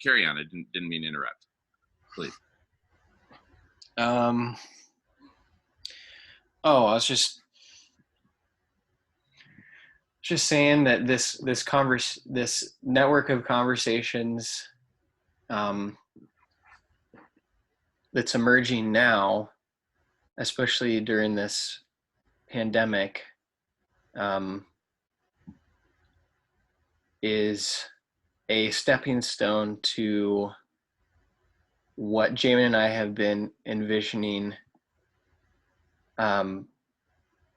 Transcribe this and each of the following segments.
carry on. I didn't mean to interrupt. Please. I was just saying that this network of conversations that's emerging now, especially during this pandemic, is a stepping stone to what Jamin and I have been envisioning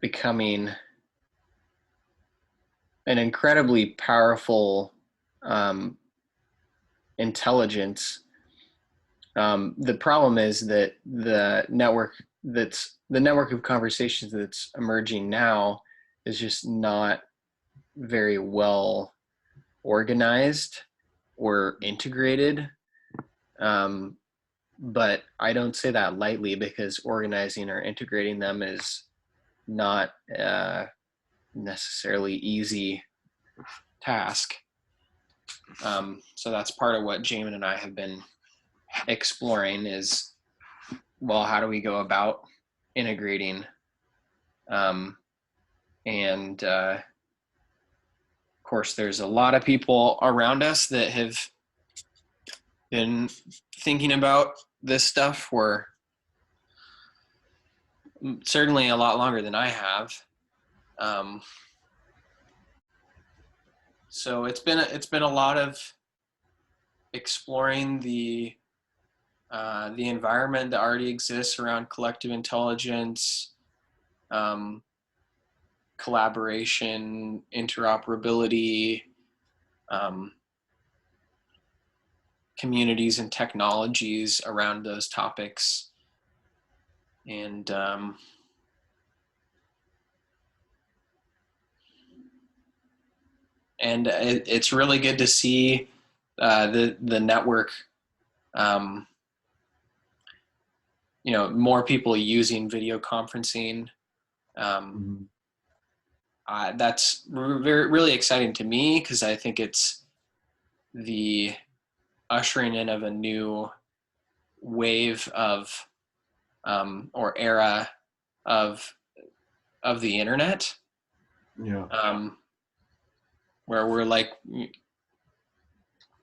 becoming an incredibly powerful intelligence. The problem is that the network of conversations that's emerging now is just not very well organized or integrated. But I don't say that lightly, because organizing or integrating them is not necessarily easy task. So that's part of what Jamin and I have been exploring is, well, how do we go about integrating? And of course, there's a lot of people around us that have been thinking about this stuff for certainly a lot longer than I have. So it's been a lot of exploring the environment that already exists around collective intelligence, collaboration, interoperability, communities and technologies around those topics. And it's really good to see the network, more people using video conferencing. That's really exciting to me, because I think it's the ushering in of a new wave of or era of the internet. Yeah. Where we're like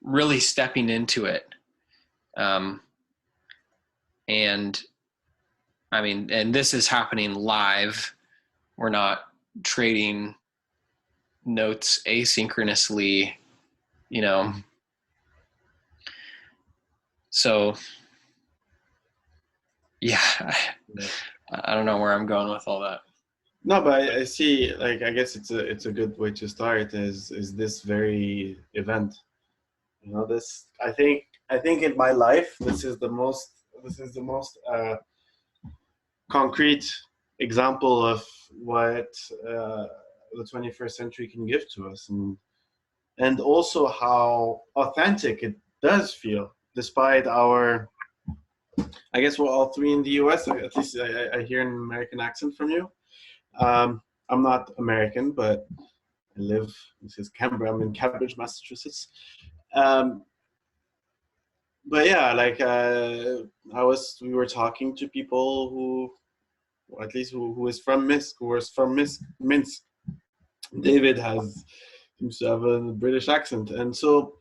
really stepping into it. And I mean, and this is happening live. We're not trading notes asynchronously, So yeah, I don't know where I'm going with all that. No, but I see, like, I guess it's a good way to start is this very event. This, I think in my life, this is the most concrete example of what the 21st century can give to us, and also how authentic it does feel, despite our, I guess we're all three in the US, at least I hear an American accent from you. I'm not American, but I live, this is Cambridge, I'm in Cambridge, Massachusetts. But yeah, like we were talking to people who, or at least who is from Minsk, Minsk. David seems to have a British accent, and so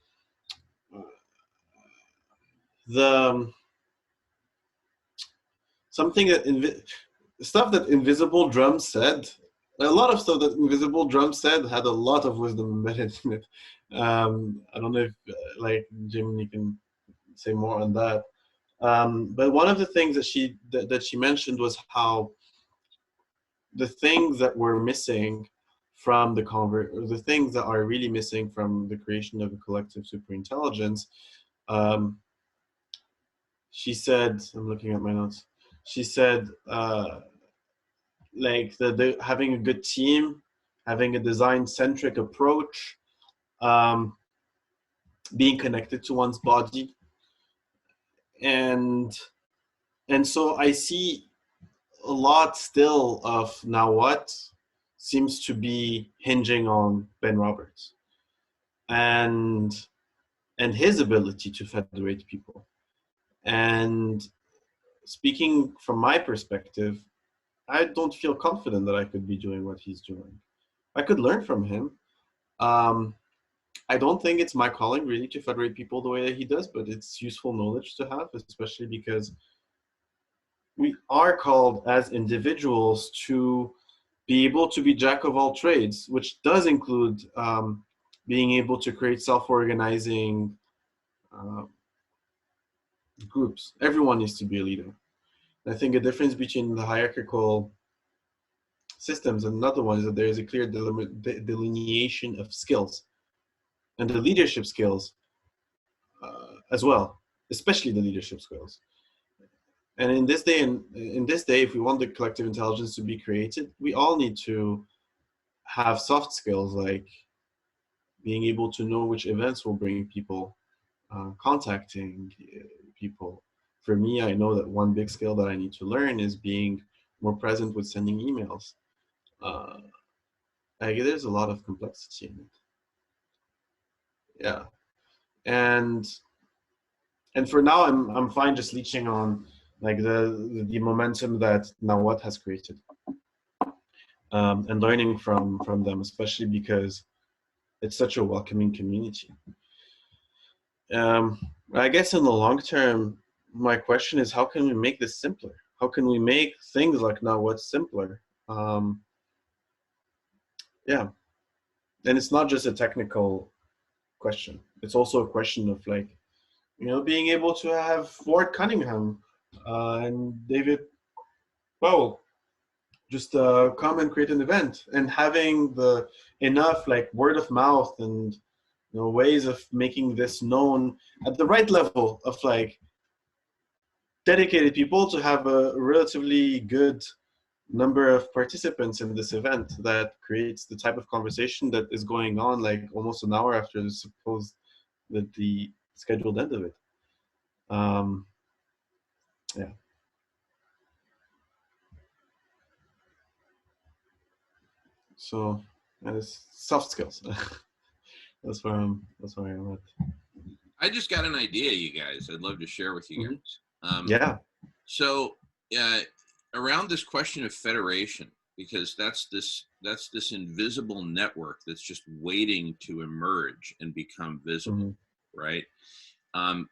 stuff that Invisible Drum said, a lot of stuff that Invisible Drum said had a lot of wisdom embedded in it. I don't know if like Jim, you can say more on that. But one of the things that she mentioned was how the things that were missing from the things that are really missing from the creation of a collective superintelligence. She said, I'm looking at my notes. She said, like having a good team, having a design-centric approach, being connected to one's body, and so I see a lot still of now what seems to be hinging on Ben Roberts, and and his ability to federate people. And speaking from my perspective, I don't feel confident that I could be doing what he's doing. I could learn from him. I don't think it's my calling really to federate people the way that he does, but it's useful knowledge to have, especially because we are called as individuals to be able to be jack of all trades, which does include being able to create self-organizing groups. Everyone needs to be a leader. I think a difference between the hierarchical systems and another one is that there is a clear delineation of skills and the leadership skills as well, especially the leadership skills. And in this day, if we want the collective intelligence to be created, we all need to have soft skills like being able to know which events will bring people, contacting people. For me, I know that one big skill that I need to learn is being more present with sending emails. There's a lot of complexity in it. Yeah, and for now, I'm fine just leeching on like the momentum that Now What has created, and learning from them, especially because it's such a welcoming community. I guess in the long term, my question is, how can we make this simpler? How can we make things like Now What simpler? Yeah, and it's not just a technical question. It's also a question of like, being able to have Ford Cunningham and David Powell just come and create an event, and having the enough like word of mouth and ways of making this known at the right level of like dedicated people to have a relatively good number of participants in this event that creates the type of conversation that is going on like almost an hour after the scheduled end of it. Yeah. So it's soft skills. That's where I'm at. I just got an idea, you guys. I'd love to share with you guys. Yeah. So around this question of federation, because that's this invisible network that's just waiting to emerge and become visible, right?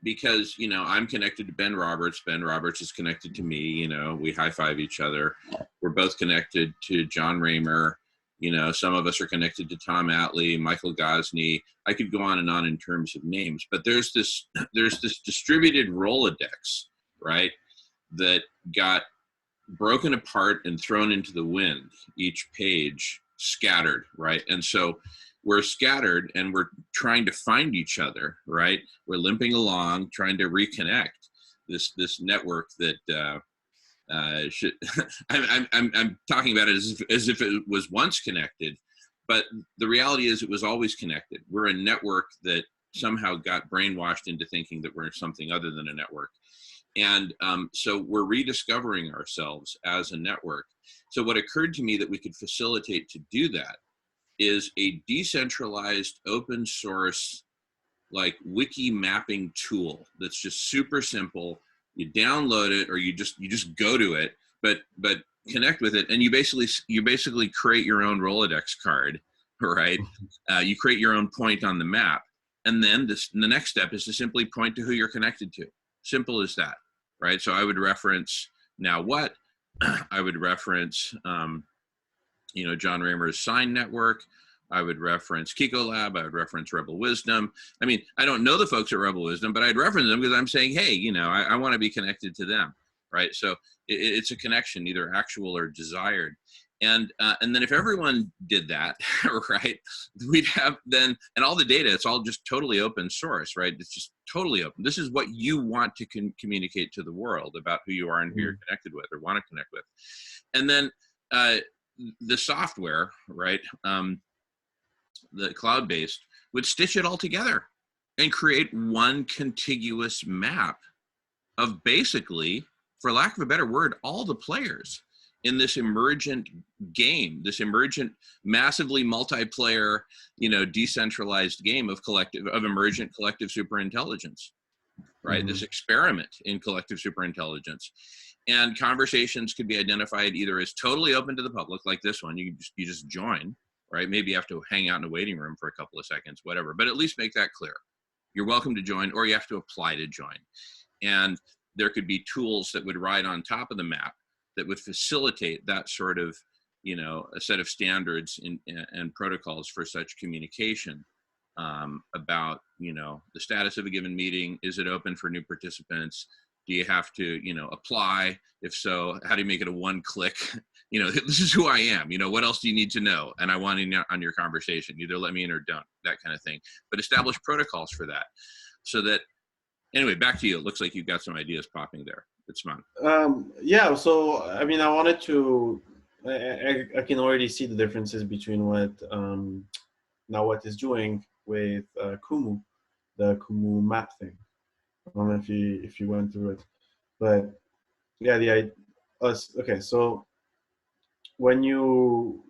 Because I'm connected to Ben Roberts. Ben Roberts is connected to me. We high five each other. We're both connected to John Raymer. Some of us are connected to Tom Atlee, Michael Gosney. I could go on and on in terms of names, but there's this distributed Rolodex, right, that got broken apart and thrown into the wind, each page scattered, right? And so we're scattered and we're trying to find each other, right? We're limping along, trying to reconnect this network that I'm talking about it as if it was once connected, but the reality is it was always connected. We're a network that somehow got brainwashed into thinking that we're something other than a network. And so we're rediscovering ourselves as a network. So what occurred to me that we could facilitate to do that is a decentralized open source like wiki mapping tool that's just super simple. You download it or you just go to it, but connect with it, and you basically create your own Rolodex card, right? You create your own point on the map, and then the next step is to simply point to who you're connected to. Simple as that, right? So I would reference Now What, I would reference John Raymer's Sign Network. I would reference Kiko Lab. I would reference Rebel Wisdom. I mean, I don't know the folks at Rebel Wisdom, but I'd reference them because I'm saying, hey, I want to be connected to them, right? So it's a connection, either actual or desired. And then if everyone did that, right, we'd have then, and all the data, it's all just totally open source, right? It's just totally open. This is what you want to communicate to the world about who you are and who you're connected with or want to connect with. And then the software, right, the cloud-based, would stitch it all together and create one contiguous map of basically, for lack of a better word, all the players in this emergent game, this emergent, massively multiplayer, decentralized game of emergent collective superintelligence, right? This experiment in collective superintelligence. And conversations could be identified either as totally open to the public, like this one, you just join, right? Maybe you have to hang out in a waiting room for a couple of seconds, whatever, but at least make that clear. You're welcome to join, or you have to apply to join. And there could be tools that would ride on top of the map that would facilitate that sort of, a set of standards and protocols for such communication about, the status of a given meeting. Is it open for new participants? Do you have to, apply? If so, how do you make it a one-click? This is who I am. What else do you need to know? And I want in on your conversation. Either let me in or don't, that kind of thing. But establish protocols for that so that, anyway, back to you. It looks like you've got some ideas popping there. It's fun. Yeah, so, I wanted to, I can already see the differences between what Nawat is doing with Kumu, the Kumu map thing. I don't know if you went through it, but yeah, okay. So when you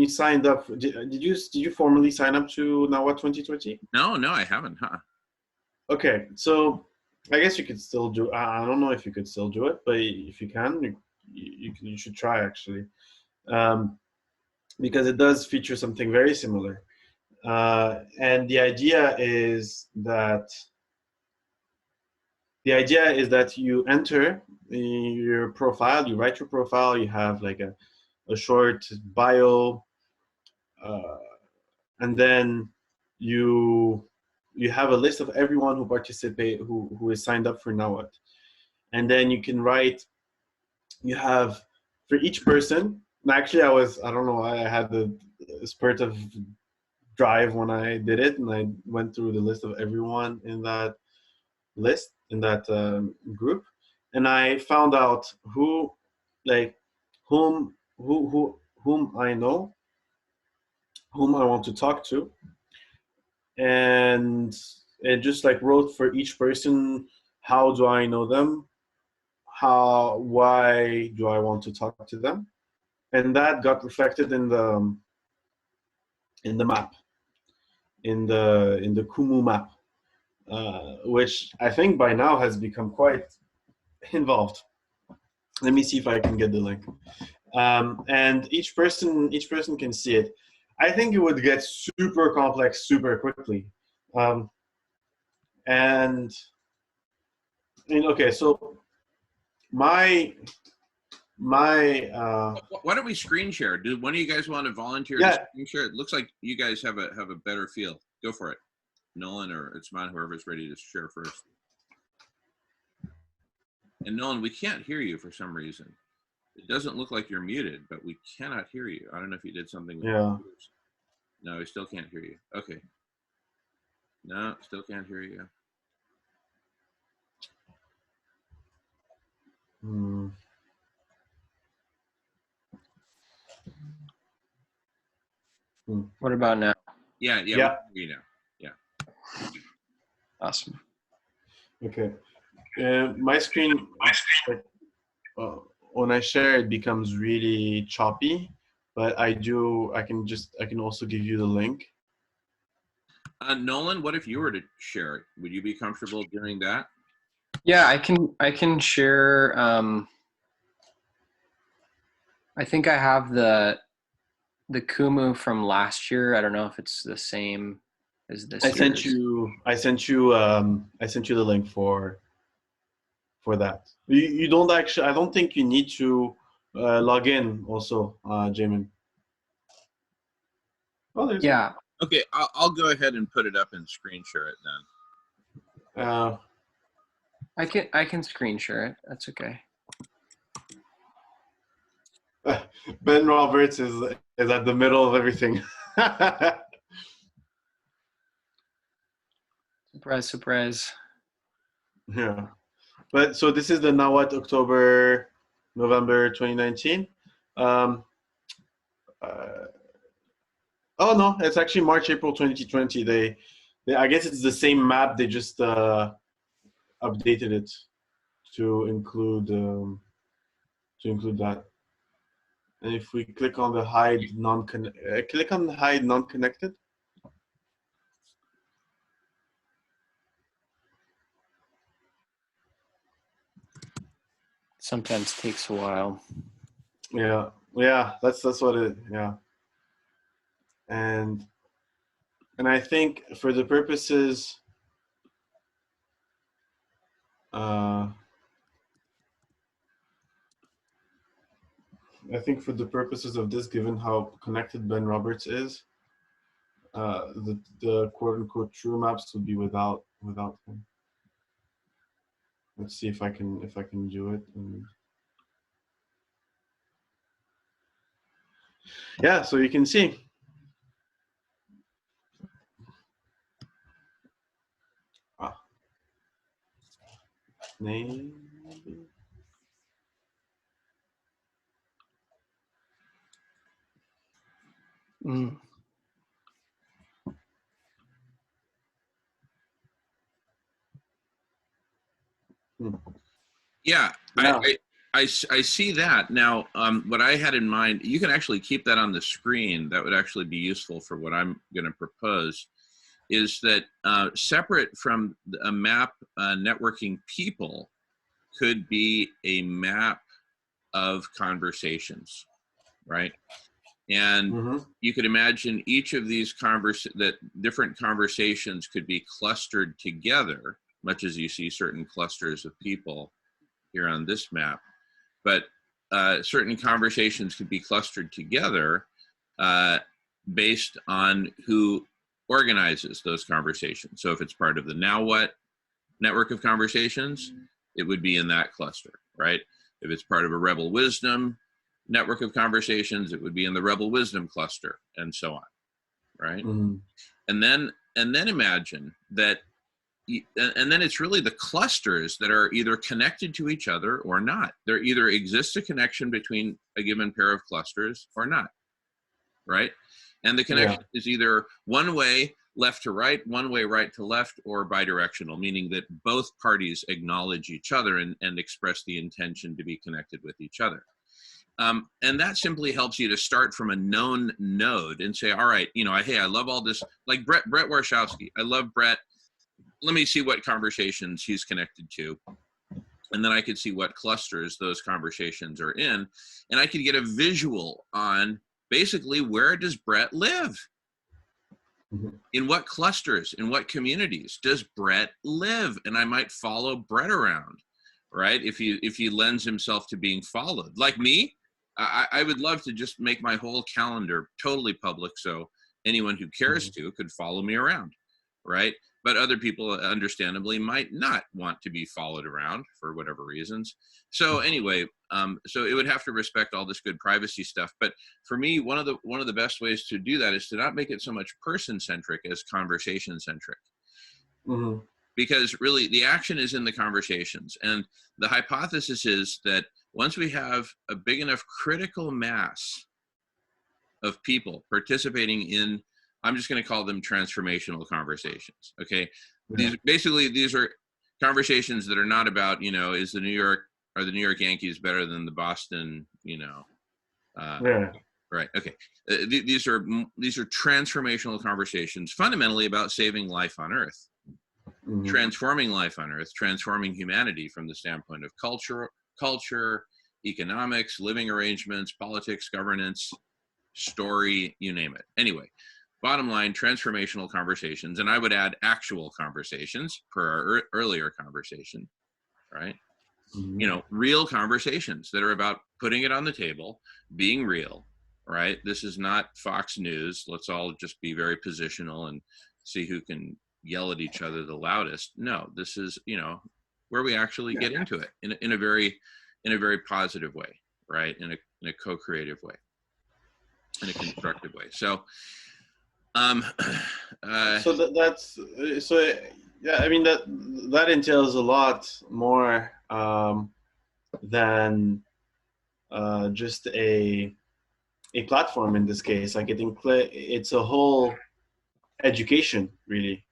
signed up, did you formally sign up to Nawat 2020? No, I haven't. Okay, so I guess you could still do. I don't know if you could still do it, but if you can, you should try actually, because it does feature something very similar, and the idea is that you enter your profile, you write your profile, you have like a short bio, and then you have a list of everyone who who is signed up for Nawat. And then you can write, you have for each person, and actually I don't know, I had the spurt of drive when I did it, and I went through the list of everyone in that list, in that group, and I found out whom I know, whom I want to talk to, and it just like wrote for each person, how do I know them, why do I want to talk to them, and that got reflected in the map, in the Kumu map, which I think by now has become quite involved. Let me see if I can get the link. And each person can see it. I think it would get super complex super quickly. Okay, so my Why don't we screen share? Do one of you guys want to volunteer to screen share? It looks like you guys have a better feel. Go for it, Nolan or Itzman, whoever's ready to share first. And Nolan, we can't hear you for some reason. It doesn't look like you're muted, but we cannot hear you. I don't know if you did something with computers. No, we still can't hear you. Okay. No, still can't hear you. What about now? Yeah. We can hear you now. Yeah. Awesome. Okay. My screen, when I share, it becomes really choppy, but I can also give you the link. Nolan, what if you were to share it? Would you be comfortable doing that? Yeah, I can share. I think I have the Kumu from last year. I don't know if it's the same as this. I sent you the link for that. You don't actually. I don't think you need to log in. Also, Jamin. Oh, yeah. Okay, I'll go ahead and put it up and screen share it then. I can screen share it. That's okay. Ben Roberts is at the middle of everything. Surprise. Yeah. But so this is the Nawat November 2019. Oh no, it's actually March, April 2020. They I guess it's the same map. They just updated it to include that. And if we click on the click on hide non-connected. Sometimes takes a while. Yeah, that's what it. Yeah, and I think for the purposes, of this, given how connected Ben Roberts is, the quote unquote true maps would be without him. Let's see if I can do it. Yeah, so you can see. Name. Mm. Yeah, Yeah. I see that. Now, what I had in mind, you can actually keep that on the screen. That would actually be useful for what I'm going to propose, is that separate from a map networking people could be a map of conversations, right? And you could imagine each of these different conversations could be clustered together, much as you see certain clusters of people here on this map. But certain conversations could be clustered together based on who organizes those conversations. So if it's part of the Now What network of conversations, it would be in that cluster, right? If it's part of a Rebel Wisdom network of conversations, it would be in the Rebel Wisdom cluster, and so on, right? And then imagine that, and then it's really the clusters that are either connected to each other or not. There either exists a connection between a given pair of clusters or not, right? And the connection is either one way, left to right, one way, right to left, or bidirectional, meaning that both parties acknowledge each other and express the intention to be connected with each other. And that simply helps you to start from a known node and say, all right, hey, I love all this, like Brett Warshawski. I love Brett. Let me see what conversations he's connected to. And then I could see what clusters those conversations are in. And I could get a visual on basically, where does Brett live? In what clusters, in what communities does Brett live? And I might follow Brett around, right? If he lends himself to being followed. Like me, I would love to just make my whole calendar totally public so anyone who cares to could follow me around, right? But other people, understandably, might not want to be followed around for whatever reasons. So anyway, so it would have to respect all this good privacy stuff. But for me, one of the best ways to do that is to not make it so much person-centric as conversation-centric. Because really, the action is in the conversations. And the hypothesis is that once we have a big enough critical mass of people participating in, I'm just going to call them transformational conversations. Okay. These are conversations that are not about, are the New York Yankees better than the Boston, right. Okay. These are transformational conversations, fundamentally about saving life on Earth, transforming life on Earth, transforming humanity from the standpoint of culture, economics, living arrangements, politics, governance, story, you name it. Anyway, bottom line, transformational conversations, and I would add actual conversations per our earlier conversation, right? Real conversations that are about putting it on the table, being real, right? This is not Fox News. Let's all just be very positional and see who can yell at each other the loudest. No, this is, where we actually get into it in a very positive way, right? In a co-creative way, in a constructive way. So, that entails a lot more than just a platform in this case. Like it's a whole education, really.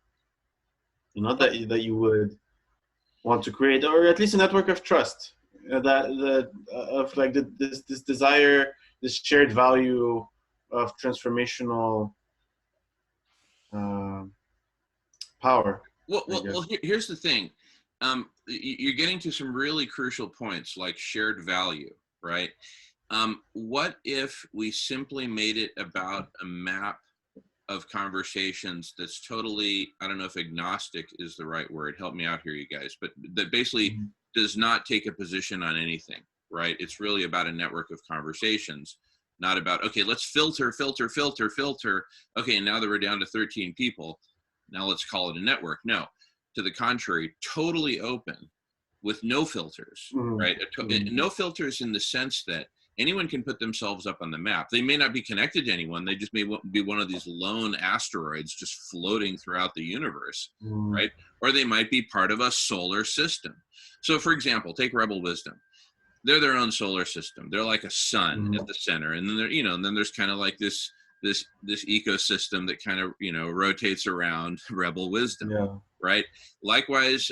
That you would want to create, or at least a network of trust. This desire this shared value of transformational power. Well, here's the thing. You're getting to some really crucial points like shared value, right? What if we simply made it about a map of conversations that's totally, I don't know if agnostic is the right word, help me out here, you guys, but that basically does not take a position on anything, right? It's really about a network of conversations, not about, okay, let's filter. Okay, and now that we're down to 13 people, now let's call it a network. No, to the contrary, totally open with no filters, right? No filters in the sense that anyone can put themselves up on the map. They may not be connected to anyone. They just may be one of these lone asteroids just floating throughout the universe, right? Or they might be part of a solar system. So for example, take Rebel Wisdom. They're their own solar system. They're like a sun at the center. And then there, and then there's kind of like this ecosystem that kind of, rotates around Rebel Wisdom, right? Likewise,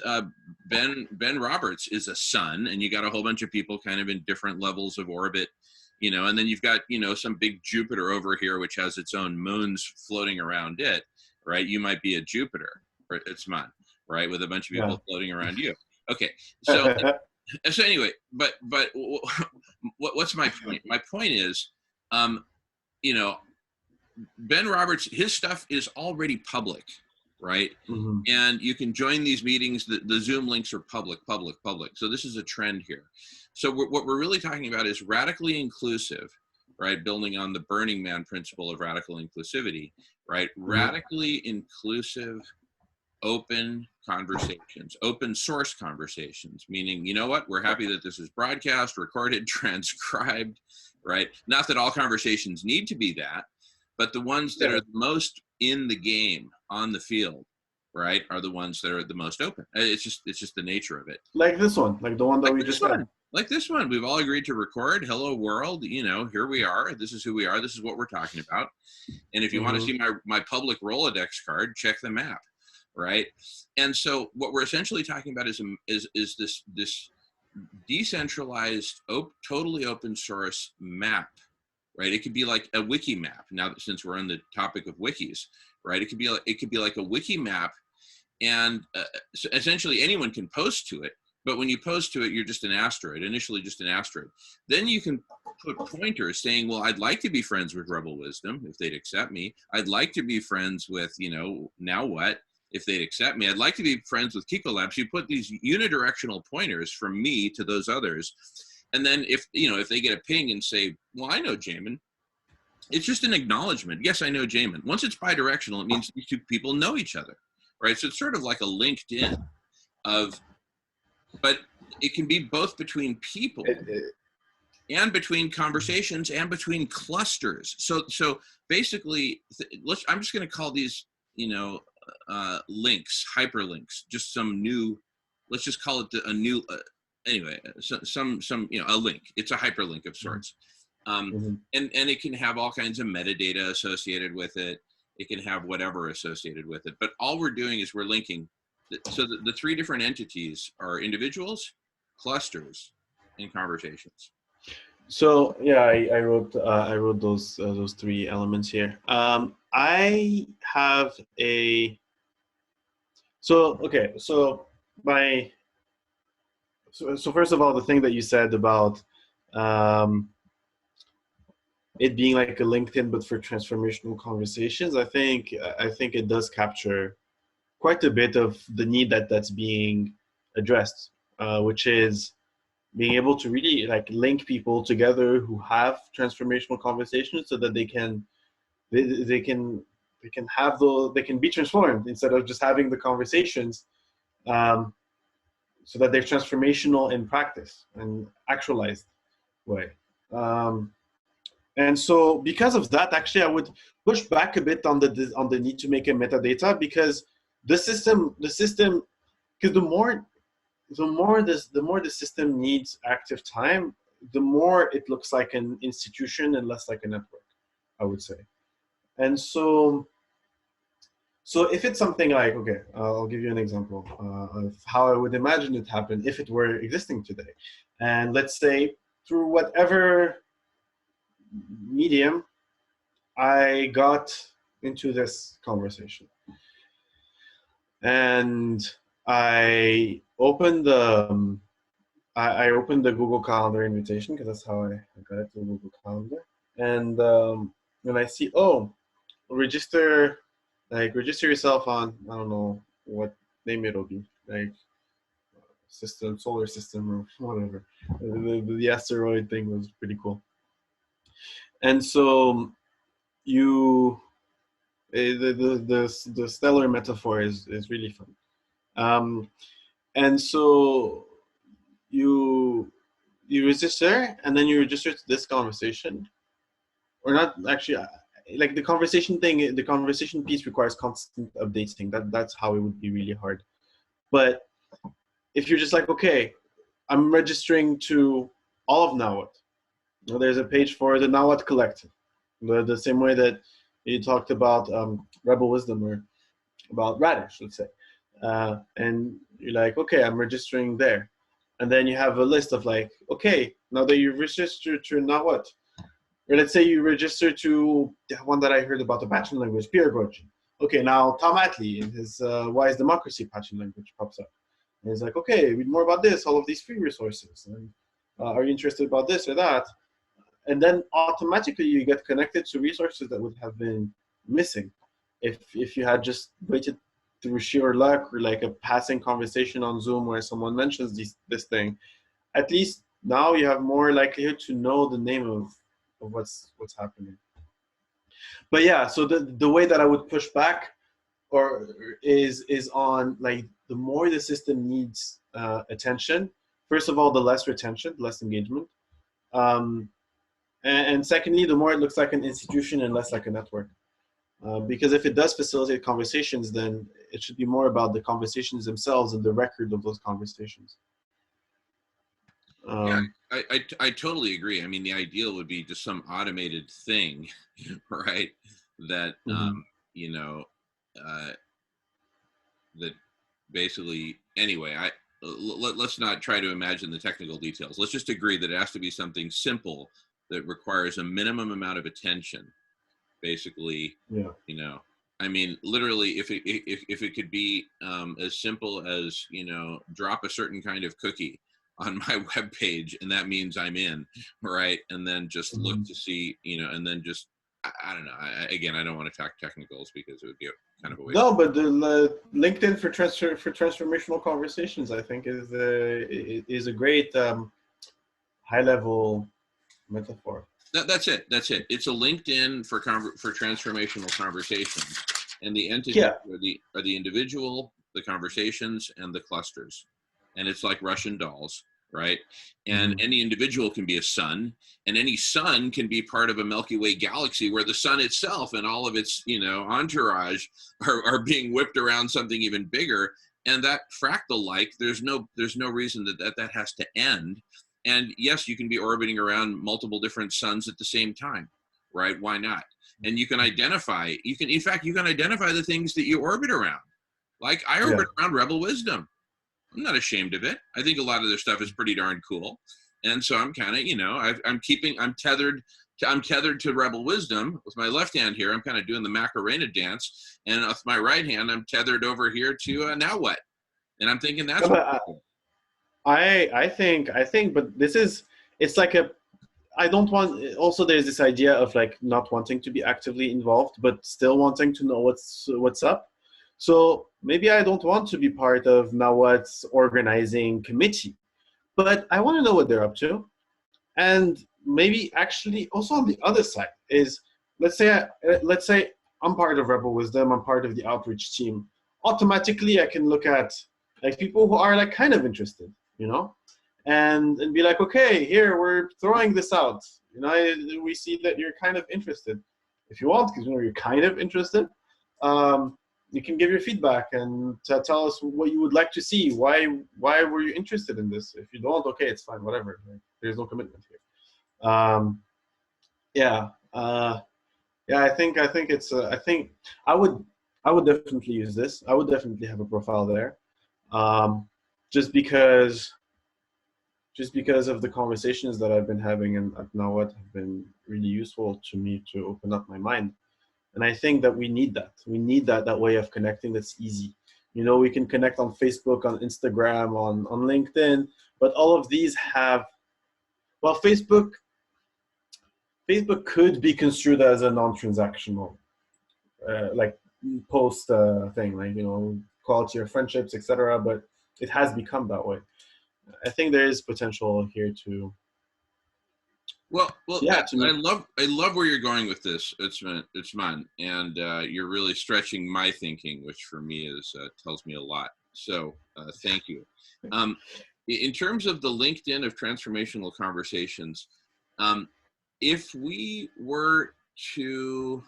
Ben Roberts is a sun, and you got a whole bunch of people kind of in different levels of orbit, and then you've got, some big Jupiter over here, which has its own moons floating around it, right? You might be a Jupiter, or it's mine, right? With a bunch of people floating around you. Okay, so so anyway, but what's my point? My point is, Ben Roberts, his stuff is already public, right? And you can join these meetings. The Zoom links are public. So this is a trend here. So what we're really talking about is radically inclusive, right? Building on the Burning Man principle of radical inclusivity, right? Radically inclusive, open conversations, open source conversations, meaning, you know what? We're happy that this is broadcast, recorded, transcribed, right? Not that all conversations need to be that, but the ones that are the most in the game, on the field, right, are the ones that are the most open. It's just the nature of it. Like this one, like the one that we just had. Like this one, we've all agreed to record. Hello world, here we are. This is who we are. This is what we're talking about. And if you want to see my public Rolodex card, check the map, right? And so what we're essentially talking about is this decentralized, totally open source map. Right, it could be like a wiki map. Now, since we're on the topic of wikis, right? It could be like a wiki map, and so essentially anyone can post to it. But when you post to it, you're just an asteroid. Initially, just an asteroid. Then you can put pointers saying, "Well, I'd like to be friends with Rebel Wisdom if they'd accept me. I'd like to be friends with, now what if they'd accept me? I'd like to be friends with Kiko Labs." You put these unidirectional pointers from me to those others. And then if they get a ping and say, well, I know Jamin, it's just an acknowledgement. Yes, I know Jamin. Once it's bidirectional, it means these two people know each other, right? So it's sort of like a LinkedIn but it can be both between people and between conversations and between clusters. So basically, I'm just going to call these, links, hyperlinks, just some new, let's just call it a new, anyway, some a link. It's a hyperlink of sorts, and it can have all kinds of metadata associated with it. It can have whatever associated with it. But all we're doing is we're linking. So the three different entities are individuals, clusters, and conversations. So yeah, I wrote those three elements here. I have a. So okay, so my. So first of all, the thing that you said about it being like a LinkedIn but for transformational conversations, I think it does capture quite a bit of the need that's being addressed, which is being able to really like link people together who have transformational conversations so that they can be transformed instead of just having the conversations. So that they're transformational in practice and actualized way. And so because of that, actually, I would push back a bit on the need to make a metadata, because the system, because the more the system needs active time, the more it looks like an institution and less like a network, I would say. And so if it's something like, okay, I'll give you an example of how I would imagine it happen if it were existing today. And let's say through whatever medium, I got into this conversation. And I opened the I opened the Google Calendar invitation, because that's how I got it to Google Calendar. And when I see, oh, register yourself on, I don't know what name it'll be, like solar system or whatever. The asteroid thing was pretty cool. And so you, the stellar metaphor is really fun. And so you register, and then you register to this conversation, or not actually. Like the conversation thing, the conversation piece requires constant updating. That's how it would be really hard. But if you're just like, okay, I'm registering to all of Now What. There's a page for the Now What Collective. The same way that you talked about Rebel Wisdom, or about Radish, let's say. And you're like, okay, I'm registering there. And then you have a list of like, okay, now that you've registered to Now What? Or let's say you register to the one that I heard about, the patching language, pedagogy. Okay, now Tom Atley and his Why is Democracy patching language pops up. And he's like, okay, read more about this, all of these free resources. And are you interested about this or that? And then automatically you get connected to resources that would have been missing if you had just waited through sheer luck, or like a passing conversation on Zoom where someone mentions this thing. At least now you have more likelihood to know the name of what's happening. But yeah, so the way that I would push back or is on like, the more the system needs attention, first of all, the less retention, less engagement. And secondly, the more it looks like an institution and less like a network. Because if it does facilitate conversations, then it should be more about the conversations themselves and the record of those conversations. Yeah, I totally agree. I mean, the ideal would be just some automated thing, right? That you know, that basically. Anyway, let's not try to imagine the technical details. Let's just agree that it has to be something simple that requires a minimum amount of attention. Basically, yeah. You know, I mean, literally, if it could be as simple as, drop a certain kind of cookie on my web page, and that means I'm in, right? And then just look to see, and then just, I don't know. Again, I don't want to talk technicals because it would be kind of a waste. No, but the LinkedIn for transformational conversations, I think, is a great high level metaphor. That's it. It's a LinkedIn for transformational conversations, and the entity are the individual, the conversations, and the clusters, and it's like Russian dolls, right? And any individual can be a sun, and any sun can be part of a Milky Way galaxy where the sun itself and all of its entourage are being whipped around something even bigger. And that fractal there's no reason that has to end. And yes, you can be orbiting around multiple different suns at the same time, right? Why not? And you can identify, in fact, identify the things that you orbit around. Like I orbit around Rebel Wisdom. I'm not ashamed of it. I think a lot of their stuff is pretty darn cool. And so I'm kind of, I'm tethered to Rebel Wisdom with my left hand here. I'm kind of doing the Macarena dance. And with my right hand, I'm tethered over here to Now What? And I'm thinking that's cool. I think, but it's like I don't want, also there's this idea of like not wanting to be actively involved, but still wanting to know what's up. So maybe I don't want to be part of Now What's organizing committee, but I want to know what they're up to. And maybe actually also on the other side is, let's say I'm part of Rebel Wisdom, I'm part of the outreach team. Automatically I can look at like people who are like kind of interested, and be like, okay, here, we're throwing this out. We see that you're kind of interested. If you want, because you're kind of interested, you can give your feedback and tell us what you would like to see. Why were you interested in this? If you don't, okay, it's fine, whatever. There's no commitment here. I think it's. I think I would definitely use this. I would definitely have a profile there. Just because just because of the conversations that I've been having and now what have been really useful to me to open up my mind. And I think that we need that. We need that way of connecting that's easy. You know, we can connect on Facebook, on Instagram, on LinkedIn, but all of these have, well, Facebook could be construed as a non-transactional, like post thing, like, you know, quality of friendships, etc. But it has become that way. I think there is potential here to. Well, Yeah, I love where you're going with this. It's fun, and you're really stretching my thinking, which for me is tells me a lot. So thank you. In terms of the LinkedIn of transformational conversations, if we were to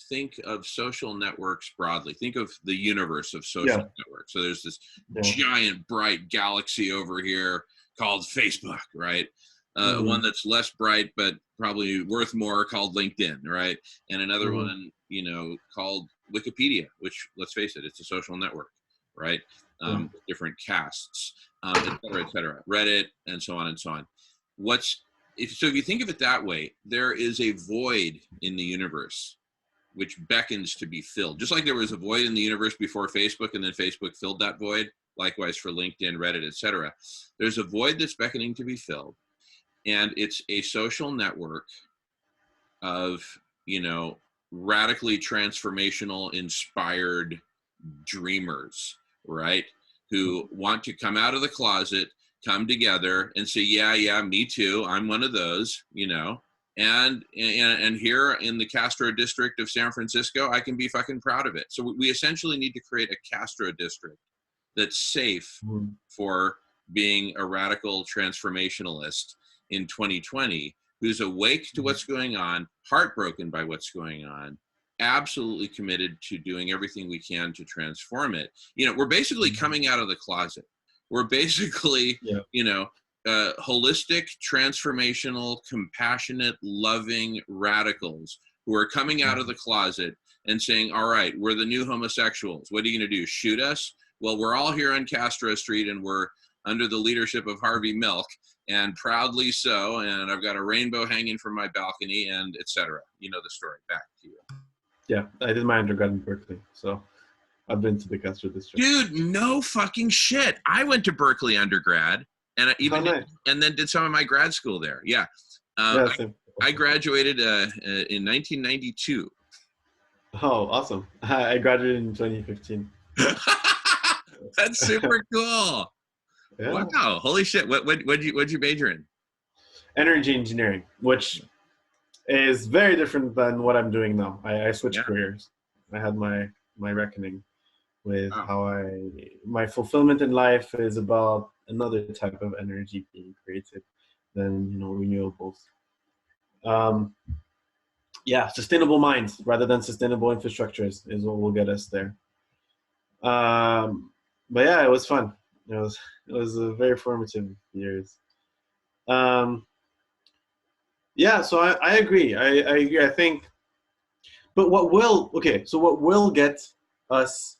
think of social networks broadly, think of the universe of social networks. So there's this giant bright galaxy over here called Facebook, right? One that's less bright but probably worth more called LinkedIn, right? And another one, you know, called Wikipedia, which, let's face it, it's a social network, right? Different castes, et cetera, Reddit, and so on and so on. So if you think of it that way, there is a void in the universe which beckons to be filled. Just like there was a void in the universe before Facebook, and then Facebook filled that void. Likewise for LinkedIn, Reddit, et cetera. There's a void that's beckoning to be filled. And it's a social network of, you know, radically transformational, inspired dreamers, right? Who want to come out of the closet, come together and say, yeah, me too. I'm one of those, you know, and here in the Castro district of San Francisco, I can be fucking proud of it. So we essentially need to create a Castro district that's safe for being a radical transformationalist in 2020, who's awake to what's going on, heartbroken by what's going on, absolutely committed to doing everything we can to transform it. You know, we're basically coming out of the closet. We're basically, you know, holistic, transformational, compassionate, loving radicals who are coming out of the closet and saying, all right, we're the new homosexuals. What are you going to do? Shoot us? Well, we're all here on Castro Street and we're under the leadership of Harvey Milk, and proudly so, and I've got a rainbow hanging from my balcony, and etc. You know the story. Back to you. Yeah, I did my undergrad in Berkeley, so I've been to the Castro district. Dude, no fucking shit. I went to Berkeley undergrad, and and then did some of my grad school there. Yeah, I graduated in 1992. Oh, awesome! I graduated in 2015. That's super cool. Yeah. Wow! Holy shit! What'd you major in? Energy engineering, which is very different than what I'm doing now. I switched careers. I had my reckoning with how my fulfillment in life is about another type of energy being created than, you know, renewables. Sustainable minds rather than sustainable infrastructures is what will get us there. But yeah, it was fun. It was a very formative years. So I agree. I agree. I think, but what will get us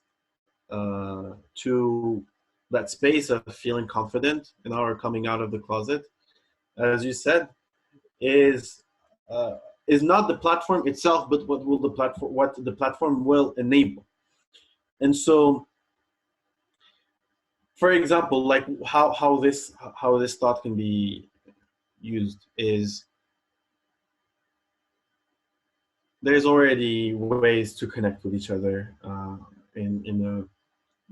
to that space of feeling confident in our coming out of the closet, as you said, is not the platform itself, but what the platform will enable. And so, for example, like how this thought can be used is there's already ways to connect with each other in a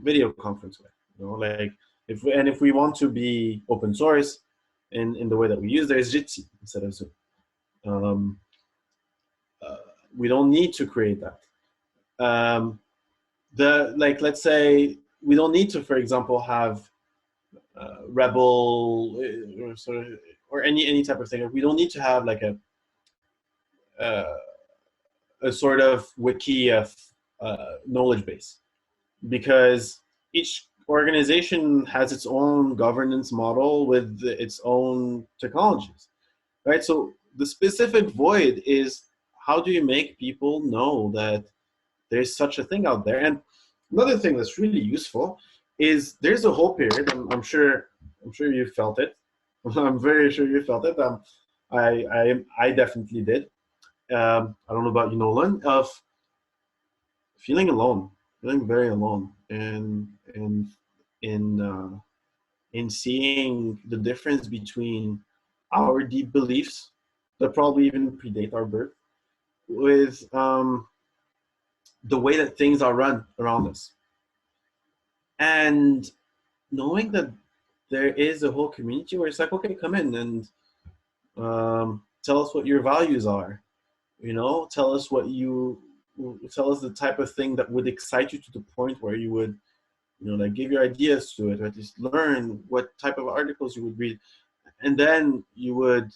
video conference way. You know, like if we want to be open source in the way that we use, there's Jitsi instead of Zoom. We don't need to create that. Let's say we don't need to, for example, have Rebel or any type of thing. We don't need to have like a sort of wiki of knowledge base, because each organization has its own governance model with its own technologies, right? So the specific void is, how do you make people know that there's such a thing out there? And another thing that's really useful is there's a whole period, I'm sure you felt it, I'm very sure you felt it. I definitely did. I don't know about you, Nolan, of feeling alone, feeling very alone, and in in seeing the difference between our deep beliefs that probably even predate our birth with the way that things are run around us, and knowing that there is a whole community where it's like, okay, come in and tell us what your values are. You know, tell us the type of thing that would excite you to the point where you would, you know, like give your ideas to it, or just learn what type of articles you would read, and then you would,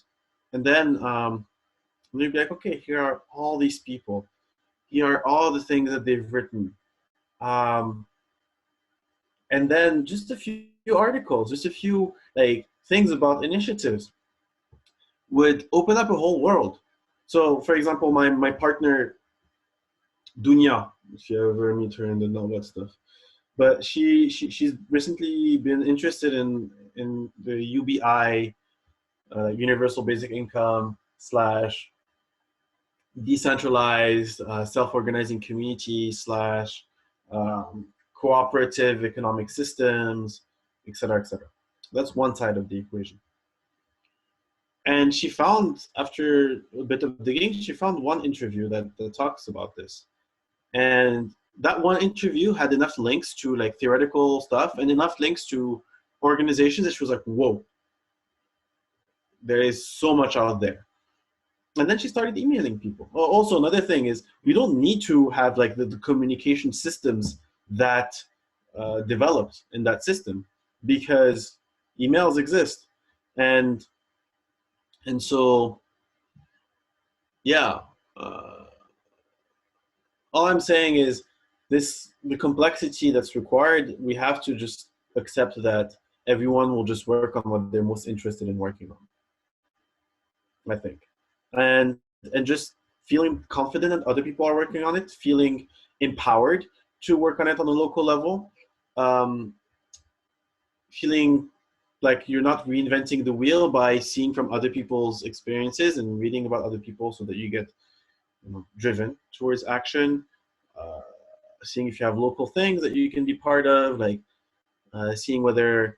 and then you'd be like, okay, here are all these people, here are all the things that they've written, um, and then just a few articles, just a few like things about initiatives would open up a whole world. So, for example, my partner Dunya, if you ever meet her and know that stuff, but she's recently been interested in the UBI, Universal Basic Income slash decentralized self-organizing community slash cooperative economic systems, et cetera, et cetera. That's one side of the equation. And she found, after a bit of digging, she found one interview that talks about this. And that one interview had enough links to like theoretical stuff and enough links to organizations that she was like, whoa, there is so much out there. And then she started emailing people. Also, another thing is we don't need to have like the communication systems that developed in that system, because emails exist. And so, yeah, all I'm saying is the complexity that's required, we have to just accept that everyone will just work on what they're most interested in working on, I think. And just feeling confident that other people are working on it, feeling empowered to work on it on a local level, um, feeling like you're not reinventing the wheel by seeing from other people's experiences and reading about other people so that you get, you know, driven towards action. Uh, Seeing if you have local things that you can be part of, like seeing whether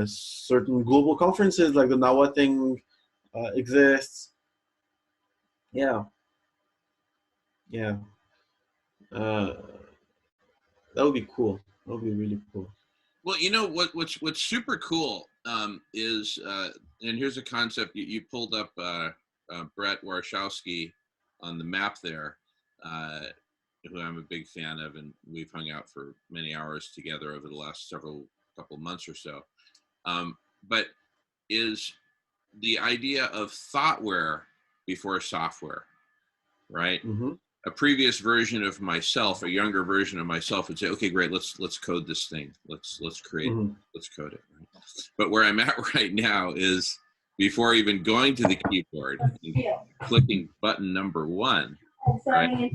certain global conferences like the NAWA thing exists. Yeah, yeah. Uh, that would be cool. That would be really cool. Well, you know what's super cool is, and here's a concept you pulled up, Brett Warshawski on the map there, who I'm a big fan of, and we've hung out for many hours together over the last couple months or so. But is the idea of thoughtware before software, right? Mm-hmm. A previous version of myself, a younger version of myself, would say, okay, great, let's code this thing. Let's create it. Let's code it. Right? But where I'm at right now is, before even going to the keyboard and clicking button number 1, right?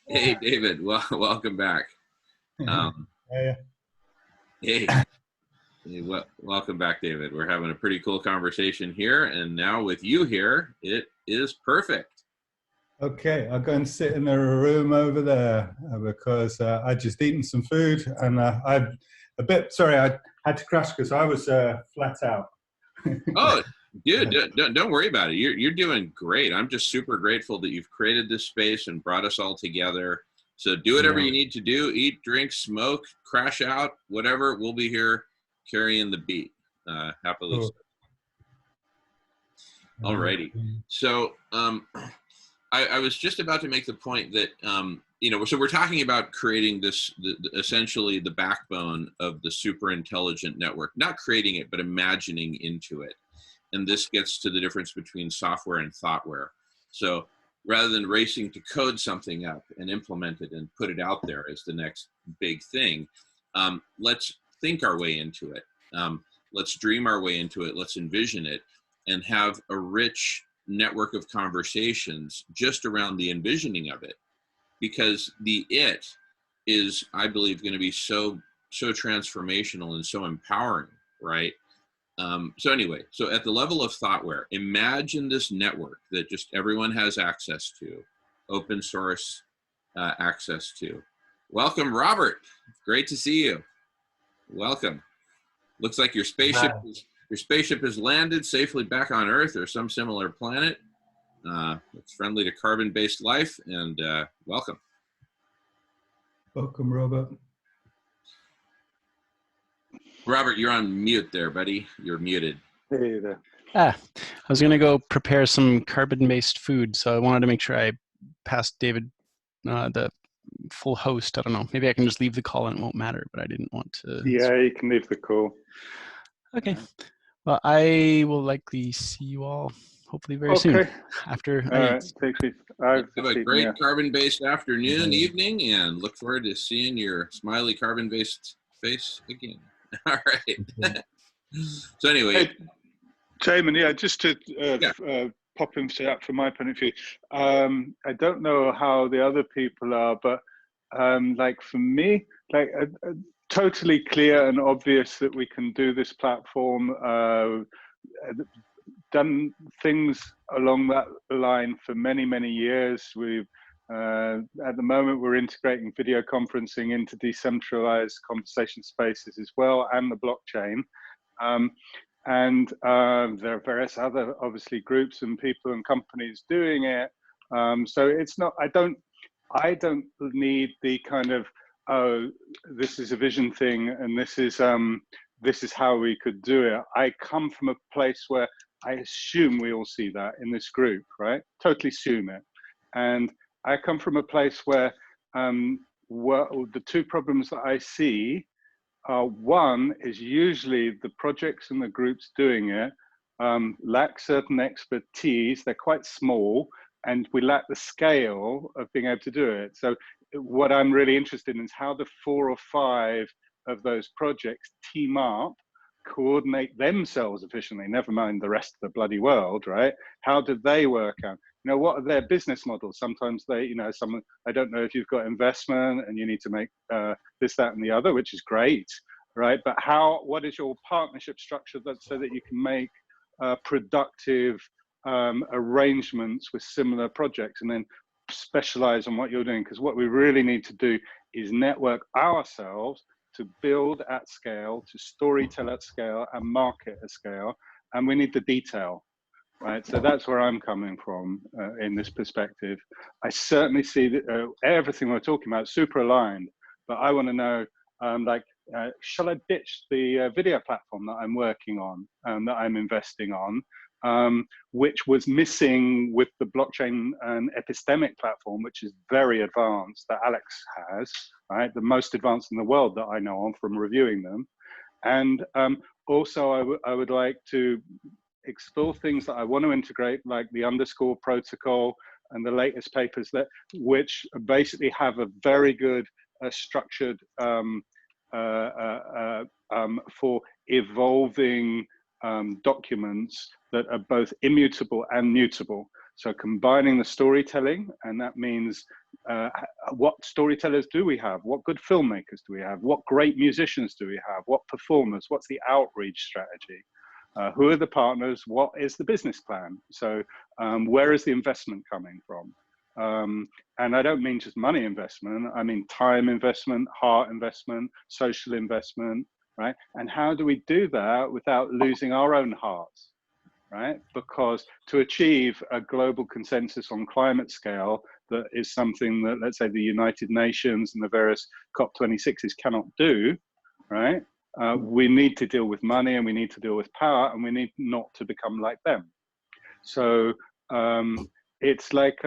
Hey, David, welcome back. Hey, welcome back, David. We're having a pretty cool conversation here, and now with you here, it is perfect. Okay, I'll go and sit in the room over there because I just eaten some food, and I'm a bit sorry. I had to crash because I was flat out. Oh, dude, don't worry about it. You're doing great. I'm just super grateful that you've created this space and brought us all together. So do whatever you need to do. Eat, drink, smoke, crash out, whatever. We'll be here carrying the beat. Happily. Cool. Alrighty. So I was just about to make the point that, you know, so we're talking about creating this, essentially the backbone of the super intelligent network, not creating it, but imagining into it. And this gets to the difference between software and thoughtware. So rather than racing to code something up and implement it and put it out there as the next big thing, let's think our way into it. Let's dream our way into it. Let's envision it and have a rich network of conversations just around the envisioning of it, because the it is, I believe, going to be so transformational and so empowering right? So anyway, so at the level of thoughtware, imagine this network that just everyone has access to, open source access to. Welcome, Robert. Great to see you. Welcome. Looks like your spaceship has landed safely back on Earth or some similar planet. It's friendly to carbon-based life, and welcome. Welcome, Robert. Robert, you're on mute there, buddy. You're muted. Hey there. I was going to go prepare some carbon-based food, so I wanted to make sure I passed David the full host. I don't know. Maybe I can just leave the call and it won't matter, but I didn't want to. Yeah, you can leave the call. Okay. Well, I will likely see you all hopefully very soon after I eat. Take it. Have a great carbon-based afternoon, evening, and look forward to seeing your smiley carbon-based face again. All right. So anyway. Hey, Jamin, yeah, just to pop into that from my point of view. I don't know how the other people are, but like for me, like totally clear and obvious that we can do this platform. Done things along that line for many, many years. We've at the moment we're integrating video conferencing into decentralized conversation spaces as well, and the blockchain. And there are various other obviously groups and people and companies doing it. So it's not. I don't need the kind of, oh, this is a vision thing and this is how we could do it. I come from a place where I assume we all see that in this group, right? Totally assume it. And I come from a place where the two problems that I see are, one is usually the projects and the groups doing it lack certain expertise. They're quite small, and we lack the scale of being able to do it. So what I'm really interested in is how the 4 or 5 of those projects team up, coordinate themselves efficiently, never mind the rest of the bloody world, right? How do they work out? You know, what are their business models? Sometimes they, you know, I don't know if you've got investment and you need to make this, that, and the other, which is great, right? But what is your partnership structure so that you can make productive arrangements with similar projects and then specialize on what you're doing? Because what we really need to do is network ourselves to build at scale, to storytell at scale, and market at scale. And we need the detail, right? So that's where I'm coming from in this perspective. I certainly see that everything we're talking about is super aligned, but I want to know, shall I ditch the video platform that I'm working on, that I'm investing on, which was missing with the blockchain and epistemic platform, which is very advanced, that Alex has, right? The most advanced in the world that I know of from reviewing them. And also I would like to explore things that I want to integrate, like the underscore protocol and the latest papers which basically have a very good structured for evolving documents that are both immutable and mutable. So combining the storytelling, and that means what storytellers do we have? What good filmmakers do we have? What great musicians do we have? What performers? What's the outreach strategy? Who are the partners? What is the business plan? So where is the investment coming from? And I don't mean just money investment, I mean time investment, heart investment, social investment, right? And how do we do that without losing our own hearts, right? Because to achieve a global consensus on climate scale, that is something that, let's say, the United Nations and the various COP26s cannot do, right? We need to deal with money, and we need to deal with power, and we need not to become like them. So it's like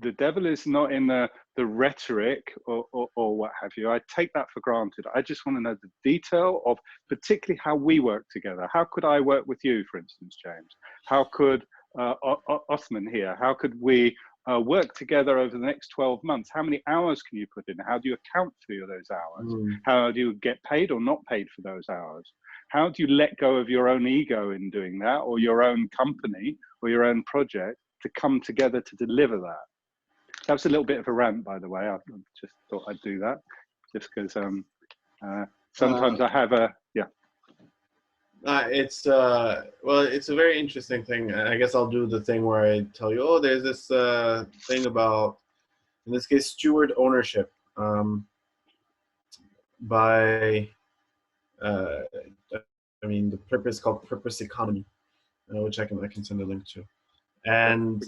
the devil is not in the rhetoric or what have you. I take that for granted. I just want to know the detail of particularly how we work together. How could I work with you, for instance, James? How could Othman here, how could we work together over the next 12 months? How many hours can you put in? How do you account for those hours? How do you get paid or not paid for those hours? How do you let go of your own ego in doing that, or your own company or your own project, to come together to deliver that? That was a little bit of a rant, by the way. I just thought I'd do that, just because sometimes I have a, yeah. Well, it's a very interesting thing. I guess I'll do the thing where I tell you, oh, there's this thing about, in this case, steward ownership, by uh, I mean, the purpose called purpose economy, which I can send a link to. And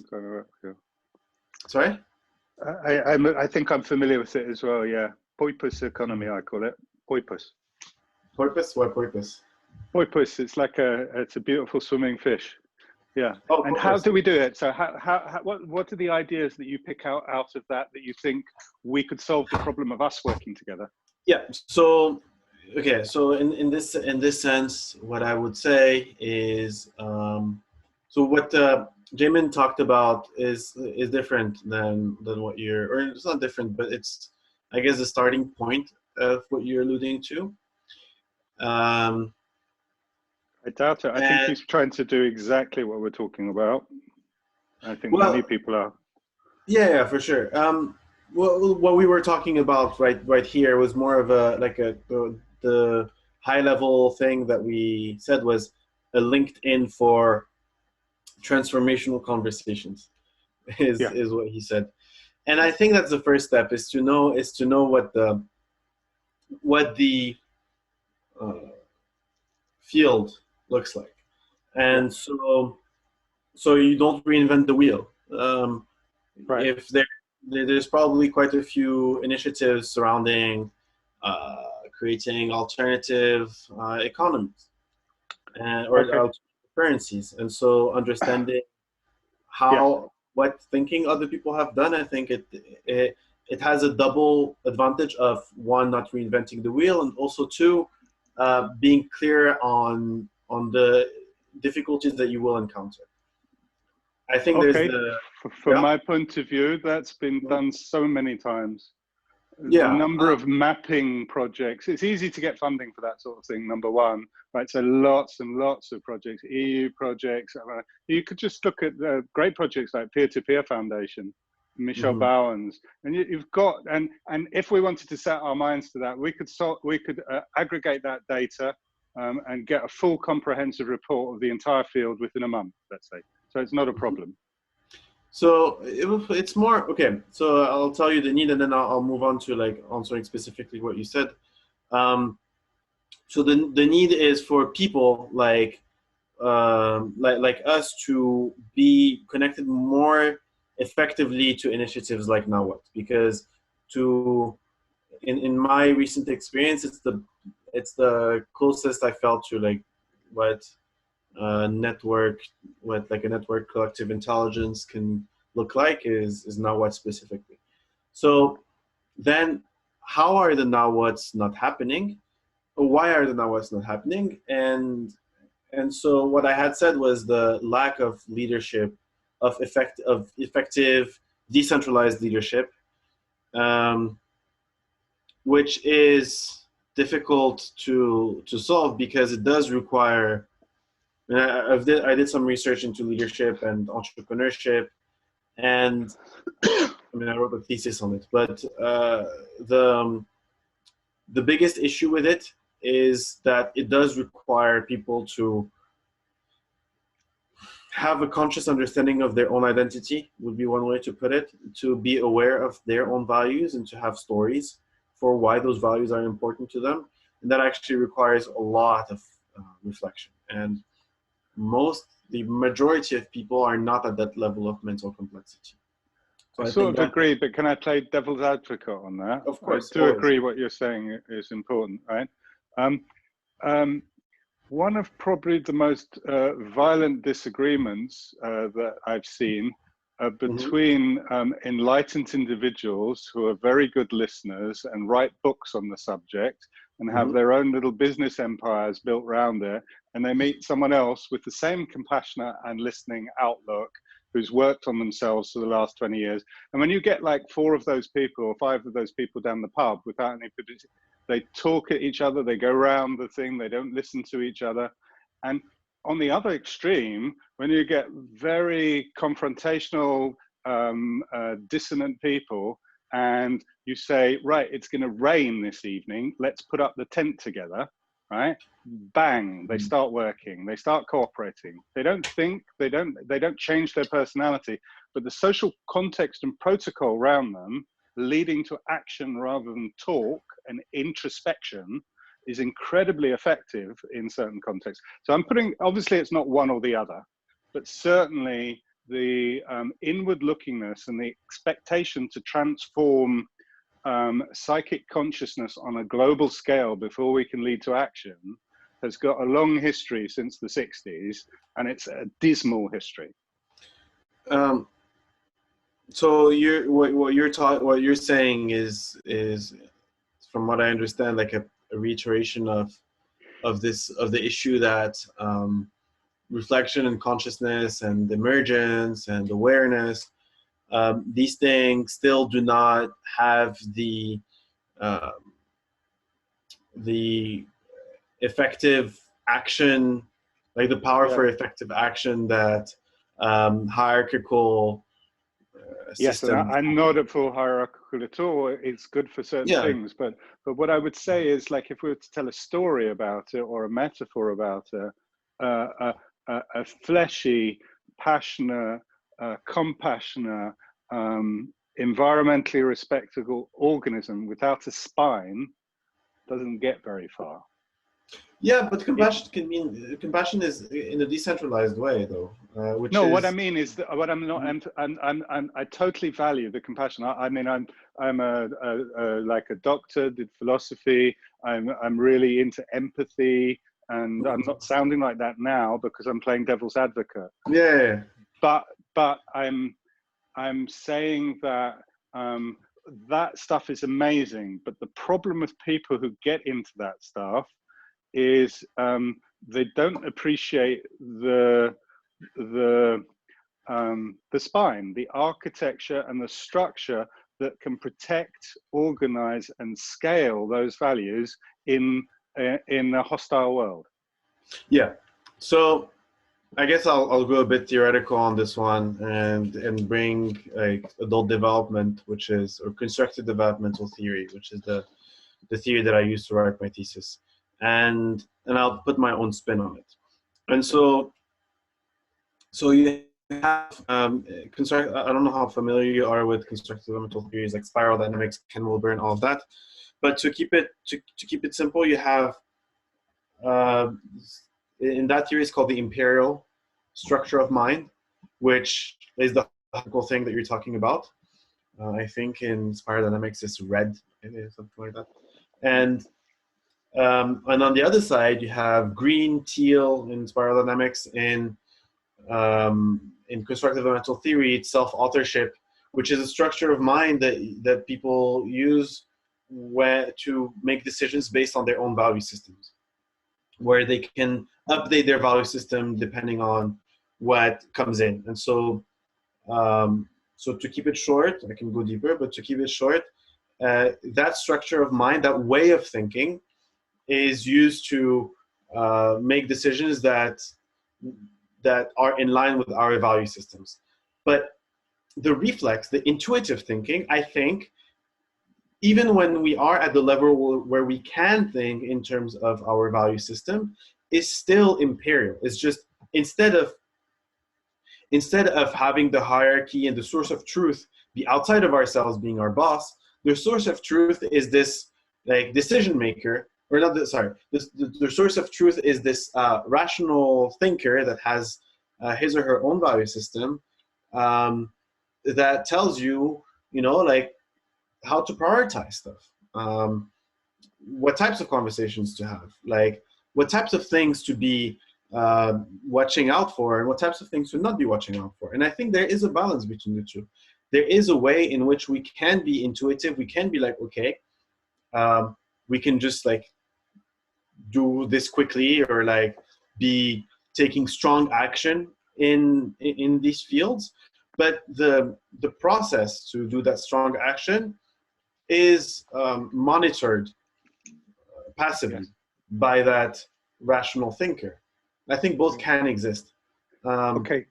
sorry, I think I'm familiar with it as well. Yeah, Poipus economy, I call it. Poipus. Porpoise? What porpoise? Poipus. It's a beautiful swimming fish. Yeah. Oh, And porpoise. how do we do it? So what are the ideas that you pick out of that you think we could solve the problem of us working together? Yeah. So okay. So in this sense, what I would say is, so what Jamin talked about is different than what you're, or it's not different, but it's, I guess, the starting point of what you're alluding to. I doubt it. I think he's trying to do exactly what we're talking about. I think many people are. Yeah, for sure. Well, what we were talking about right here was more of a the high level thing that we said was a LinkedIn for transformational conversations is what he said. And I think that's the first step, is to know what the field looks like. And so you don't reinvent the wheel. Right. If there's probably quite a few initiatives surrounding creating alternative economies or alternative currencies, and so understanding what thinking other people have done, I think it has a double advantage of, one, not reinventing the wheel, and also two, being clear on the difficulties that you will encounter. I think there's from my point of view, that's been done so many times. The number of mapping projects. It's easy to get funding for that sort of thing, number one, right? So lots and lots of projects, EU projects. You could just look at great projects like Peer-to-Peer Foundation, Michel Bowens, and you've got, and if we wanted to set our minds to that, we could aggregate that data and get a full comprehensive report of the entire field within a month, let's say. So it's not a problem. So it's more, okay, so I'll tell you the need, and then I'll move on to like answering specifically what you said. So the need is for people like us to be connected more effectively to initiatives like Now What, because in my recent experience, it's the closest I felt to like what a network collective intelligence can look like is Now What specifically. So then how are the Now What's not happening? Or why are the Now What's not happening? And so what I had said was the lack of leadership, of effective decentralized leadership, which is difficult to solve because it does require, I did some research into leadership and entrepreneurship, and I mean, I wrote a thesis on it, but the biggest issue with it is that it does require people to have a conscious understanding of their own identity, would be one way to put it, to be aware of their own values and to have stories for why those values are important to them. And that actually requires a lot of reflection. And the majority of people are not at that level of mental complexity. So I sort of agree, but can I play devil's advocate on that? Of course. I do agree what you're saying is important, right? One of probably the most violent disagreements that I've seen between enlightened individuals who are very good listeners and write books on the subject and have their own little business empires built around it, and they meet someone else with the same compassionate and listening outlook who's worked on themselves for the last 20 years. And when you get like 4 of those people or 5 of those people down the pub without any publicity, they talk at each other, they go around the thing, they don't listen to each other. And on the other extreme, when you get very confrontational, dissonant people, and you say, right, it's going to rain this evening, let's put up the tent together. right? Bang, they start working, they start cooperating. They don't think, they don't change their personality, but the social context and protocol around them leading to action rather than talk and introspection is incredibly effective in certain contexts. So I'm putting, obviously it's not one or the other, but certainly the inward lookingness and the expectation to transform psychic consciousness on a global scale before we can lead to action has got a long history since the 60s, and it's a dismal history. So what you're saying is from what I understand, like a reiteration of the issue that reflection and consciousness and emergence and awareness, these things still do not have the effective action, like the power for effective action that hierarchical yes, system. and I'm not at full hierarchical at all. It's good for certain things, but what I would say is, like, if we were to tell a story about it or a metaphor about it, a fleshy, passionate, compassionate, environmentally respectable organism without a spine doesn't get very far. Yeah, but compassion is in a decentralized way, though. What I mean is that what I'm not. I totally value the compassion. I mean, I'm like a doctor, did philosophy. I'm really into empathy, and I'm not sounding like that now because I'm playing devil's advocate. Yeah. But I'm saying that that stuff is amazing. But the problem with people who get into that stuff is they don't appreciate the spine, the architecture and the structure that can protect, organize, and scale those values in a hostile world. Yeah. So I guess I'll go a bit theoretical on this one and bring like adult development, or constructive developmental theory, which is the theory that I used to write my thesis. And I'll put my own spin on it. And so you have I don't know how familiar you are with constructive developmental theories like spiral dynamics, Ken Wilber, and all of that. But to keep it simple, you have in that theory it's called the imperial structure of mind, which is the hierarchical thing that you're talking about. I think in spiral dynamics it's red, something like that. And on the other side, you have green, teal in spiral dynamics. In constructive developmental theory, it's self-authorship, which is a structure of mind that people use to make decisions based on their own value systems, where they can update their value system depending on what comes in. And so, so to keep it short, I can go deeper, but to keep it short, that structure of mind, that way of thinking, is used to make decisions that are in line with our value systems. But the reflex, the intuitive thinking, I think, even when we are at the level where we can think in terms of our value system, is still imperial. It's just instead of having the hierarchy and the source of truth be outside of ourselves being our boss, the source of truth is this like decision maker. Or not, the source of truth is this rational thinker that has his or her own value system that tells you, like how to prioritize stuff, what types of conversations to have, like what types of things to be watching out for and what types of things to not be watching out for. And I think there is a balance between the two. There is a way in which we can be intuitive. We can be like, okay, we can just like do this quickly, or like be taking strong action in these fields. But the process to do that strong action is monitored passively by that rational thinker. I think both can exist. Okay,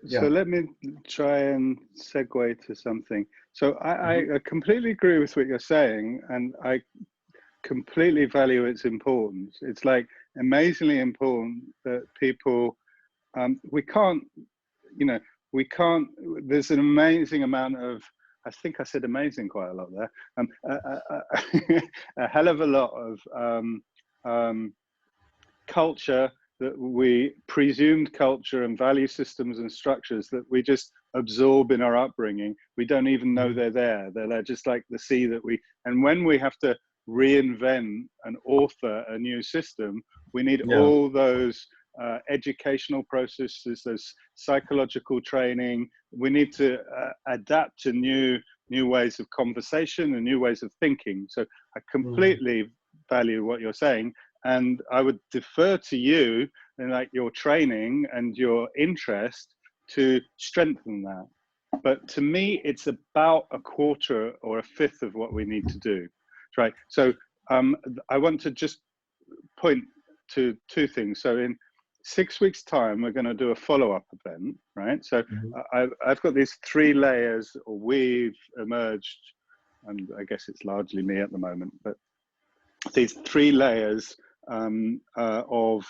so let me try and segue to something. So I completely agree with what you're saying, and completely value its importance. It's like amazingly important that people, we can't, you know, we can't, there's an amazing amount of, I think I said amazing quite a lot there, a hell of a lot of culture, that we presumed culture and value systems and structures that we just absorb in our upbringing. We don't even know they're there. They're just like the sea that we, and when we have to reinvent and author a new system, we need all those educational processes, those psychological training. We need to adapt to new ways of conversation and new ways of thinking. So I completely value what you're saying, and I would defer to you and like your training and your interest to strengthen that. But to me, it's about a quarter or a fifth of what we need to do, right? So I want to just point to two things. So in 6 weeks' time, we're going to do a follow-up event, right? So I've got these 3 layers, or we've emerged, and I guess it's largely me at the moment, but these 3 layers of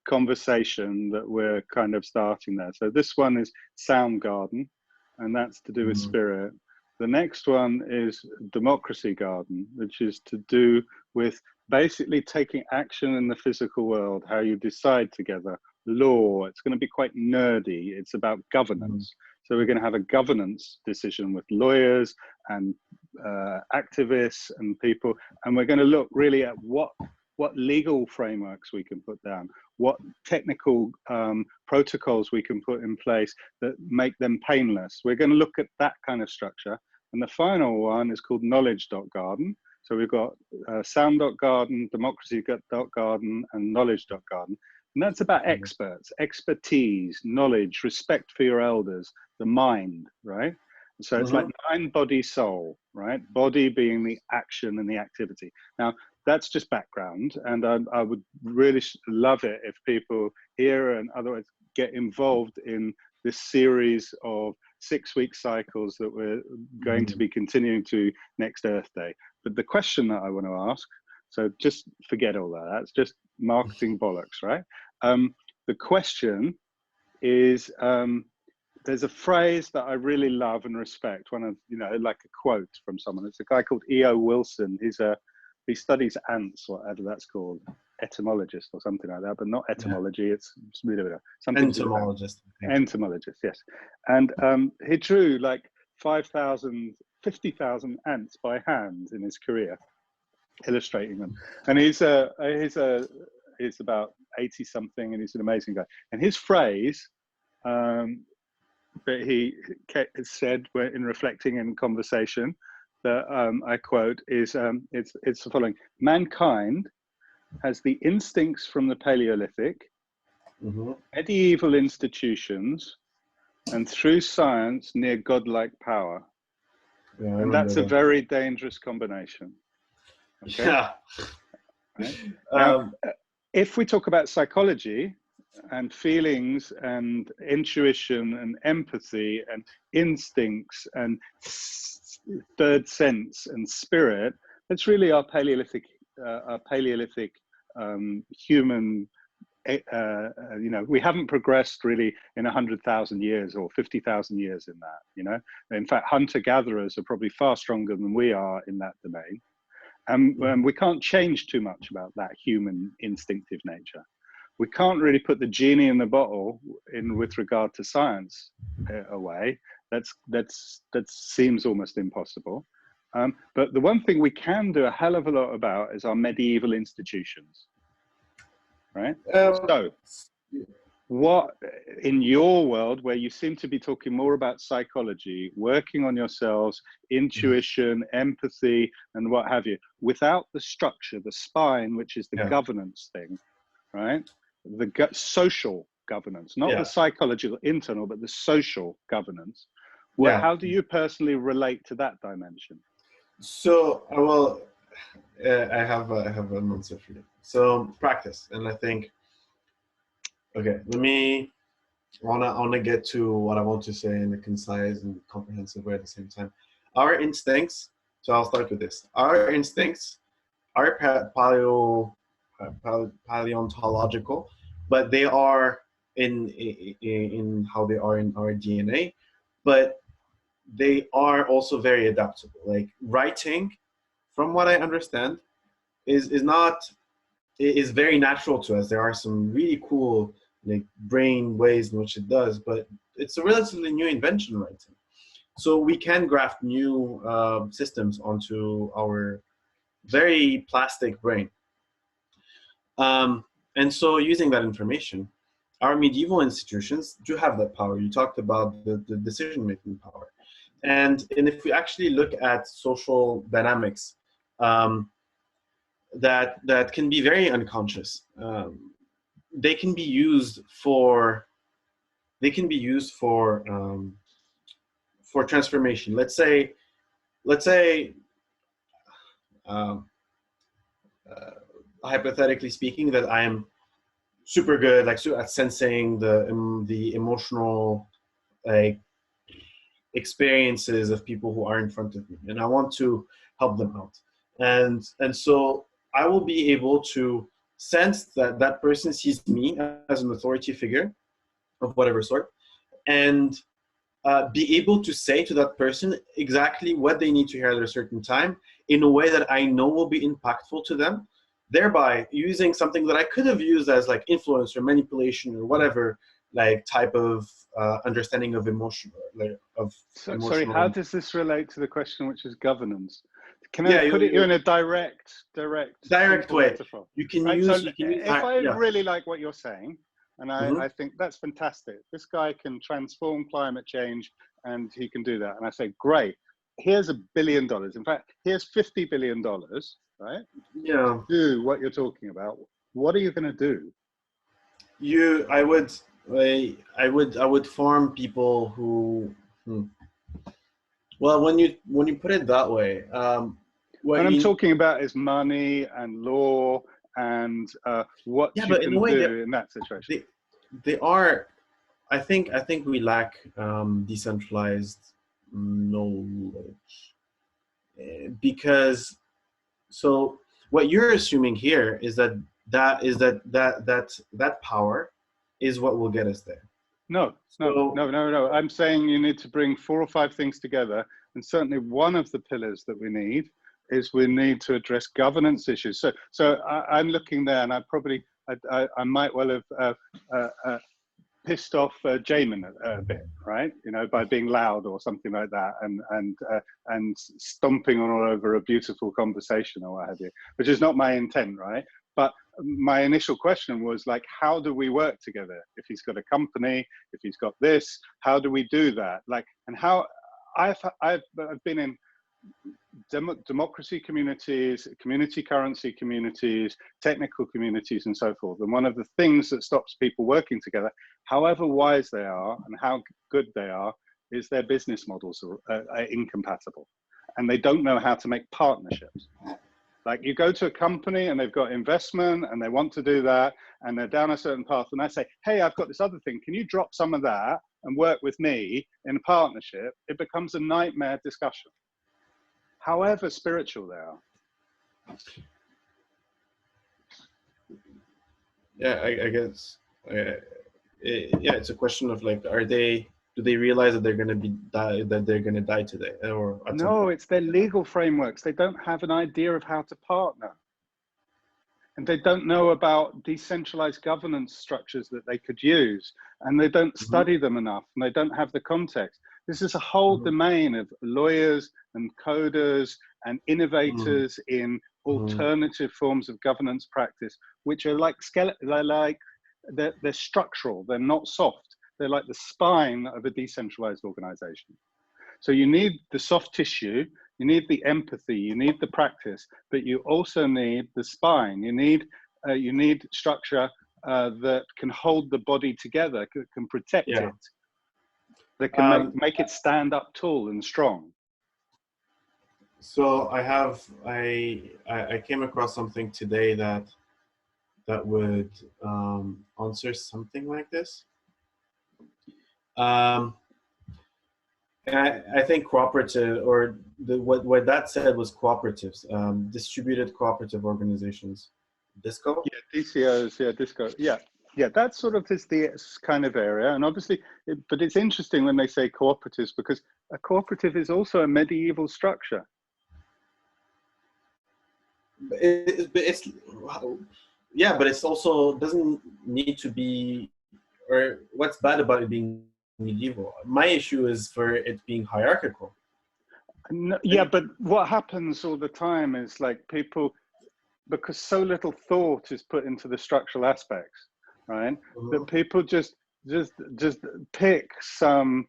conversation that we're kind of starting there. So this one is Sound Garden, and that's to do with spirit. The next one is Democracy Garden, which is to do with basically taking action in the physical world, how you decide together, law. It's going to be quite nerdy. It's about governance. So we're going to have a governance decision with lawyers and activists and people, and we're going to look really at what legal frameworks we can put down, what technical protocols we can put in place that make them painless. We're going to look at that kind of structure. And the final one is called Knowledge.garden. So we've got Sound.garden, Democracy.garden, and Knowledge.garden. And that's about experts, expertise, knowledge, respect for your elders, the mind, right? So it's like mind, body, soul, right? Body being the action and the activity. Now, that's just background. And I would really love it if people here and otherwise get involved in this series of 6-week cycles that we're going to be continuing to next Earth Day. But the question that I want to ask, so just forget all that. That's just marketing bollocks, right? The question is, there's a phrase that I really love and respect. One of, you know, like a quote from someone. It's a guy called E.O. Wilson. He studies ants, whatever that's called, etymologist or something like that, but not etymology. It's something. Entomologist. Entomologist, yes. And he drew like 50,000 ants by hand in his career, illustrating them. And he's about 80 something, and he's an amazing guy. And his phrase that he said in reflecting in conversation, that I quote, is it's the following: mankind has the instincts from the Paleolithic, medieval institutions, and through science near godlike power. And that's a very dangerous combination. Okay? Yeah. Right? Now, if we talk about psychology and feelings and intuition and empathy and instincts and third sense and spirit, that's really our Paleolithic human. You know, we haven't progressed really in 100,000 years or 50,000 years in that. You know, in fact, hunter-gatherers are probably far stronger than we are in that domain, and we can't change too much about that human instinctive nature. We can't really put the genie in the bottle in with regard to science away. That seems almost impossible. But the one thing we can do a hell of a lot about is our medieval institutions, right? So what, in your world, where you seem to be talking more about psychology, working on yourselves, intuition, empathy, and what have you, without the structure, the spine, which is the governance thing, right? The social governance, not the psychological internal, but the social governance. Well, how do you personally relate to that dimension? So I have an answer for you. So practice, and I think, okay, I wanna get to what I want to say in a concise and comprehensive way at the same time. Our instincts. So I'll start with this. Our instincts are paleontological, but they are in how they are in our DNA, but they are also very adaptable. Like writing, from what I understand, is very natural to us. There are some really cool like brain ways in which it does, but it's a relatively new invention, writing. So we can graft new systems onto our very plastic brain. And so using that information, our medieval institutions do have that power. You talked about the decision-making power. And if we actually look at social dynamics, that can be very unconscious. They can be used for transformation. Let's say um, hypothetically speaking, that I am super good at sensing the emotional like experiences of people who are in front of me, and I want to help them out. And so I will be able to sense that that person sees me as an authority figure of whatever sort, and be able to say to that person exactly what they need to hear at a certain time in a way that I know will be impactful to them, thereby using something that I could have used as like influence or manipulation or whatever like type of understanding of emotion, like of emotional. Sorry, how does this relate to the question, which is governance? Can Yeah, I put it in a direct way. metaphor? You can Right, use. so You can use if I yeah. really like what you're saying, and I think that's fantastic, this guy can transform climate change and he can do that, and I say, great, here's $1 billion. In fact, here's $50 billion, right? Yeah. To do what you're talking about. What are you going to do? I would form people who. Well, when you put it that way, what I'm talking about is money and law and what you can do in that situation. They are. I think we lack decentralized knowledge because. So what you're assuming here is that power is what will get us there. No. I'm saying you need to bring 4 or 5 things together, and certainly one of the pillars that we need is we need to address governance issues. So I'm looking there, and I might well have pissed off Jamin a bit, right? You know, by being loud or something like that, and stomping all over a beautiful conversation or what have you, which is not my intent, right? But my initial question was like, how do we work together? If he's got a company, if he's got this, how do we do that? Like, and how I've been in democracy communities, community currency communities, technical communities, and so forth. And one of the things that stops people working together, however wise they are and how good they are, is their business models are incompatible. And they don't know how to make partnerships. Like you go to a company and they've got investment and they want to do that and they're down a certain path, and I say, hey, I've got this other thing. Can you drop some of that and work with me in a partnership? It becomes a nightmare discussion, however spiritual they are. Yeah, I guess. Yeah, it's a question of like, do they realize that they're going to die today, or no? It's their legal frameworks. They don't have an idea of how to partner, and they don't know about decentralized governance structures that they could use, and they don't study them enough, and they don't have the context. This is a whole domain of lawyers and coders and innovators in alternative forms of governance practice, which are like they're structural. They're not soft. They're like the spine of a decentralized organization. So you need the soft tissue, you need the empathy, you need the practice, but you also need the spine. You need structure that can hold the body together, can protect it, that can make it stand up tall and strong. So I came across something today that would answer something like this. I think cooperative, or what that said was cooperatives, distributed cooperative organizations. Disco? Yeah, DCOs, yeah, disco, yeah. Yeah, that sort of is the kind of area. And obviously, but it's interesting when they say cooperatives, because a cooperative is also a medieval structure. It's yeah, but it's also doesn't need to be, or what's bad about it being medieval? My issue is for it being hierarchical. No, yeah, but what happens all the time is like people, because so little thought is put into the structural aspects, right? That people just pick some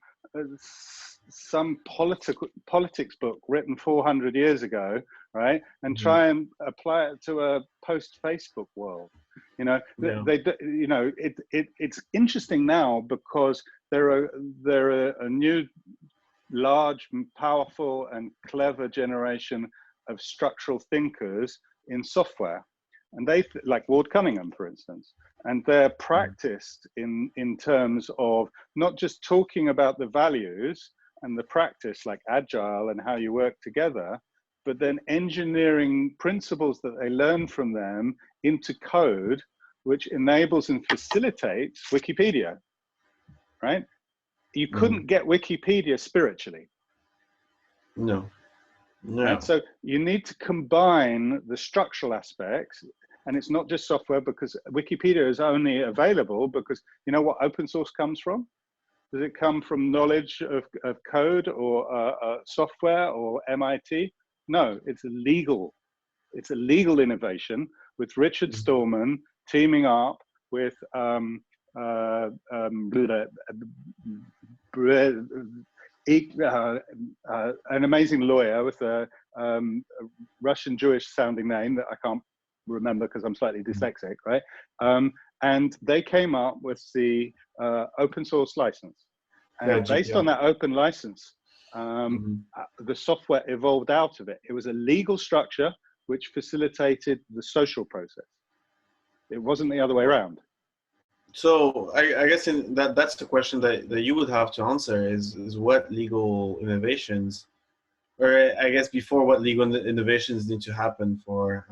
politics book written 400 years ago, right, and try and apply it to a post-Facebook world. You know, you know, it's interesting now because there are a new, large, powerful, and clever generation of structural thinkers in software, and they like Ward Cunningham, for instance, and they're practiced in terms of not just talking about the values and the practice like agile and how you work together, but then engineering principles that they learn from them into code, which enables and facilitates Wikipedia, right? You couldn't get Wikipedia spiritually. No. Right? So you need to combine the structural aspects, and it's not just software, because Wikipedia is only available because, you know what open source comes from? Does it come from knowledge of code or software or MIT? No, it's a legal innovation with Richard Stallman teaming up with an amazing lawyer with a Russian Jewish sounding name that I can't remember because I'm slightly dyslexic, right? And they came up with the open source license. And based on that open license, the software evolved out of it. It was a legal structure which facilitated the social process. It wasn't the other way around. So I guess that's the question that you would have to answer is what legal innovations, or I guess before, what legal innovations need to happen for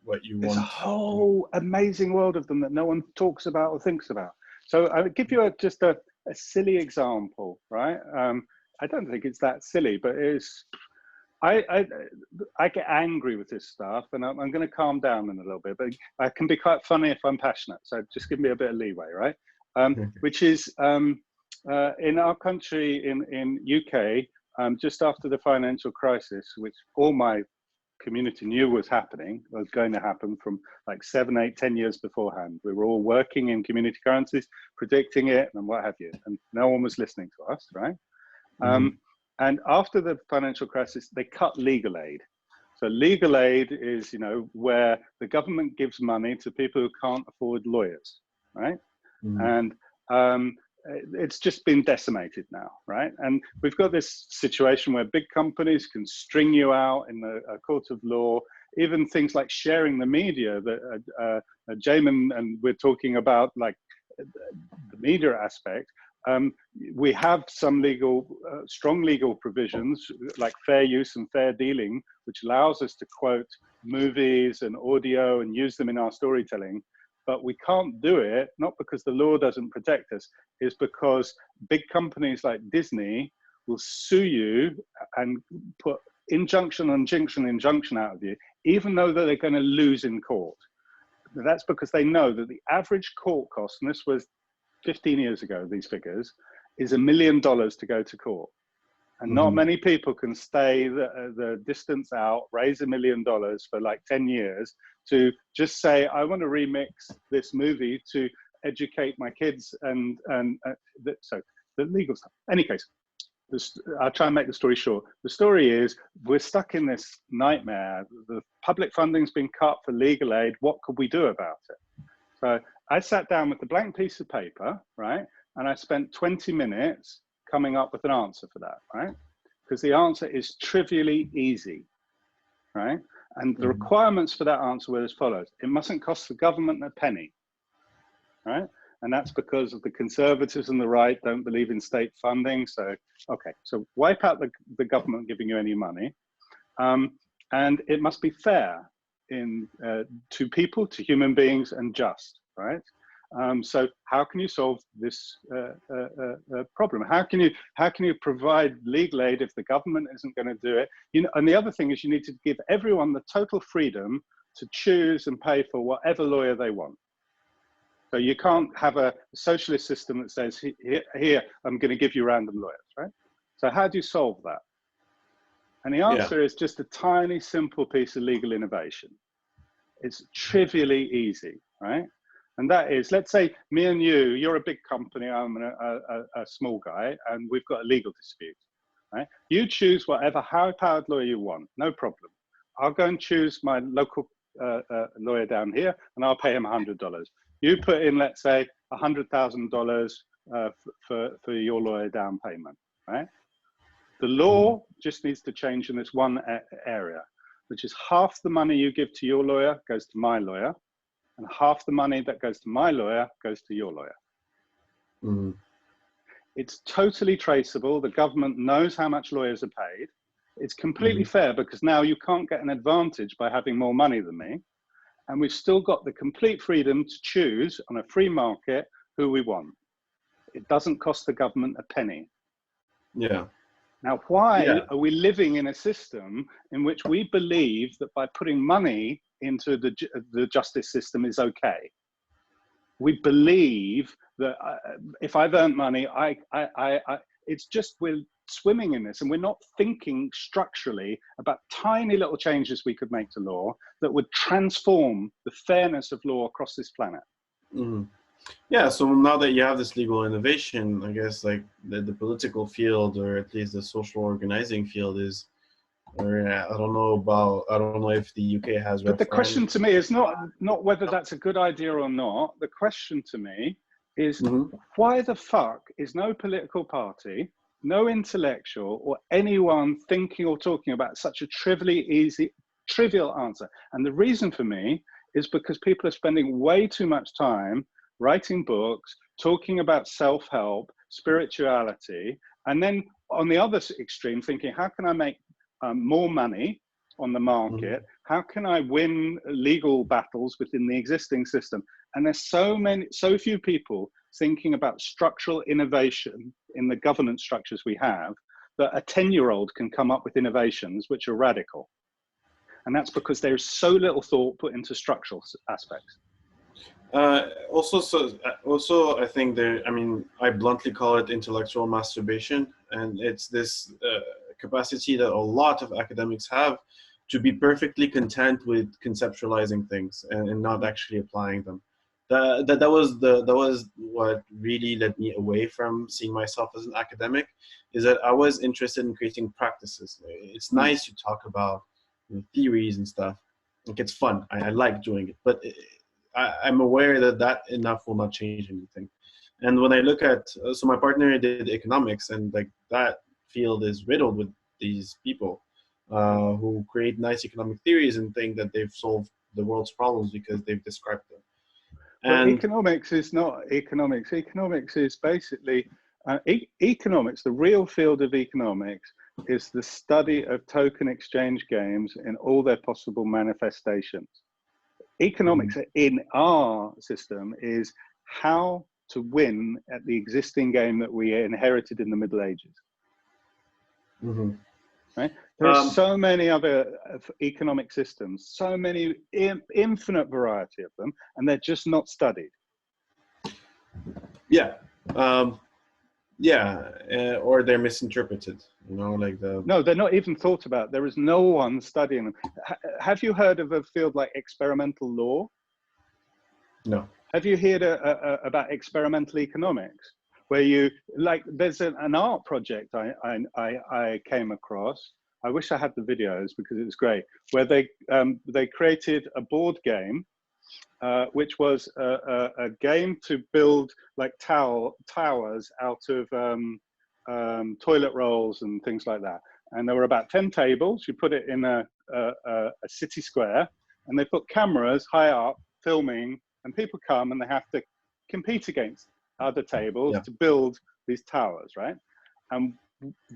what you want. There's a whole amazing world of them that no one talks about or thinks about. So I'll give you just a silly example, right? I don't think it's that silly, but it's, I get angry with this stuff, and I'm going to calm down in a little bit, but I can be quite funny if I'm passionate. So just give me a bit of leeway, right? Which is in our country, in UK, just after the financial crisis, which all my community knew was going to happen from like 7, 8, 10 years beforehand. We were all working in community currencies, predicting it and what have you, and no one was listening to us, right? And after the financial crisis, they cut legal aid. So legal aid is, you know, where the government gives money to people who can't afford lawyers, right? And it's just been decimated now, right? And we've got this situation where big companies can string you out in the court of law, even things like sharing the media that Jamin and we're talking about, like the media aspect. We have some strong legal provisions like fair use and fair dealing, which allows us to quote movies and audio and use them in our storytelling. But we can't do it, not because the law doesn't protect us, is because big companies like Disney will sue you and put injunction on injunction out of you, even though they're going to lose in court. That's because they know that the average court cost, and this was 15 years ago, these figures, is $1 million to go to court. And not many people can stay the distance out, raise $1 million for like 10 years to just say, I want to remix this movie to educate my kids so the legal stuff. In any case, I'll try and make the story short. The story is we're stuck in this nightmare. The public funding's been cut for legal aid. What could we do about it? So I sat down with a blank piece of paper, right? And I spent 20 minutes coming up with an answer for that, right? Because the answer is trivially easy, right? And the requirements for that answer were as follows. It mustn't cost the government a penny, right? And that's because of the conservatives and the right don't believe in state funding. So, okay, so wipe out the government giving you any money. And it must be fair to people, to human beings, and just, right? So how can you solve this problem? How can you provide legal aid if the government isn't going to do it? You know, and the other thing is you need to give everyone the total freedom to choose and pay for whatever lawyer they want. So you can't have a socialist system that says, here, I'm going to give you random lawyers, right? So how do you solve that? And the answer is just a tiny, simple piece of legal innovation. It's trivially easy, right? And that is, let's say me and you're a big company, I'm a small guy, and we've got a legal dispute, right? You choose whatever high-powered lawyer you want, no problem. I'll go and choose my local lawyer down here, and I'll pay him $100. You put in, let's say, $100,000 for your lawyer down payment, right? The law just needs to change in this one area, which is half the money you give to your lawyer goes to my lawyer, and half the money that goes to my lawyer goes to your lawyer. Mm-hmm. It's totally traceable. The government knows how much lawyers are paid. It's completely fair because now you can't get an advantage by having more money than me. And we've still got the complete freedom to choose on a free market who we want. It doesn't cost the government a penny. Yeah. Now, why are we living in a system in which we believe that by putting money into the justice system is okay? We believe that if I've earned money, it's just we're swimming in this and we're not thinking structurally about tiny little changes we could make to law that would transform the fairness of law across this planet. Mm-hmm. Yeah, so now that you have this legal innovation, I guess like the political field, or at least the social organizing field is, or I don't know if the UK has. But the question to me is not whether that's a good idea or not. The question to me is why the fuck is no political party, no intellectual, or anyone thinking or talking about such a trivial answer? And the reason for me is because people are spending way too much time writing books, talking about self-help, spirituality, and then on the other extreme, thinking, how can I make more money on the market? How can I win legal battles within the existing system? And there's so few people thinking about structural innovation in the governance structures we have, that a 10-year-old can come up with innovations which are radical. And that's because there's so little thought put into structural aspects. Also, I think I bluntly call it intellectual masturbation, and it's this capacity that a lot of academics have to be perfectly content with conceptualizing things and not actually applying them. That was what really led me away from seeing myself as an academic, is that I was interested in creating practices. It's nice to talk about theories and stuff. Like, it's fun. I like doing it, but I'm aware that enough will not change anything. And when I look at, so my partner did economics, and like that field is riddled with these people who create nice economic theories and think that they've solved the world's problems because they've described them. And economics is not economics. Economics is basically, economics, the real field of economics, is the study of token exchange games in all their possible manifestations. Economics in our system is how to win at the existing game that we inherited in the Middle Ages. Right? There are so many other economic systems, so many infinite variety of them, and they're just not studied. Or they're misinterpreted. No, they're not even thought about. There is no one studying them. Have you heard of a field like experimental law? No. Have you heard about experimental economics, where there's an art project I came across. I wish I had the videos because it was great, where they created a board game, which was a game to build like towers out of toilet rolls and things like that. And there were about 10 tables. You put it in a city square, and they put cameras high up filming, and people come and they have to compete against other tables Yeah. to build these towers, right? And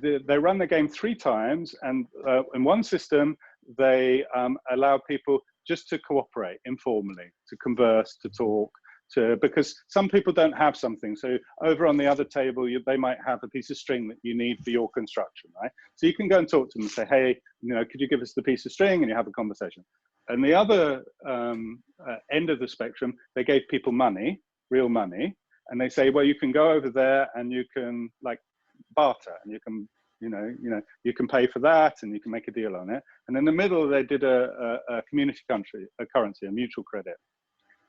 they run the game 3 times, and in one system, they allow people just to cooperate informally, to converse, to talk, because some people don't have something. So over on the other table, they might have a piece of string that you need for your construction, right? So you can go and talk to them and say, hey, could you give us the piece of string? And you have a conversation. And the other end of the spectrum, they gave people money, real money, and they say, well, you can go over there and you can like barter, and you can, you can pay for that, and you can make a deal on it. And in the middle, they did a community currency, a mutual credit.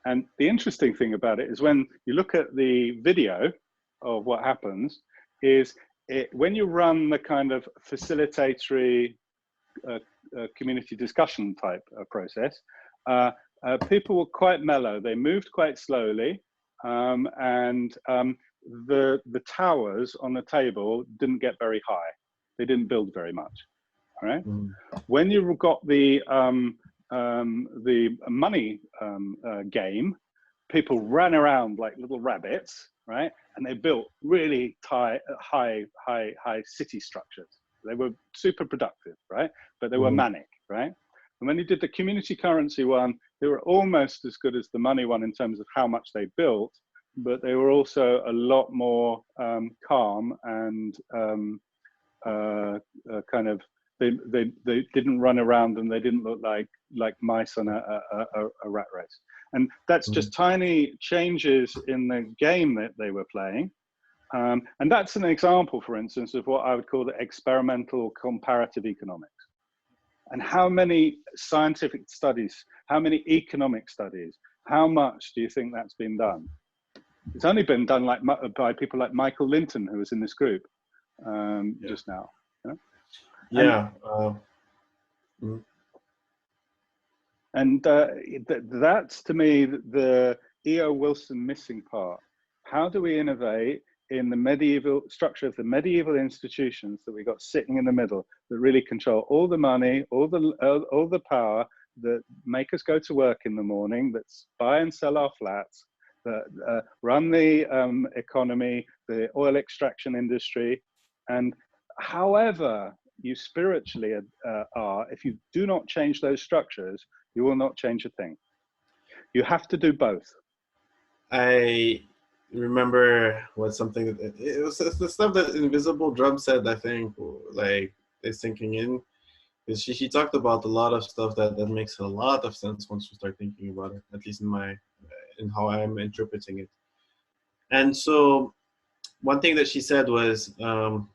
And the interesting thing about it is when you look at the video of what happens is when you run the kind of facilitatory community discussion type process, people were quite mellow. They moved quite slowly, and the towers on the table didn't get very high. They didn't build very much, right? When you got the money game, people ran around like little rabbits, right? And they built really high city structures. They were super productive, right? But they were manic, right? And when you did the community currency one, they were almost as good as the money one in terms of how much they built, but they were also a lot more calm and kind of, they didn't run around, and they didn't look like mice on a rat race. And that's just tiny changes in the game that they were playing. And that's an example, for instance, of what I would call the experimental comparative economics. And how many scientific studies, how many economic studies, how much do you think that's been done? It's only been done by people like Michael Linton, who was in this group just now. Yeah. And that's, to me, the E.O. Wilson missing part. How do we innovate in the medieval structure of the medieval institutions that we got sitting in the middle, that really control all the money, all the power, that make us go to work in the morning, that buy and sell our flats, that run the economy, the oil extraction industry? And however you spiritually are, if you do not change those structures, you will not change a thing. You have to do both. I remember something that it was the stuff that Invisible Drum said, I think, like, is sinking in. Because she talked about a lot of stuff that makes a lot of sense once you start thinking about it, at least in how I'm interpreting it. And so one thing that she said was, and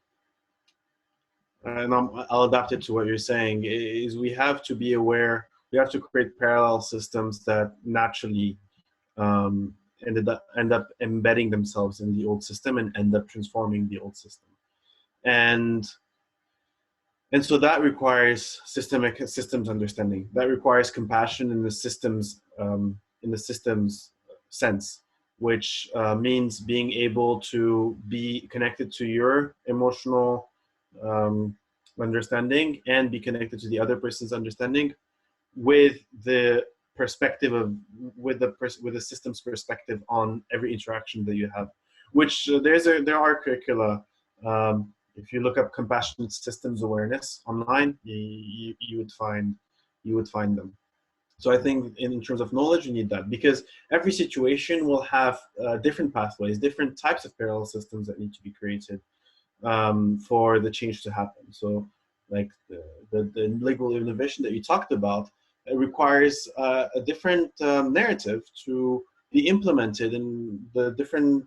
I'll adapt it to what you're saying, is we have to be aware, we have to create parallel systems that naturally end up embedding themselves in the old system and end up transforming the old system. And so that requires systems understanding. That requires compassion in the systems sense, which means being able to be connected to your emotional understanding and be connected to the other person's understanding with the perspective of with the system's perspective on every interaction that you have. Which there are curricula. If you look up compassionate systems awareness online, you would find them. So I think in terms of knowledge, you need that, because every situation will have different pathways, different types of parallel systems that need to be created for the change to happen. So like the legal innovation that you talked about, it requires a different narrative to be implemented in the different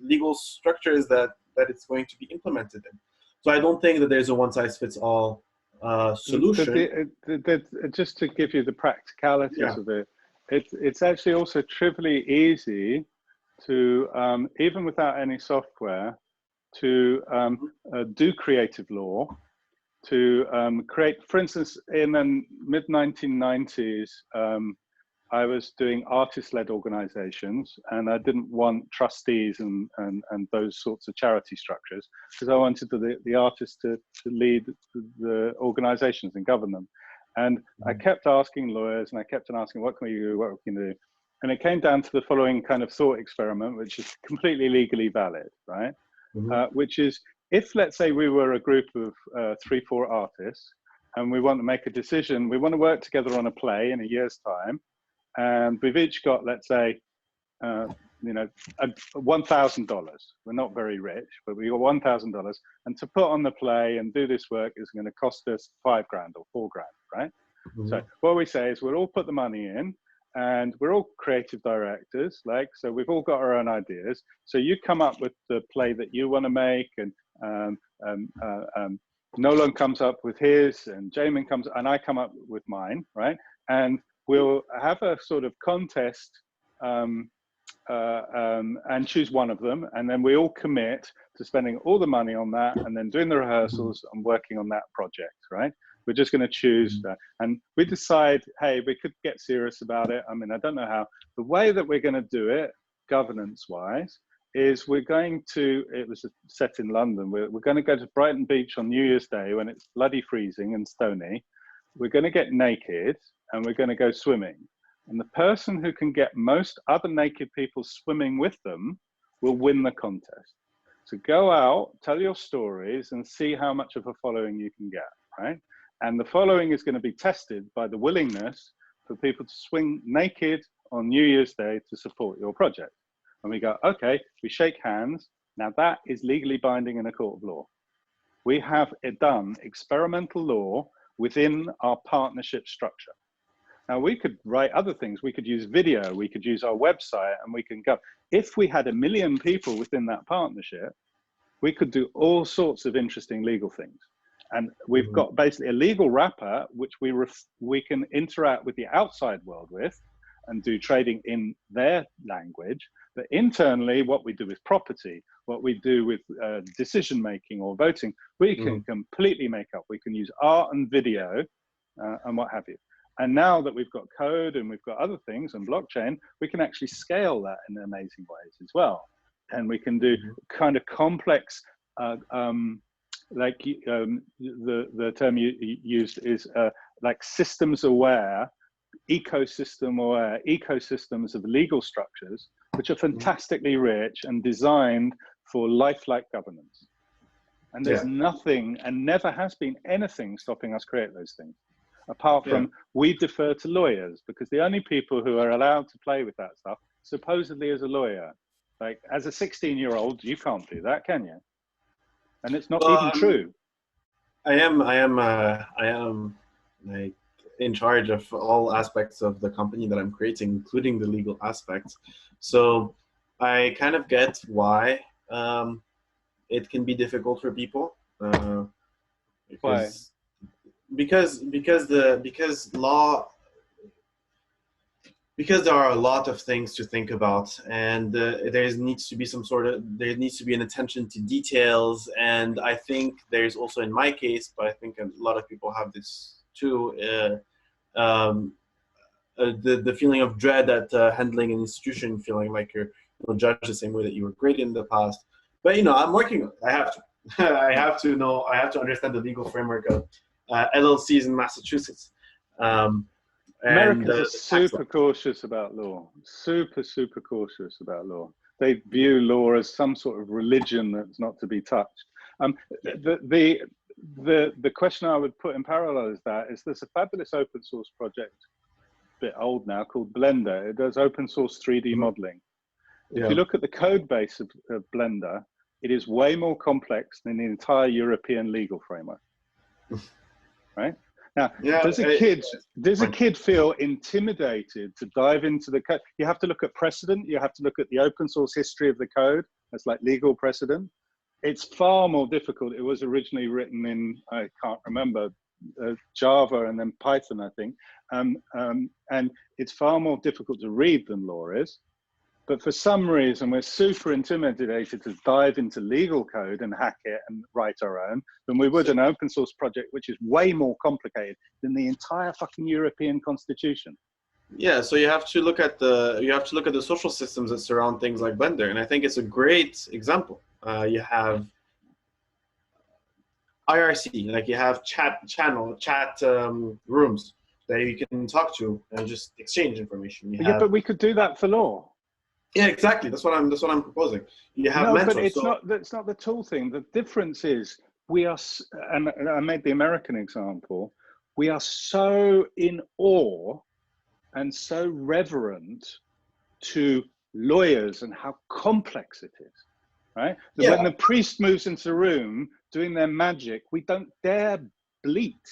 legal structures that it's going to be implemented in. So I don't think that there's a one-size-fits-all solution. Just to give you the practicalities of it, it's actually also trivially easy to, even without any software, to do creative law, to create, for instance, in the mid-1990s, I was doing artist-led organizations, and I didn't want trustees and those sorts of charity structures, because I wanted the artists to lead the organizations and govern them. And I kept asking lawyers, and I kept on asking, what can we do, what can we do? And it came down to the following kind of thought experiment, which is completely legally valid, right? Which is, if let's say we were a group of 3-4 artists and we want to make a decision, we want to work together on a play in a year's time, and we've each got, let's say, you know, $1,000. We're not very rich, but we got $1,000, and to put on the play and do this work is going to cost us $5,000 or $4,000, right? So what we say is we'll all put the money in, and we're all creative directors, like, so we've all got our own ideas. So you come up with the play that you want to make, and Nolan comes up with his, and Jamin comes, and I come up with mine, right? And we'll have a sort of contest and choose one of them, and then we all commit to spending all the money on that, and then doing the rehearsals and working on that project, right? We're just going to choose that, and we decide, hey, we could get serious about it. I mean, I don't know how. The way that we're going to do it, governance-wise, is we're going to, it was set in London, we're going to go to Brighton Beach on New Year's Day when it's bloody freezing and stony. We're going to get naked, and we're going to go swimming. And the person who can get most other naked people swimming with them will win the contest. So go out, tell your stories, and see how much of a following you can get, right? And the following is going to be tested by the willingness for people to swim naked on New Year's Day to support your project. And we go, okay, we shake hands. Now that is legally binding in a court of law. We have it done, experimental law, within our partnership structure. Now we could write other things. We could use video, we could use our website, and we can go. If we had 1 million people within that partnership, we could do all sorts of interesting legal things. And we've got basically a legal wrapper, which we can interact with the outside world with and do trading in their language. But internally, what we do with property, what we do with decision-making or voting, we can completely make up. We can use art and video and what have you. And now that we've got code and we've got other things and blockchain, we can actually scale that in amazing ways as well. And we can do kind of complex, like the term you used is like systems aware, ecosystem aware, ecosystems of legal structures, which are fantastically rich and designed for lifelike governance. And there's nothing, and never has been anything, stopping us create those things. Apart from we defer to lawyers, because the only people who are allowed to play with that stuff, supposedly as a lawyer, like as a 16-year-old, you can't do that, can you? And it's not even true. I am like in charge of all aspects of the company that I'm creating, including the legal aspects. So I kind of get why it can be difficult for people. Why? Because there are a lot of things to think about, and there needs to be an attention to details. And I think there's also, in my case, but I think a lot of people have this too, the feeling of dread at handling an institution, feeling like you're judged the same way that you were graded in the past. But I'm working. I have to. I have to understand the legal framework of LLCs in Massachusetts. Americans are super cautious about law. Super cautious about law. They view law as some sort of religion that's not to be touched. The question I would put in parallel is there's a fabulous open source project, a bit old now, called Blender. It does open source 3D modeling. If you look at the code base of Blender, it is way more complex than the entire European legal framework. Right? Now, does a kid feel intimidated to dive into the code? You have to look at precedent. You have to look at the open source history of the code. That's like legal precedent. It's far more difficult. It was originally written in, I can't remember, Java and then Python, I think. And it's far more difficult to read than law is. But for some reason, we're super intimidated to dive into legal code and hack it and write our own than we would an open source project, which is way more complicated than the entire fucking European constitution. Yeah, so you have to look at the social systems that surround things like Blender, and I think it's a great example. You have IRC, like you have chat rooms. that you can talk to and just exchange information. You Yeah, have, but we could do that for law. yeah, exactly. That's what I'm proposing. You have No, mentors. but it's so, not. That's not the tool thing. The difference is we are, and I made the American example. We are so in awe and so reverent to lawyers and how complex it is, right? Yeah. When the priest moves into the room doing their magic, we don't dare bleat,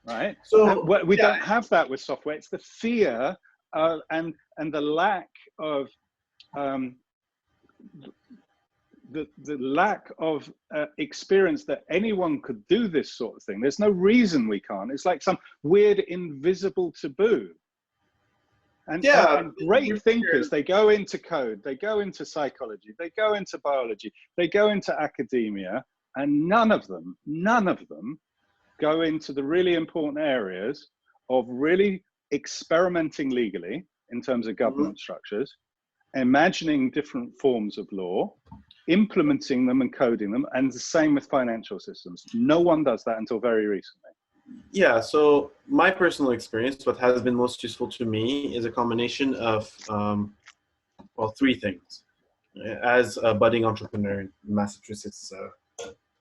right? So We don't have that with software. It's the fear and the lack of the lack of experience that anyone could do this sort of thing. There's no reason we can't. It's like some weird invisible taboo. And great thinkers, they go into code, they go into psychology, they go into biology, they go into academia, and none of them go into the really important areas of really experimenting legally in terms of governance structures, imagining different forms of law, implementing them and coding them, and the same with financial systems. No one does that until very recently. Yeah, so my personal experience, what has been most useful to me is a combination of, well, three things. As a budding entrepreneur in Massachusetts, or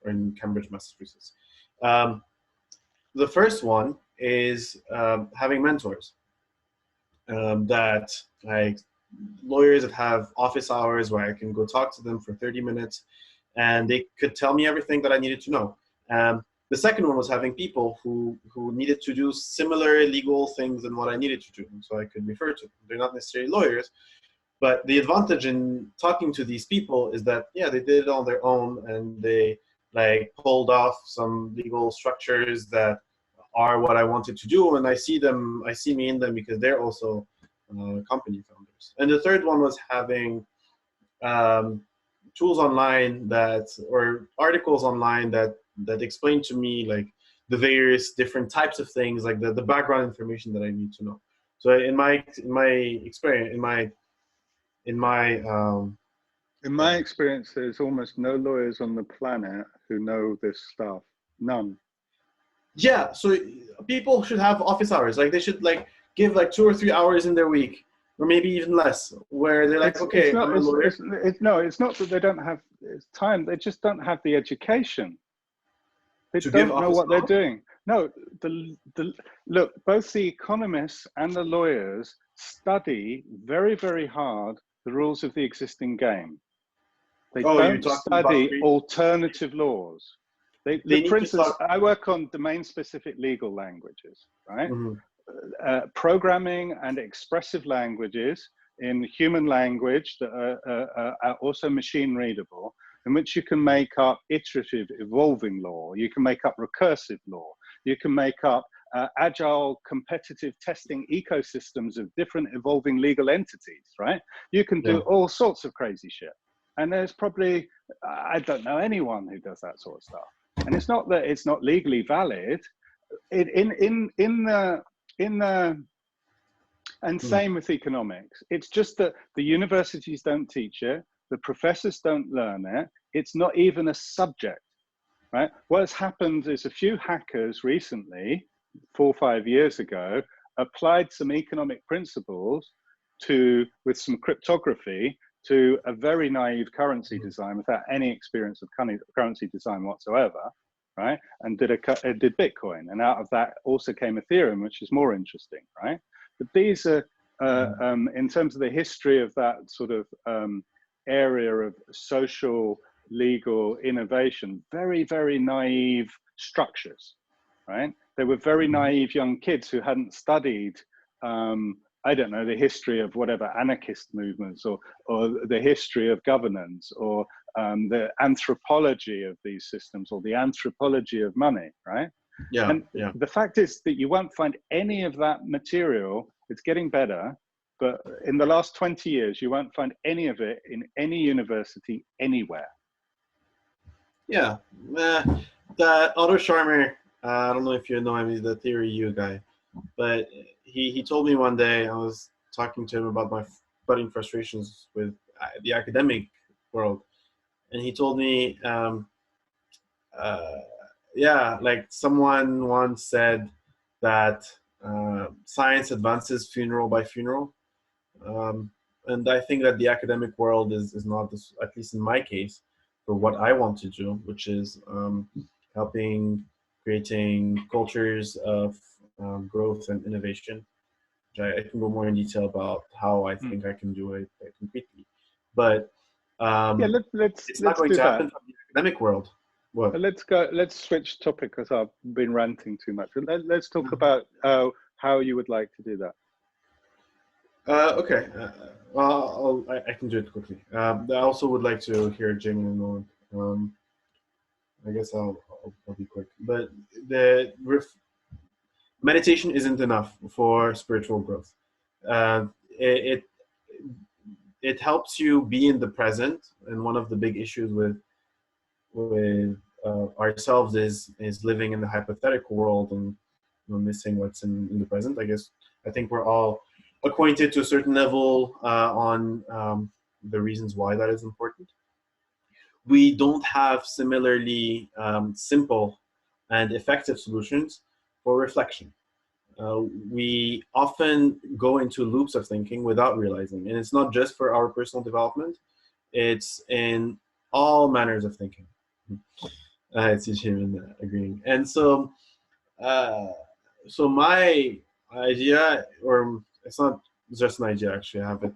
in Cambridge, Massachusetts. The first one is having mentors. That, like, lawyers that have office hours where I can go talk to them for 30 minutes and they could tell me everything that I needed to know. The second one was having people who needed to do similar legal things than what I needed to do, so I could refer to them. They're not necessarily lawyers, but the advantage in talking to these people is that, yeah, they did it on their own and they like pulled off some legal structures that are what I wanted to do, and I see me in them because they're also company founders. And the third one was having tools online or articles online that explain to me like the various different types of things, like the background information that I need to know. So in my experience, in my experience, there's almost no lawyers on the planet who know this stuff. None. Yeah, so people should have office hours. Like they should like give like 2 or 3 hours in their week, or maybe even less, where they're like, okay, I'm a lawyer. It's not that they don't have time. They just don't have the education. They don't know what they're doing. No, look, both the economists and the lawyers study very, very hard the rules of the existing game. They don't study alternative laws. For instance, I work on domain-specific legal languages, right? Programming and expressive languages in human language that are also machine readable, in which you can make up iterative, evolving law. You can make up recursive law. You can make up agile, competitive testing ecosystems of different evolving legal entities, right? You can do all sorts of crazy shit. And there's probably, I don't know anyone who does that sort of stuff. And it's not that it's not legally valid. And same with economics. It's just that the universities don't teach it. The professors don't learn it. It's not even a subject, right? What has happened is a few hackers recently, 4 or 5 years ago, applied some economic principles with some cryptography to a very naive currency design without any experience of currency design whatsoever, right? And did Bitcoin. And out of that also came Ethereum, which is more interesting, right? But these are, in terms of the history of that sort of area of social legal innovation, very, very naive structures, right? They were very naive young kids who hadn't studied, I don't know, the history of whatever anarchist movements or the history of governance or the anthropology of these systems or the anthropology of money, right? Yeah, and the fact is that you won't find any of that material. It's getting better, but in the last 20 years, you won't find any of it in any university anywhere. Yeah, the Otto Scharmer, I don't know if you know him, he's the Theory U guy, but he told me one day, I was talking to him about my budding frustrations with the academic world, and he told me, yeah, like someone once said, that science advances funeral by funeral. And I think that the academic world is not, this, at least in my case, for what I want to do, which is helping creating cultures of growth and innovation. I can go more in detail about how I think I can do it concretely. But yeah, it's not going do to happen that. from the academic world. What? Let's switch topic because I've been ranting too much. Let's talk about how you would like to do that. Okay. Well, I can do it quickly. I also would like to hear Jamie and Nolan. I guess I'll be quick. But meditation isn't enough for spiritual growth. It helps you be in the present, and one of the big issues with ourselves is living in the hypothetical world and missing what's in the present. I think we're all acquainted to a certain level on the reasons why that is important. We don't have similarly simple and effective solutions for reflection. We often go into loops of thinking without realizing, and it's not just for our personal development, it's in all manners of thinking. I see Jim agreeing. And so my idea, or it's not just an idea actually, I have it,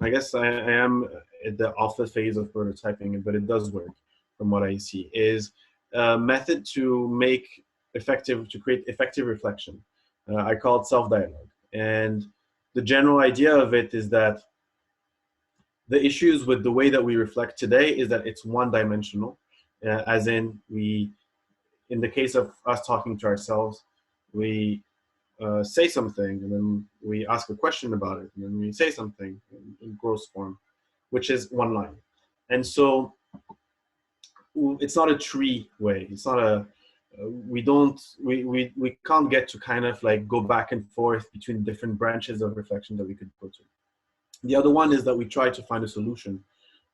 I guess I am at the alpha phase of prototyping, but it does work from what I see, is a method to create effective reflection. I call it self-dialogue. And the general idea of it is that the issues with the way that we reflect today is that it's one-dimensional, as in in the case of us talking to ourselves, we say something and then we ask a question about it, and then we say something in gross form, which is one line. And so it's not a tree way. It's not a we can't get to kind of like go back and forth between different branches of reflection that we could go to. The other one is that we try to find a solution.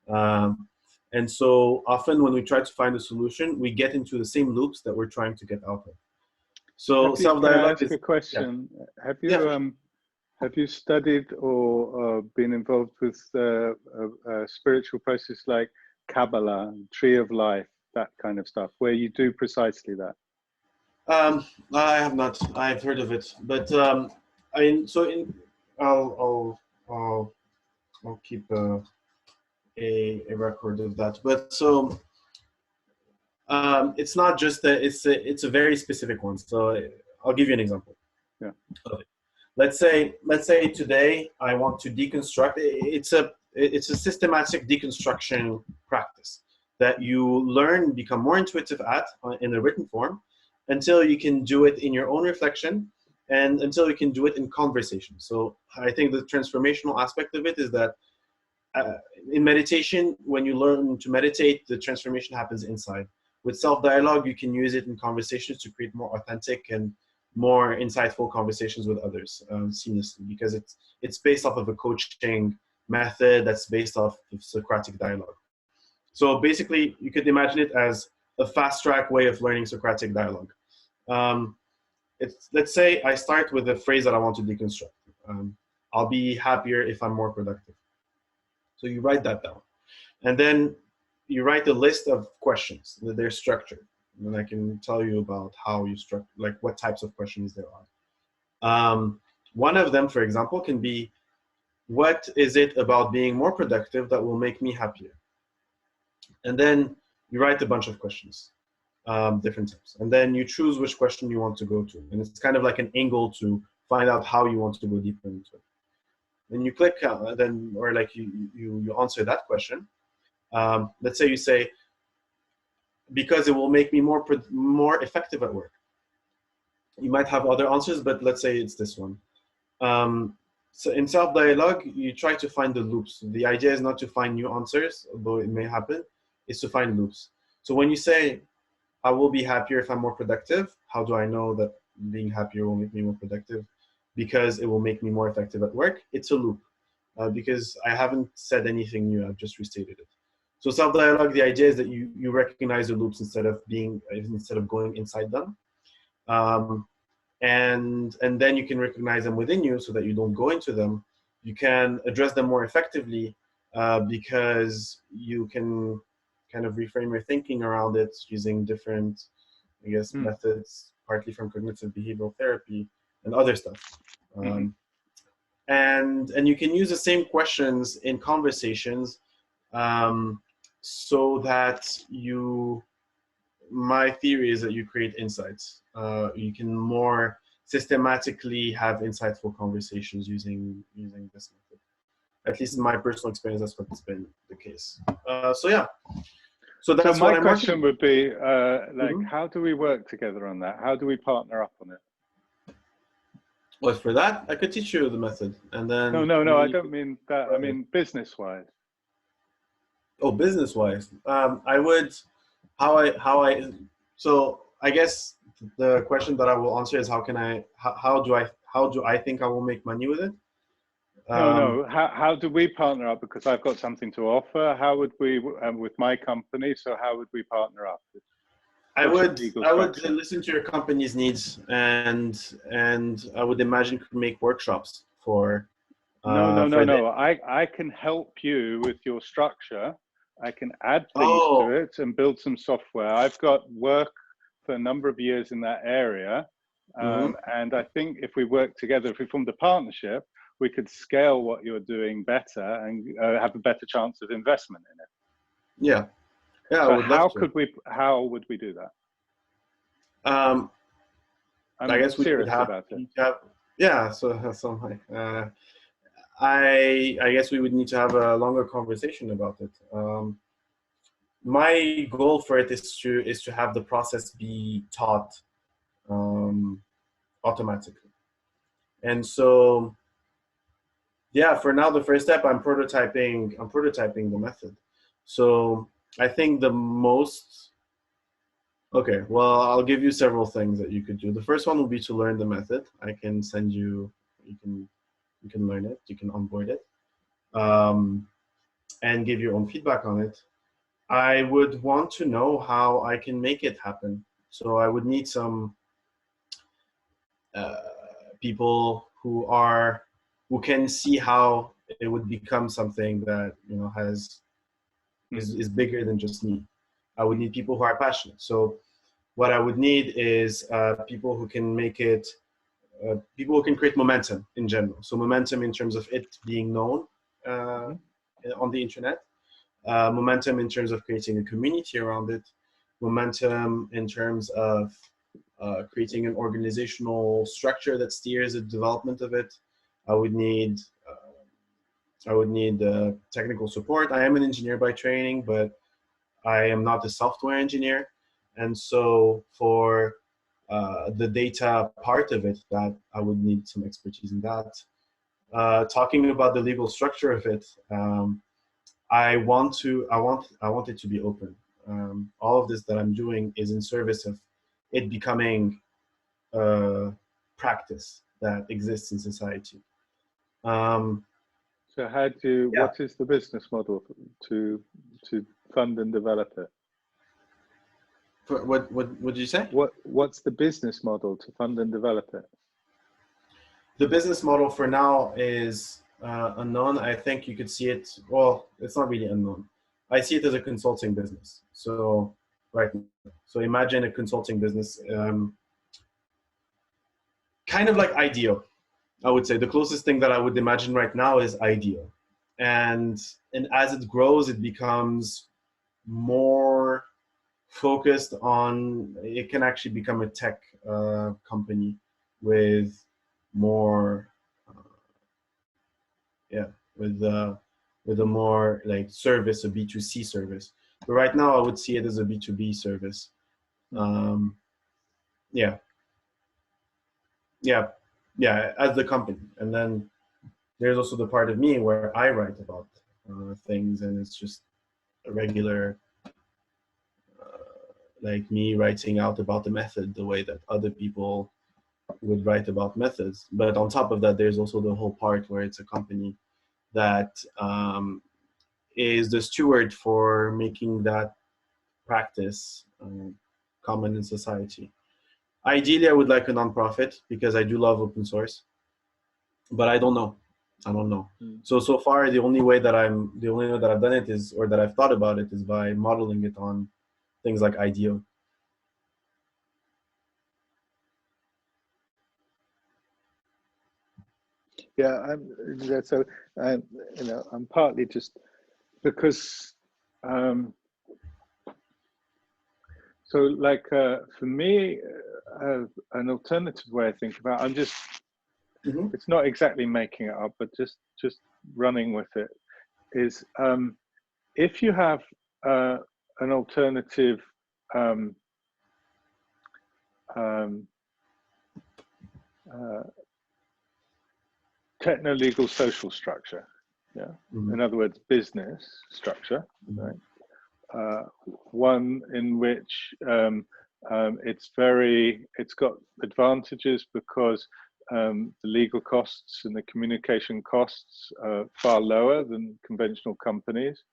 And so often when we try to find a solution, we get into the same loops that we're trying to get out of. So self-dialogue is a question. Yeah. Have you studied or been involved with spiritual process like Kabbalah, Tree of Life, that kind of stuff, where you do precisely that? I have not. I've heard of it, but I mean, I'll keep a record of that. But so it's not just that. It's a very specific one. So I'll give you an example. Yeah. Okay. Let's say today I want to deconstruct. It's a systematic deconstruction practice that you learn, become more intuitive at in a written form, until you can do it in your own reflection, and until you can do it in conversation. So I think the transformational aspect of it is that in meditation, when you learn to meditate, the transformation happens inside. With self-dialogue, you can use it in conversations to create more authentic and more insightful conversations with others seamlessly, because it's based off of a coaching method that's based off of Socratic dialogue. So basically, you could imagine it as a fast-track way of learning Socratic dialogue. Let's say I start with a phrase that I want to deconstruct. I'll be happier if I'm more productive. So you write that down. And then you write a list of questions, their structure. And I can tell you about how you structure, like what types of questions there are. One of them, for example, can be, what is it about being more productive that will make me happier? And then you write a bunch of questions, different types. And then you choose which question you want to go to. And it's kind of like an angle to find out how you want to go deeper into it. Then you click, or like you answer that question. Let's say you say, because it will make me more effective at work. You might have other answers, but let's say it's this one. So in self-dialogue, you try to find the loops. The idea is not to find new answers, although it may happen, is to find loops. So when you say, I will be happier if I'm more productive, how do I know that being happier will make me more productive? Because it will make me more effective at work. It's a loop, because I haven't said anything new, I've just restated it. So self-dialogue, the idea is that you recognize the loops instead of going inside them. And then you can recognize them within you so that you don't go into them. You can address them more effectively because you can kind of reframe your thinking around it using different, I guess, methods, partly from cognitive behavioral therapy and other stuff. And you can use the same questions in conversations so that my theory is that you create insights. You can more systematically have insightful conversations using this method. At least in my personal experience, that's what's been the case. So yeah. So that's my what question would be, how do we work together on that? How do we partner up on it? Well, for that, I could teach you the method, and then. No, I don't mean that. I mean business-wise. Oh, business-wise, I would. So I guess the question that I will answer is how do I think I will make money with it? How do we partner up? Because I've got something to offer. How would we, with my company, so how would we partner up? I would listen to your company's needs and I would imagine make workshops for. No. I can help you with your structure. I can add things to it and build some software. I've got work for a number of years in that area. And I think if we work together, if we formed a partnership, we could scale what you're doing better and have a better chance of investment in it. Yeah. So how would we do that? I guess we would have about it. I guess we would need to have a longer conversation about it. My goal for it is to have the process be taught automatically. And so, yeah, for now, the first step, I'm prototyping the method. So I think the most, okay, well, I'll give you several things that you could do. The first one will be to learn the method. I can send you, you can learn it, you can onboard it, and give your own feedback on it. I would want to know how I can make it happen. So I would need some people who can see how it would become something that is bigger than just me. I would need people who are passionate. So what I would need is people who can make it, people who can create momentum in general. So momentum in terms of it being known on the internet, momentum in terms of creating a community around it, momentum in terms of creating an organizational structure that steers the development of it. I would need technical support. I am an engineer by training, but I am not a software engineer. And so for the data part of it, that I would need some expertise in that. Talking about the legal structure of it, I want it to be open. All of this that I'm doing is in service of it becoming a practice that exists in society. So what is the business model to fund and develop it? What did you say? What's the business model to fund and develop it? The business model for now is unknown. I think you could see it, well, it's not really unknown. I see it as a consulting business. So imagine a consulting business, kind of like IDEO. I would say the closest thing that I would imagine right now is IDEO. And as it grows, it becomes more focused on, it can actually become a tech company with more, with a more like service, a B2C service. But right now I would see it as a B2B service. As the company. And then there's also the part of me where I write about things, and it's just a regular, like me writing out about the method the way that other people would write about methods. But on top of that, there's also the whole part where it's a company that is the steward for making that practice common in society. Ideally, I would like a nonprofit because I do love open source, but I don't know. I don't know. So far, the only way that I've done it is, or that I've thought about it, is by modeling it on things like IDEO. Yeah, so I'm partly just because so like for me, an alternative way I think about, I'm just it's not exactly making it up, but just running with it, is if you have an alternative techno-legal social structure, in other words, business structure, right? One in which it's got advantages because the legal costs and the communication costs are far lower than conventional companies.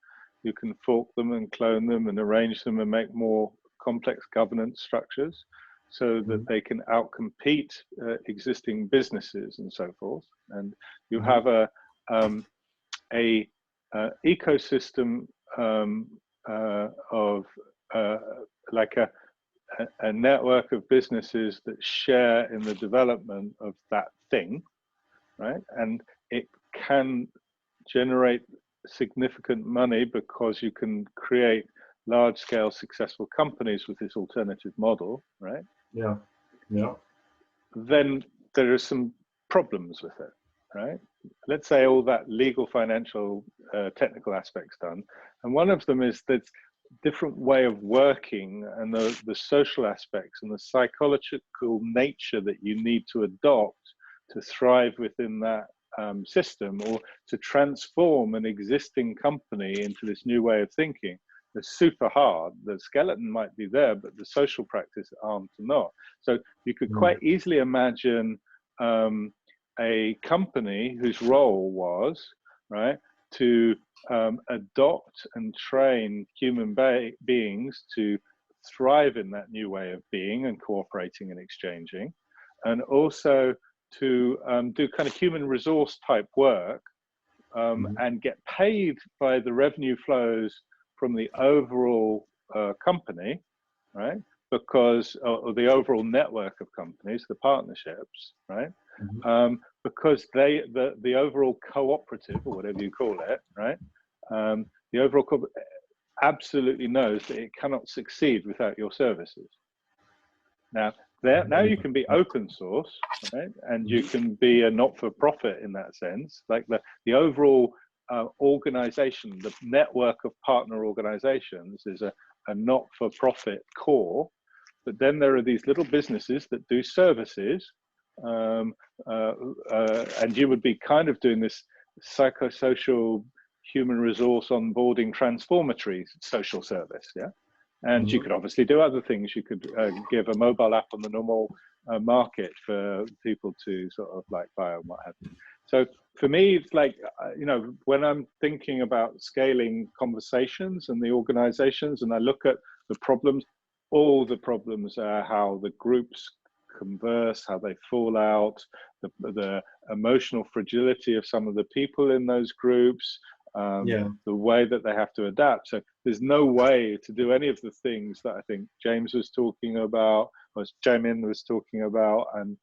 You can fork them and clone them and arrange them and make more complex governance structures so that they can outcompete existing businesses and so forth. And you have a ecosystem of like a network of businesses that share in the development of that thing, right? And it can generate significant money because you can create large-scale successful companies with this alternative model, right? Yeah. Then there are some problems with it, right? Let's say all that legal, financial, technical aspects done, and one of them is that different way of working and the social aspects and the psychological nature that you need to adopt to thrive within that system, or to transform an existing company into this new way of thinking. It's super hard. The skeleton might be there, but the social practice aren't not. So you could quite easily imagine a company whose role was, right, to adopt and train human beings to thrive in that new way of being and cooperating and exchanging, and also to do kind of human resource type work and get paid by the revenue flows from the overall company, right? Because, or the overall network of companies, the partnerships, right? Because the overall cooperative, or whatever you call it, right? The overall absolutely knows that it cannot succeed without your services. Now you can be open source, right? And you can be a not-for-profit in that sense. Like the overall organization, the network of partner organizations is a not-for-profit core. But then there are these little businesses that do services, and you would be kind of doing this psychosocial human resource onboarding transformatory social service, yeah? And you could obviously do other things. You could give a mobile app on the normal market for people to sort of like buy and what have you. So for me, it's like, when I'm thinking about scaling conversations and the organizations, and I look at the problems, all the problems are how the groups converse, how they fall out, the emotional fragility of some of the people in those groups, the way that they have to adapt. So there's no way to do any of the things that I think James was talking about, or Jamin was talking about, and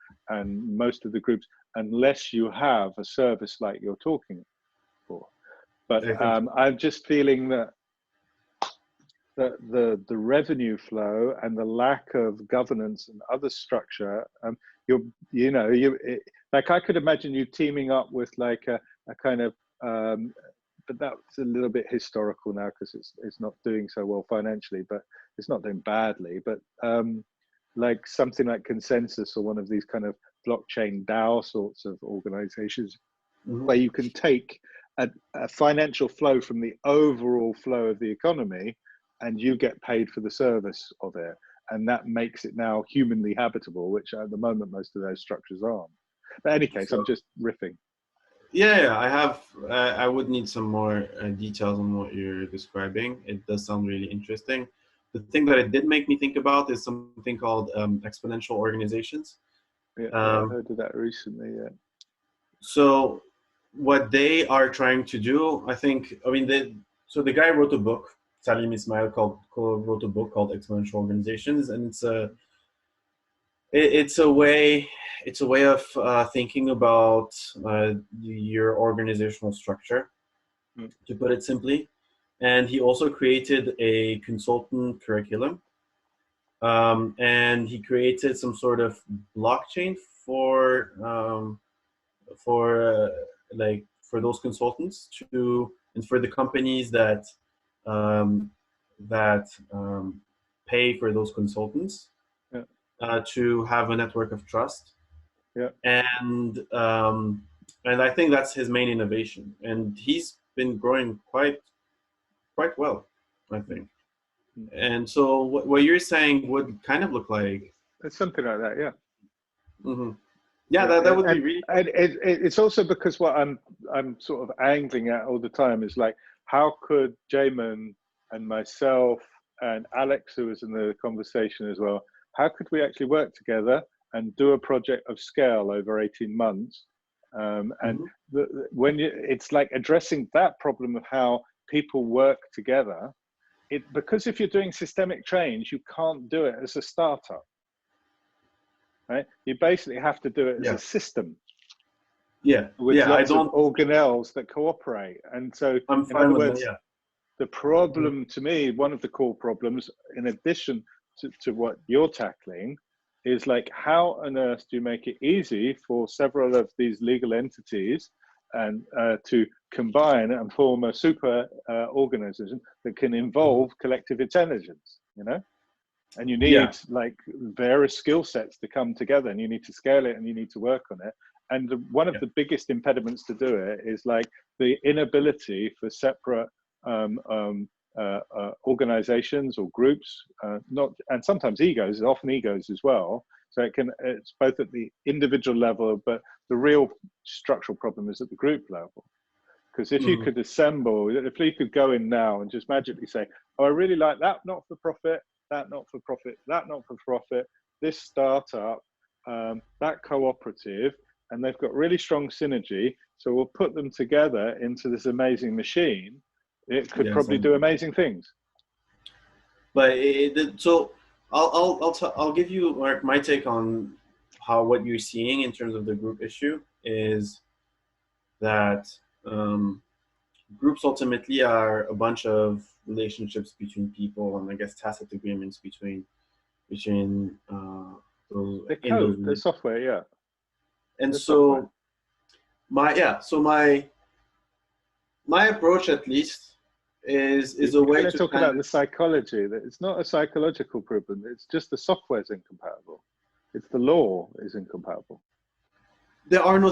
most of the groups, unless you have a service like you're talking for. But I'm just feeling that the revenue flow and the lack of governance and other structure, like I could imagine you teaming up with like a kind of but that's a little bit historical now because it's not doing so well financially, but it's not doing badly. But like something like Consensus or one of these kind of blockchain DAO sorts of organizations, where you can take a financial flow from the overall flow of the economy, and you get paid for the service of it, and that makes it now humanly habitable, which at the moment most of those structures aren't. But in any case, I'm just riffing. Yeah, I would need some more details on what you're describing. It does sound really interesting. the thing that it did make me think about is something called exponential organizations. Yeah, I heard of that recently. Yeah. So what they are trying to do, so the guy wrote a book, Salim Ismail wrote a book called Exponential Organizations, and it's a way of thinking about your organizational structure, to put it simply. And he also created a consultant curriculum, and he created some sort of blockchain for those consultants and for the companies that pay for those consultants, to have a network of trust. Yeah. And I think that's his main innovation, and he's been growing quite well, I think. And so what you're saying would kind of look like It's something like that, yeah. Mm-hmm. Yeah, that would be really. And it's also because what I'm sort of angling at all the time is like, how could Jamin and myself and Alex, who was in the conversation as well, how could we actually work together and do a project of scale over 18 months? And it's like addressing that problem of how people work together. Because if you're doing systemic change, you can't do it as a startup. Right? You basically have to do it as a system. Yeah. With lots of organelles that cooperate. And so, in other words, the problem to me, one of the core problems, in addition to what you're tackling, is like, how on earth do you make it easy for several of these legal entities and to combine and form a super organization that can involve collective intelligence, you know? And you need like various skill sets to come together, and you need to scale it and you need to work on it. And one of the biggest impediments to do it is like the inability for separate organizations or groups, and sometimes egos, often egos as well. So it's both at the individual level, but the real structural problem is at the group level. Because if you could assemble, if you could go in now and just magically say, oh, I really like that not-for-profit, that not-for-profit, that not-for-profit, this startup, that cooperative, and they've got really strong synergy, so we'll put them together into this amazing machine. It could probably do amazing things. But so I'll give you my take on what you're seeing in terms of the group issue is that groups ultimately are a bunch of relationships between people, and I guess tacit agreements between those. The code, the software, yeah. And so my approach, at least, is a way to talk about the psychology. That it's not a psychological problem. It's just the software is incompatible. It's the law is incompatible. There are no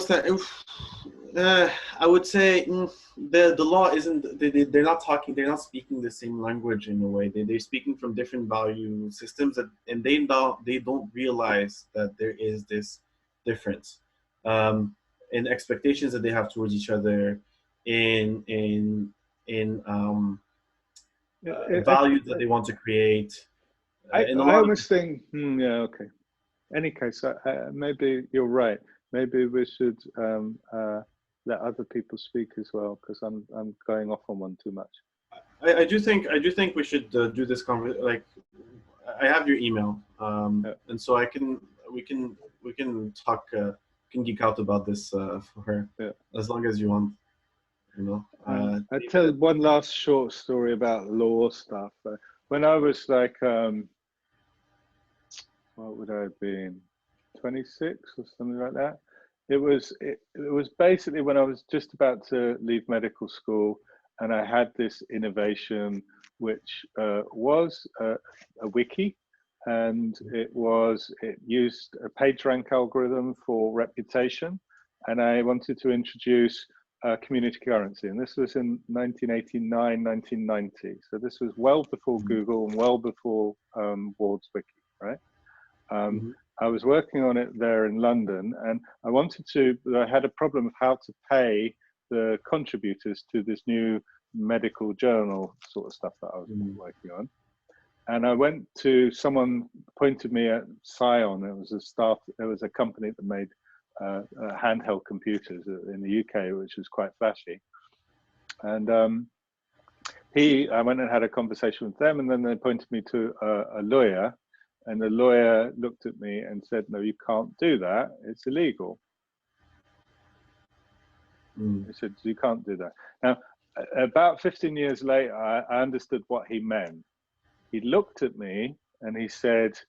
I would say the law isn't. They're not talking. They're not speaking the same language in a way. They're speaking from different value systems, and they don't realize that there is this difference in expectations that they have towards each other, in values that they want to create. I almost think, yeah, okay. Any case, maybe you're right. Maybe we should let other people speak as well, because I'm going off on one too much. I do think we should do this conversation. Like, I have your email, and so we can talk, can geek out about this for her, as long as you want. You know. I'll tell one last short story about law stuff. When I was like, what would I have been, 26 or something like that? It was basically when I was just about to leave medical school, and I had this innovation, which was a wiki, and it used a PageRank algorithm for reputation, and I wanted to introduce community currency, and this was in 1989, 1990. So this was well before Google and well before Ward's Wiki, right? I was working on it there in London, and I had a problem of how to pay the contributors to this new medical journal sort of stuff that I was working on. And I went to someone pointed me at Scion. It was a company that made handheld computers in the UK, which was quite flashy. And I went and had a conversation with them, and then they pointed me to a lawyer, and the lawyer looked at me and said, "No, you can't do that. It's illegal." He said, "You can't do that." Now, about 15 years later, I understood what he meant. He looked at me and he said,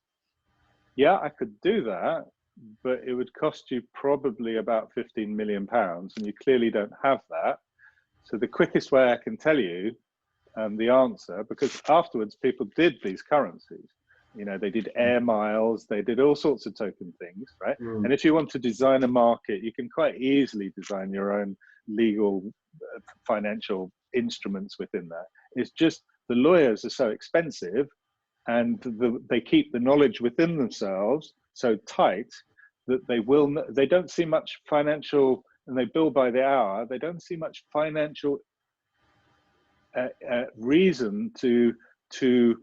"Yeah, I could do that, but it would cost you probably about 15 million pounds, and you clearly don't have that. So the quickest way I can tell you the answer, because afterwards people did these currencies. You know, they did air miles, they did all sorts of token things, right? And if you want to design a market, you can quite easily design your own legal financial instruments within that. It's just the lawyers are so expensive, and they keep the knowledge within themselves so tight that they don't see much financial, and they bill by the hour, they don't see much financial reason to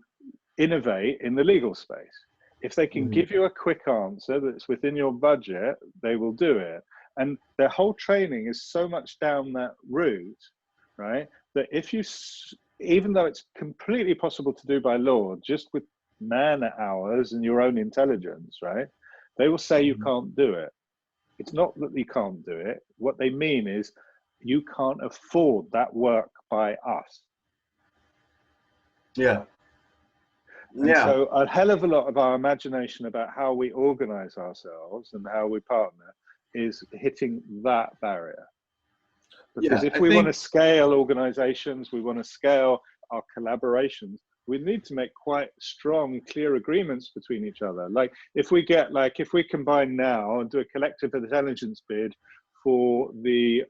innovate in the legal space. If they can give you a quick answer that's within your budget, they will do it. And their whole training is so much down that route, right? That if you, even though it's completely possible to do by law, just with man hours and your own intelligence, right? They will say you can't do it. It's not that you can't do it. What they mean is you can't afford that work by us. Yeah. And so a hell of a lot of our imagination about how we organize ourselves and how we partner is hitting that barrier. Because if we want to scale organizations, we want to scale our collaborations, we need to make quite strong, clear agreements between each other. Like if we combine now and do a collective intelligence bid for the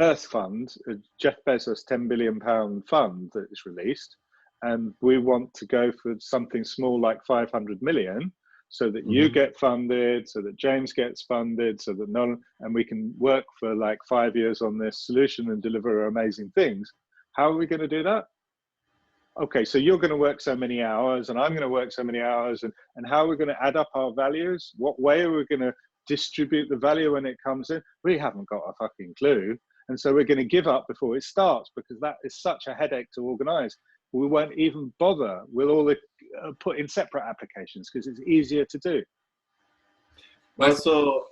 Earth Fund, Jeff Bezos' £10 billion fund that is released, and we want to go for something small like 500 million, so that you get funded, so that James gets funded, so that Nolan, and we can work for like 5 years on this solution and deliver amazing things. How are we going to do that? Okay, so you're going to work so many hours, and I'm going to work so many hours, and how are we going to add up our values? What way are we going to distribute the value when it comes in? We haven't got a fucking clue. And so we're going to give up before it starts, because that is such a headache to organize. We won't even bother. We'll all put in separate applications because it's easier to do. Also,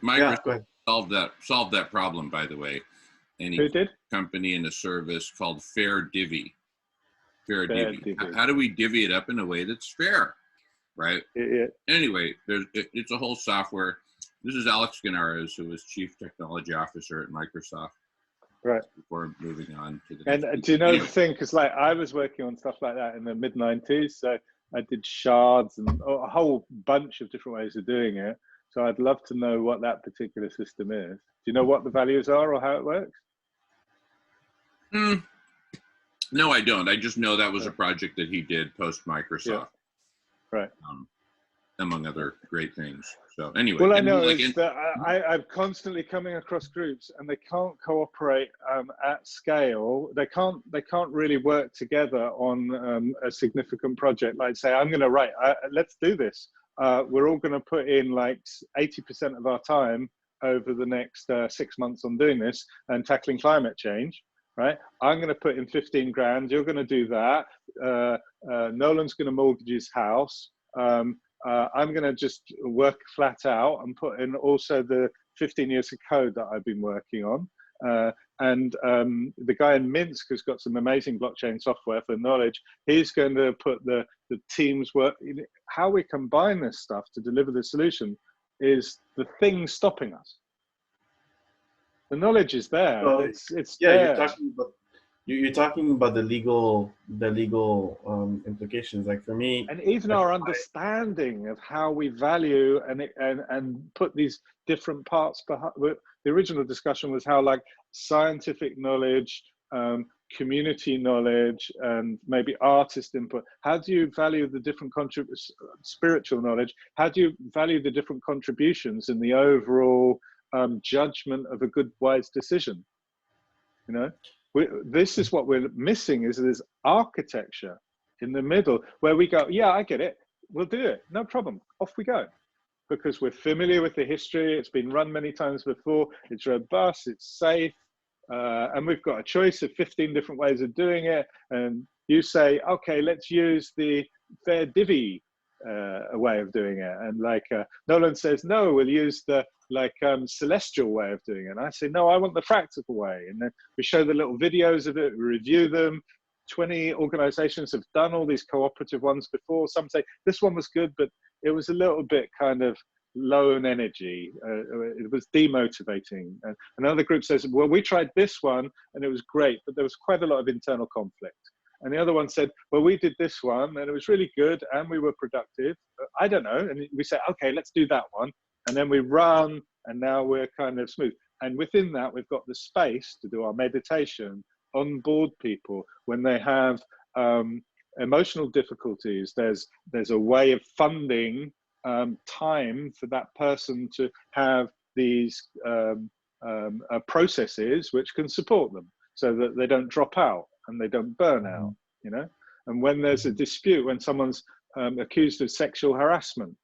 Microsoft solved that problem, by the way. Who did? Company in a service called Fair Divvy. Fair Divvy. How do we divvy it up in a way that's fair, right? Anyway, it's a whole software. This is Alex Ganaras, who was Chief Technology Officer at Microsoft. Right. Before moving on to the next do you know the thing? Because like I was working on stuff like that in the mid-90s, so I did shards and a whole bunch of different ways of doing it. So I'd love to know what that particular system is. Do you know what the values are or how it works? No, I don't. I just know that was a project that he did post Microsoft. Yeah. Right. Among other great things. So anyway. Well, I know is that I'm constantly coming across groups, and they can't cooperate at scale. They can't really work together on a significant project. Like say, I'm going to let's do this. We're all going to put in like 80% of our time over the next 6 months on doing this and tackling climate change. Right? I'm going to put in 15 grand. You're going to do that. Nolan's going to mortgage his house. I'm going to just work flat out and put in also the 15 years of code that I've been working on. And the guy in Minsk who's got some amazing blockchain software for knowledge, he's going to put the team's work. How we combine this stuff to deliver the solution is the thing stopping us. The knowledge is there. Well, it's there. You're talking about the legal implications. Like for me, and even our understanding of how we value and put these different parts behind. The original discussion was how like scientific knowledge, community knowledge, and maybe artist input. How do you value the different spiritual knowledge? How do you value the different contributions in the overall judgment of a good, wise decision? You know, this is what we're missing, is this architecture in the middle where we go, yeah, I get it, we'll do it, no problem, off we go. Because we're familiar with the history, it's been run many times before, it's robust, it's safe, and we've got a choice of 15 different ways of doing it. And you say, okay, let's use the fair divvy way of doing it. And like Nolan says, no, we'll use the celestial way of doing it. And I say, no, I want the practical way. And then we show the little videos of it, we review them. 20 organizations have done all these cooperative ones before. Some say this one was good, but it was a little bit kind of low in energy. It was demotivating. And another group says, well, we tried this one and it was great, but there was quite a lot of internal conflict. And the other one said, well, we did this one and it was really good and we were productive. I don't know. And we say, okay, let's do that one. And then we run and now we're kind of smooth. And within that, we've got the space to do our meditation, onboard people when they have emotional difficulties. There's a way of funding time for that person to have these processes which can support them so that they don't drop out and they don't burn out, you know. And when there's a dispute, when someone's accused of sexual harassment,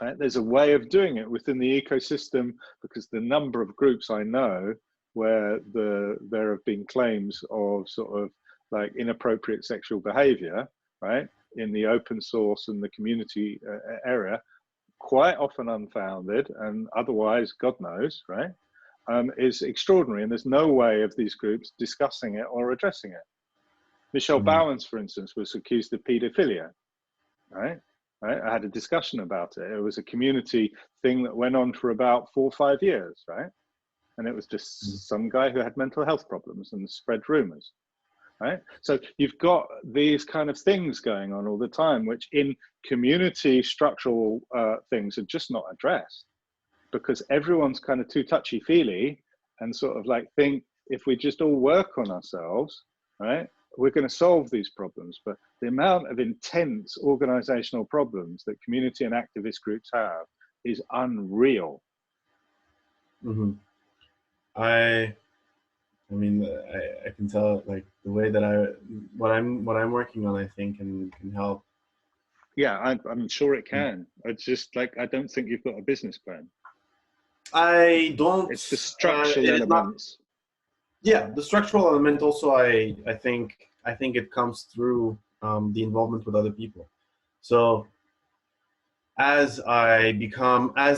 right, there's a way of doing it within the ecosystem, because the number of groups I know where there have been claims of sort of like inappropriate sexual behavior, right, in the open source and the community area, quite often unfounded and otherwise, God knows, right, is extraordinary. And there's no way of these groups discussing it or addressing it. Michelle Bowens, for instance, was accused of paedophilia, right? I had a discussion about it. It was a community thing that went on for about 4 or 5 years, right? And it was just some guy who had mental health problems and spread rumors, right? So you've got these kind of things going on all the time, which in community structural things are just not addressed, because everyone's kind of too touchy-feely and sort of like think if we just all work on ourselves, right, we're going to solve these problems. But the amount of intense organizational problems that community and activist groups have is unreal. Mm-hmm. I mean, I can tell, like, the way that what I'm working on, I think can help. Yeah, I'm sure it can. It's just like, I don't think you've got a business plan. I don't. It's the structural elements. Yeah, the structural element also, I think it comes through the involvement with other people. So as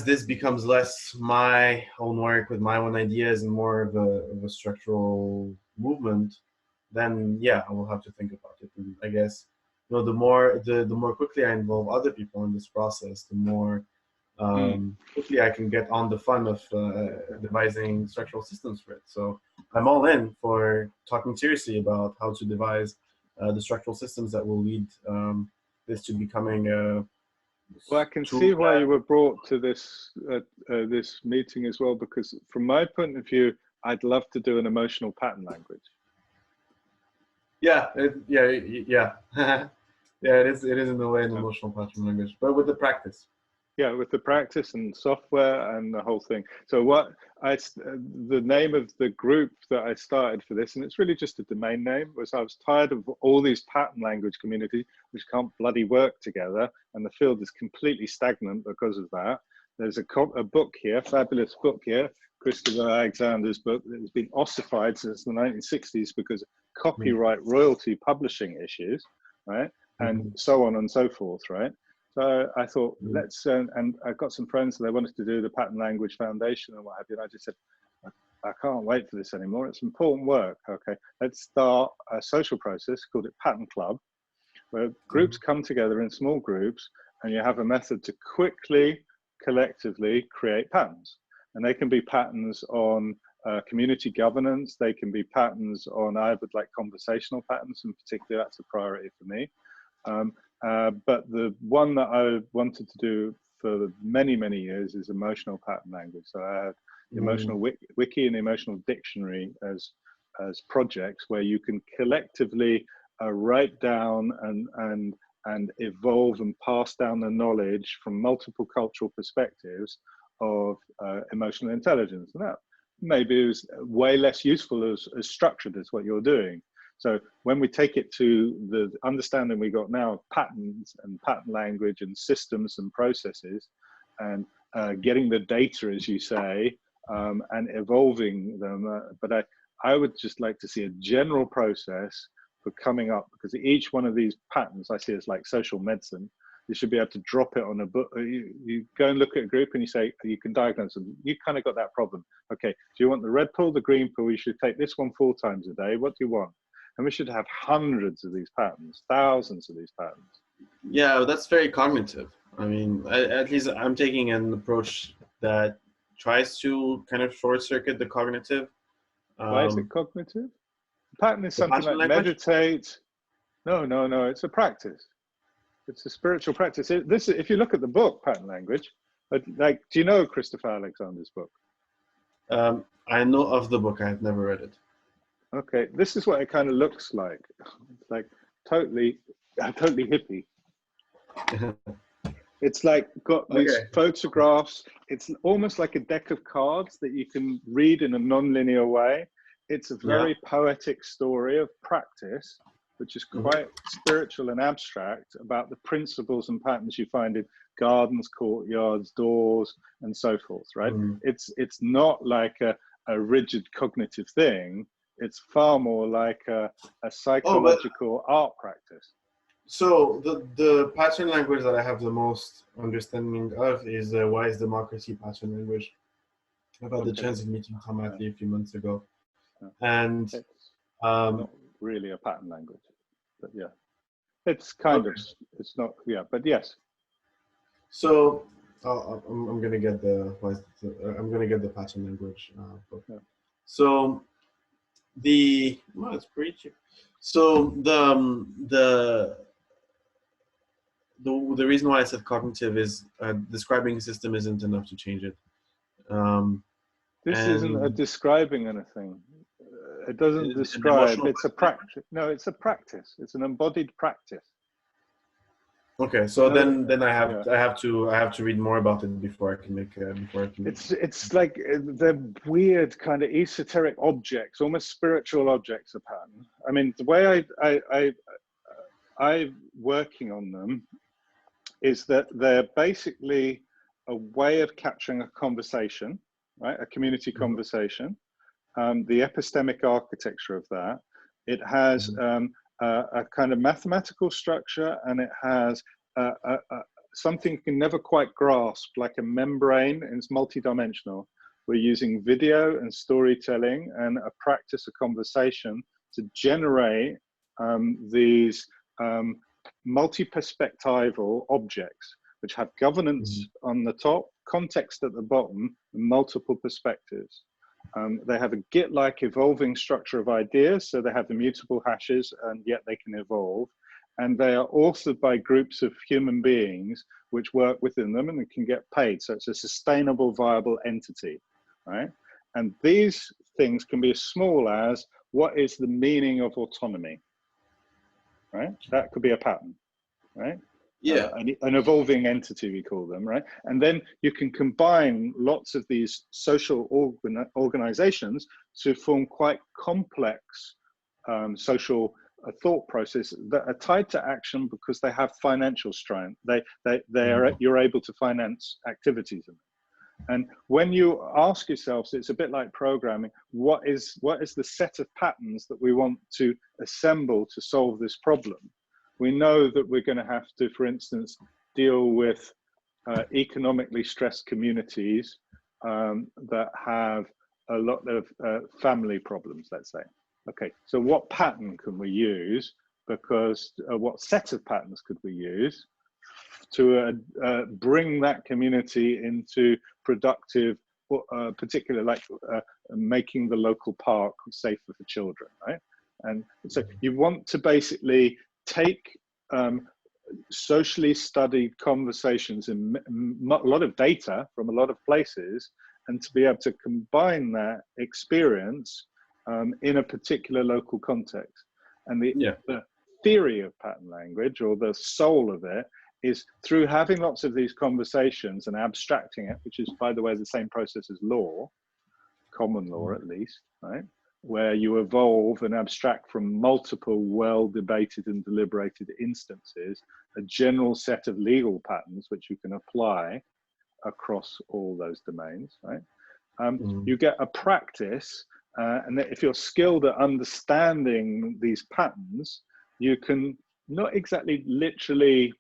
this becomes less my own work with my own ideas and more of a structural movement, then yeah, I will have to think about it. And I guess, you know, the more quickly I involve other people in this process, the more quickly I can get on the fun of devising structural systems for it. So I'm all in for talking seriously about how to devise the structural systems that will lead this to becoming a. Well, I can see why you were brought to this this meeting as well, because from my point of view, I'd love to do an emotional pattern language. Yeah, yeah. Yeah, it is in a way an emotional pattern language, but with the practice. Yeah, with the practice and software and the whole thing. So the name of the group that I started for this, and it's really just a domain name, was I was tired of all these pattern language communities which can't bloody work together, and the field is completely stagnant because of that. There's a book here, fabulous book here, Christopher Alexander's book, that has been ossified since the 1960s because of copyright royalty publishing issues, right? And so on and so forth, right? So I thought, let's, and I've got some friends, they wanted to do the Pattern Language Foundation and what have you, and I just said, I can't wait for this anymore, it's important work, okay. Let's start a social process, called it Pattern Club, where groups come together in small groups, and you have a method to quickly, collectively create patterns. And they can be patterns on community governance, they can be patterns on, I would like conversational patterns in particular, that's a priority for me. But the one that I wanted to do for many, many years is emotional pattern language. So I have the emotional wiki and the emotional dictionary as projects where you can collectively write down and evolve and pass down the knowledge from multiple cultural perspectives of emotional intelligence. And maybe is way less useful as structured as what you're doing. So when we take it to the understanding we got now of patterns and pattern language and systems and processes, and getting the data, as you say, and evolving them. But I would just like to see a general process for coming up, because each one of these patterns I see as like social medicine. You should be able to drop it on a book. You go and look at a group and you say, you can diagnose them. You kind of got that problem. Okay, do you want the red pill, the green pill? You should take this one 4 times a day. What do you want? And we should have hundreds of these patterns, thousands of these patterns. Yeah, that's very cognitive. I mean, at least I'm taking an approach that tries to kind of short circuit the cognitive. Why is it cognitive? Pattern is something like language? meditate. No, it's a practice. It's a spiritual practice. If you look at the book, Pattern Language, like, do you know Christopher Alexander's book? I know of the book. I have never read it. Okay, this is what it kind of looks like. It's like totally hippie. It's like got these photographs. It's almost like a deck of cards that you can read in a non-linear way. It's a very poetic story of practice, which is quite spiritual and abstract, about the principles and patterns you find in gardens, courtyards, doors, and so forth, right? It's not like a rigid cognitive thing. It's far more like a psychological art practice. So the pattern language that I have the most understanding of is Wise Democracy pattern language, about the transit meeting Tom Atley a few months ago. And it's not really a pattern language, but yeah, it's kind of, it's not, but yes. So I'm gonna get the pattern language book. So it's pretty cheap. So the reason why I said cognitive is describing a system isn't enough to change it. This isn't a describing anything. It doesn't describe. It's a practice. No, it's a practice. It's an embodied practice. Okay, so then I have to read more about it before I can make It's like the weird kind of esoteric objects, almost spiritual objects of pattern. I mean, the way I'm working on them is that they're basically a way of capturing a conversation, right? A community conversation. The epistemic architecture of that. It has a kind of mathematical structure, and it has something you can never quite grasp, like a membrane, and it's multidimensional. We're using video and storytelling and a practice of conversation to generate these multi-perspectival objects, which have governance on the top, context at the bottom, and multiple perspectives. They have a Git-like evolving structure of ideas, so they have immutable hashes, and yet they can evolve. And they are authored by groups of human beings which work within them and can get paid. So it's a sustainable, viable entity, right? And these things can be as small as, what is the meaning of autonomy, right? That could be a pattern, right? Yeah. An evolving entity, we call them, right? And then you can combine lots of these social organizations to form quite complex social thought processes that are tied to action because they have financial strength. You're able to finance activities in them. And when you ask yourselves, it's a bit like programming, what is the set of patterns that we want to assemble to solve this problem? We know that we're going to have to, for instance, deal with economically stressed communities that have a lot of family problems, let's say. Okay, so what pattern can we use? Because what set of patterns could we use to bring that community into productive, particularly like making the local park safer for children, right? And so you want to basically take socially studied conversations and a lot of data from a lot of places, and to be able to combine that experience in a particular local context. And the theory of pattern language, or the soul of it, is through having lots of these conversations and abstracting it, which is, by the way, the same process as law, common law at least, right? Where you evolve and abstract from multiple well-debated and deliberated instances, a general set of legal patterns which you can apply across all those domains, right? You get a practice, and that if you're skilled at understanding these patterns, you can not exactly literally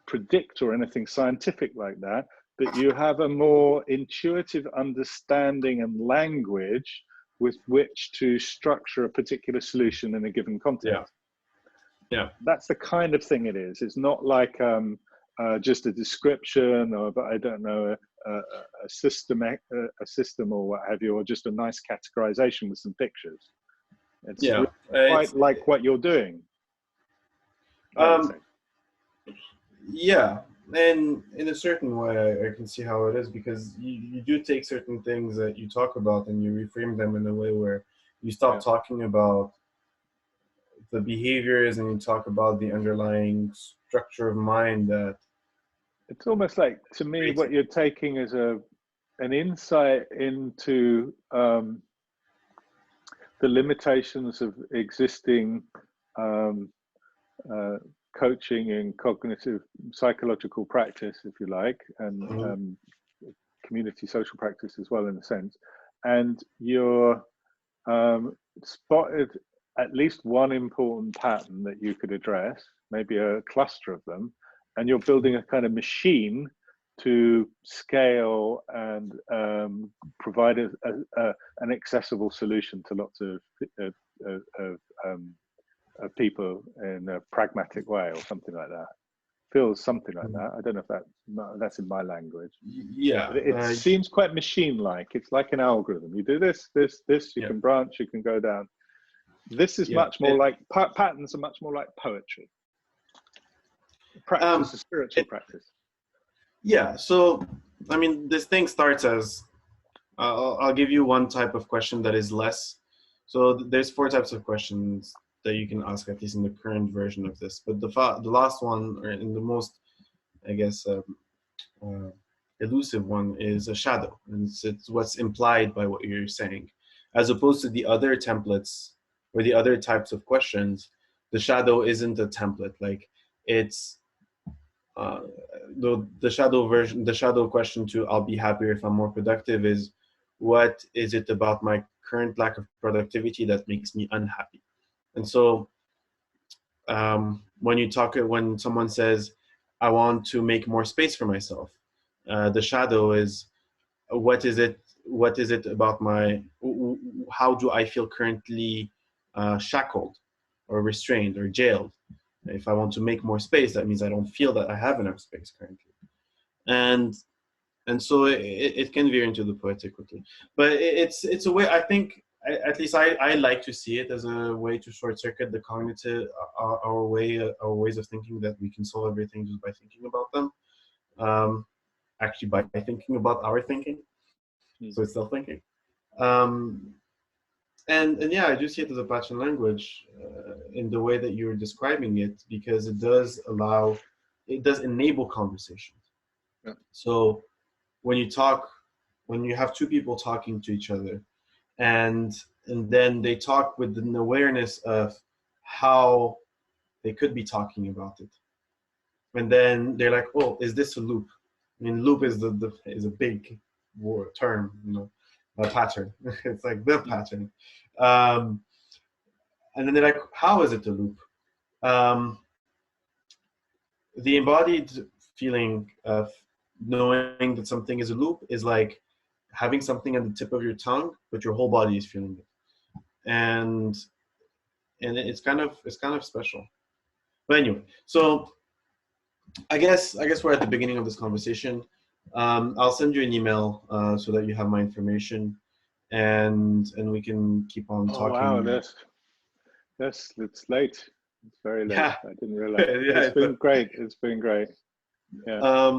predict or anything scientific like that, but you have a more intuitive understanding and language with which to structure a particular solution in a given context. Yeah. That's the kind of thing it is. It's not like just a description, or I don't know, a system or what have you, or just a nice categorization with some pictures. It's really quite like what you're doing. Yeah, and in a certain way, I can see how it is, because you do take certain things that you talk about and you reframe them in a way where you stop talking about the behaviors and you talk about the underlying structure of mind. That it's almost like, to me, what you're taking is an insight into the limitations of existing coaching and cognitive psychological practice, if you like, and community social practice as well, in a sense. And you're spotted at least one important pattern that you could address, maybe a cluster of them, and you're building a kind of machine to scale and provide an accessible solution to lots of people in a pragmatic way, or something like that. Feels something like that. I don't know if that's in my language. Yeah, but it seems quite machine-like. It's like an algorithm. You do this. You can branch. You can go down. This is much more like patterns are much more like poetry. Practice, a spiritual practice. Yeah. So, I mean, this thing starts as I'll give you one type of question that is less. So there's 4 types of questions that you can ask, at least in the current version of this. But the last one, or in the most, I guess, elusive one, is a shadow, and it's what's implied by what you're saying, as opposed to the other templates or the other types of questions. The shadow isn't a template. Like, it's the shadow version, the shadow question to "I'll be happier if I'm more productive" is, what is it about my current lack of productivity that makes me unhappy? And so when someone says, "I want to make more space for myself," the shadow is, what is it about how do I feel currently shackled or restrained or jailed? If I want to make more space, that means I don't feel that I have enough space currently. And so it can veer into the poetic quickly. But it's a way, I think, at least I like to see it as a way to short circuit the cognitive, our ways of thinking, that we can solve everything just by thinking about them. Actually, by thinking about our thinking. So it's still thinking. And yeah, I do see it as a pattern language in the way that you're describing it, because it does enable conversations. Yeah. So when you have 2 people talking to each other, and then they talk with an awareness of how they could be talking about it, and then they're like, "Oh, is this a loop?" I mean, loop is is a big term, a pattern. It's like the pattern. And then they're like, "How is it a loop?" The embodied feeling of knowing that something is a loop is like having something on the tip of your tongue, but your whole body is feeling it, and it's kind of special. But anyway, so I guess we're at the beginning of this conversation. I'll send you an email so that you have my information, and we can keep on talking. Oh wow, it's late. It's very late. Yeah. I didn't realize. Yeah, it's been great. It's been great. Yeah.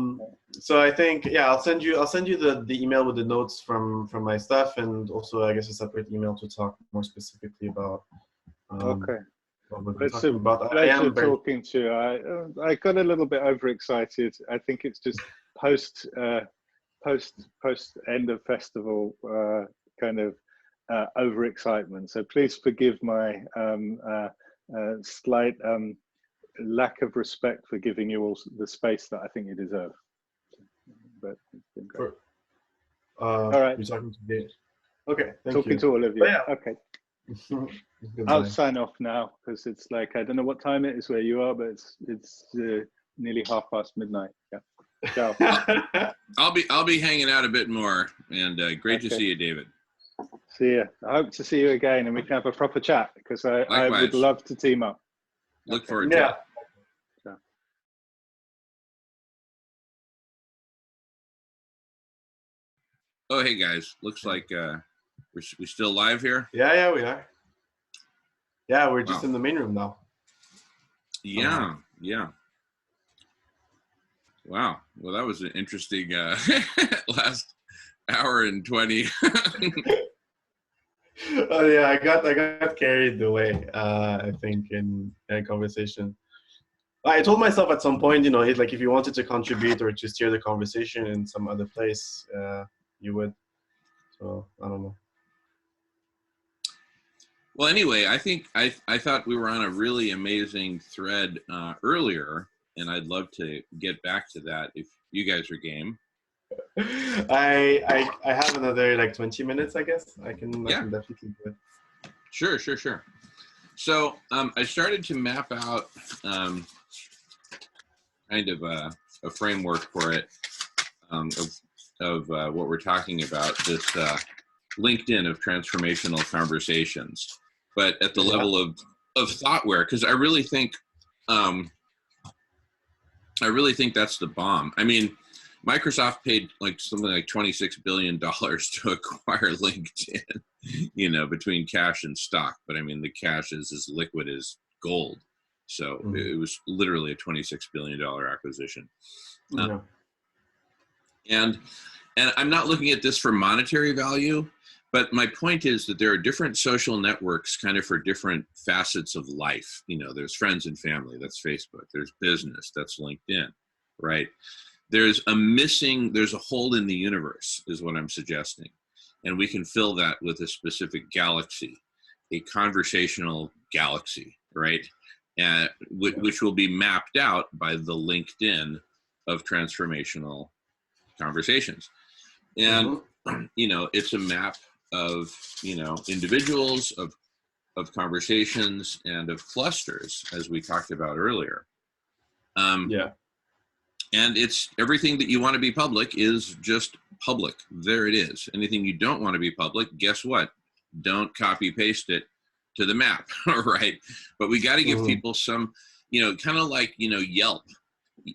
So I think, I'll send you the email with the notes from my stuff, and also I guess a separate email to talk more specifically about. Okay. It's a pleasure talking to you. I got a little bit overexcited. I think it's just post end of festival kind of overexcitement. So please forgive my slight lack of respect for giving you all the space that I think you deserve. But it's been great. All right. You're talking to me. Okay, thank Talking you. to all of you. Yeah. Okay. Goodbye. I'll sign off now because it's like, I don't know what time it is where you are, but it's nearly midnight. Yeah. Ciao. I'll be hanging out a bit more, and great to see you, David. See you. I hope to see you again, and we can have a proper chat because I Likewise. would love to team up. Look forward to it. Ciao. Oh, hey guys, looks like we still live here. Yeah, we are. Yeah, we're just Wow. in the main room now. Yeah, yeah. Wow. Well, that was an interesting last hour and 20. Oh yeah, I got carried away. I think in a conversation. I told myself at some point, like if you wanted to contribute or to steer the conversation in some other place, you would. So I don't know. Well, anyway, I think I thought we were on a really amazing thread earlier, and I'd love to get back to that if you guys are game. I have another like 20 minutes, I guess. I can definitely do it. Sure. So I started to map out kind of a framework for it of what we're talking about, this LinkedIn of transformational conversations, but at the level of thoughtware, because I really think that's the bomb. I mean, Microsoft paid like something like $26 billion to acquire LinkedIn, between cash and stock. But I mean, the cash is as liquid as gold. So it was literally a $26 billion acquisition. And I'm not looking at this for monetary value, but my point is that there are different social networks kind of for different facets of life. There's friends and family, that's Facebook. There's business, that's LinkedIn, right? There's a hole in the universe, is what I'm suggesting. And we can fill that with a specific galaxy, a conversational galaxy, right? And which will be mapped out by the LinkedIn of transformational conversations. And, it's a map of, individuals, of conversations, and of clusters, as we talked about earlier. And it's everything that you want to be public is just public. There it is. Anything you don't want to be public, guess what? Don't copy paste it to the map, right? But we got to give people some, kind of like, Yelp.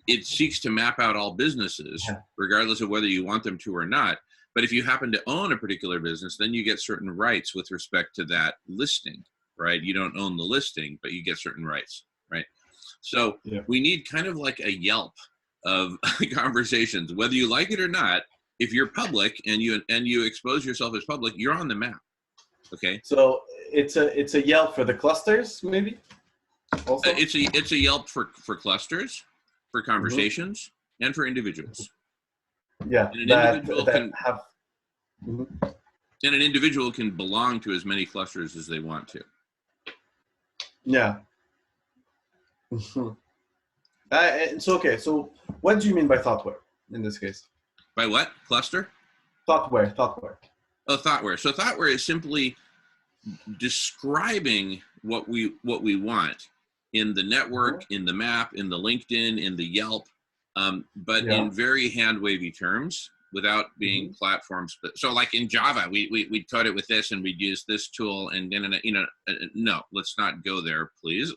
It seeks to map out all businesses, regardless of whether you want them to or not. But if you happen to own a particular business, then you get certain rights with respect to that listing, right? You don't own the listing, but you get certain rights, right? So we need kind of like a Yelp of conversations, whether you like it or not. If you're public and you expose yourself as public, you're on the map. Okay. So it's a Yelp for the clusters, maybe. Also, it's a Yelp for clusters, for conversations, and for individuals. Yeah, and an individual can belong to as many clusters as they want to. Yeah. It's okay. So what do you mean by thoughtware in this case? By what? Cluster? Thoughtware. Oh, thoughtware. So thoughtware is simply describing what we want in the network, in the map, in the LinkedIn, in the Yelp, but in very hand-wavy terms without being platforms. So like in Java, we'd code it with this and we'd use this tool and then, no, let's not go there, please.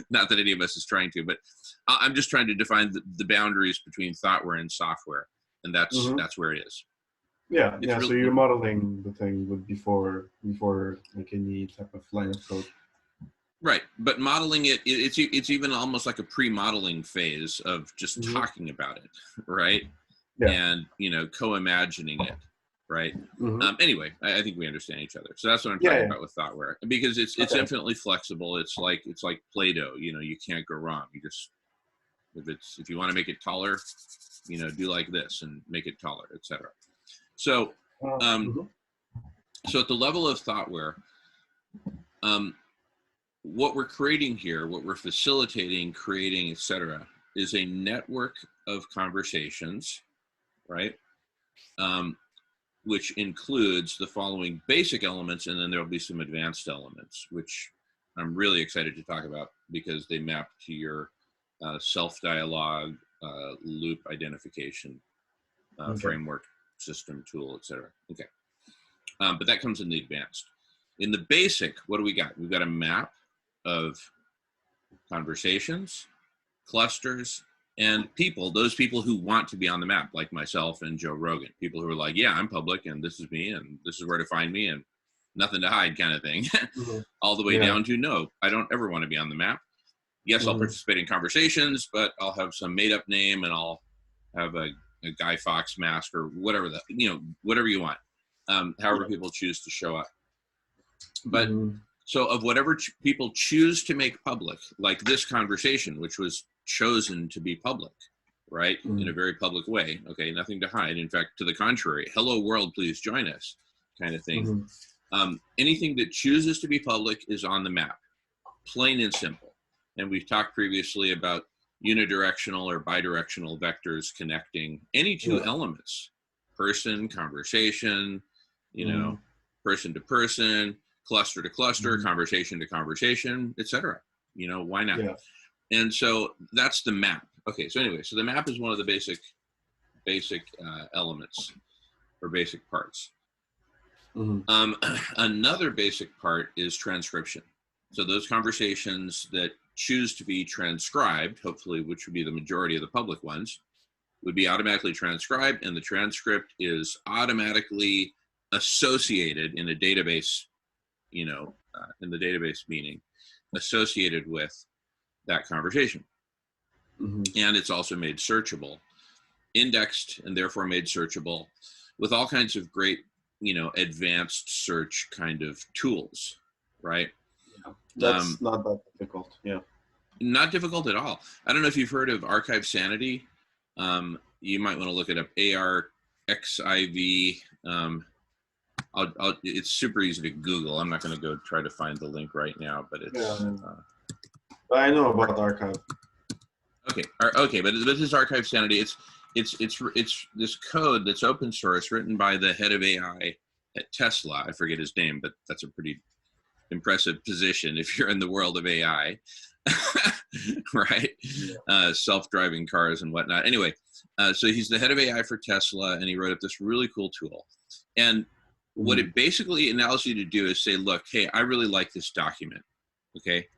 Not that any of us is trying to, but I'm just trying to define the boundaries between thoughtware and software. And that's where it is. Yeah. Really, so you're modeling the thing before like any type of line of code. Right, but modeling it's even almost like a pre-modeling phase of just talking about it, right? Yeah. And co-imagining it, right? Anyway, I think we understand each other. So that's what I'm talking about with thoughtware, because it's infinitely flexible. It's like Play-Doh. You can't go wrong. You just if you want to make it taller, do like this and make it taller, etc. So So at the level of thoughtware, what we're creating here, what we're facilitating, creating, etc., is a network of conversations, right? Which includes the following basic elements, and then there'll be some advanced elements, which I'm really excited to talk about because they map to your self-dialogue, loop identification, framework, system, tool, etc. Okay, but that comes in the advanced. In the basic, what do we got? We've got a map of conversations, clusters, and people, those people who want to be on the map, like myself and Joe Rogan, people who are like, yeah, I'm public and this is me and this is where to find me and nothing to hide kind of thing, all the way down to, no, I don't ever want to be on the map. Yes, I'll participate in conversations, but I'll have some made up name and I'll have a Guy Fawkes mask or whatever that, whatever you want, however people choose to show up. But so of whatever people choose to make public, like this conversation, which was chosen to be public, right? In a very public way. Okay, nothing to hide. In fact, to the contrary, hello world, please join us kind of thing. Anything that chooses to be public is on the map, plain and simple. And we've talked previously about unidirectional or bidirectional vectors connecting any two elements, person, conversation, person to person, cluster to cluster, conversation to conversation, etc. Why not? And so that's the map. Okay, so anyway, so the map is one of the basic elements or basic parts. Another basic part is transcription. So those conversations that choose to be transcribed, hopefully, which would be the majority of the public ones, would be automatically transcribed, and the transcript is automatically associated in a database, in the database meaning, associated with that conversation. And it's also made searchable, indexed, and therefore made searchable with all kinds of great, advanced search kind of tools, right? That's not that difficult. Not difficult at all. I don't know if you've heard of Archive Sanity. You might want to look it up. ARXIV. It's super easy to Google. I'm not going to go try to find the link right now, but it's. I know about Archive. Okay, but this is Archive Sanity. It's this code that's open source, written by the head of AI at Tesla. I forget his name, but that's a pretty impressive position if you're in the world of AI, right? Self-driving cars and whatnot. Anyway, so he's the head of AI for Tesla, and he wrote up this really cool tool. And what it basically allows you to do is say, look, hey, I really like this document. Okay,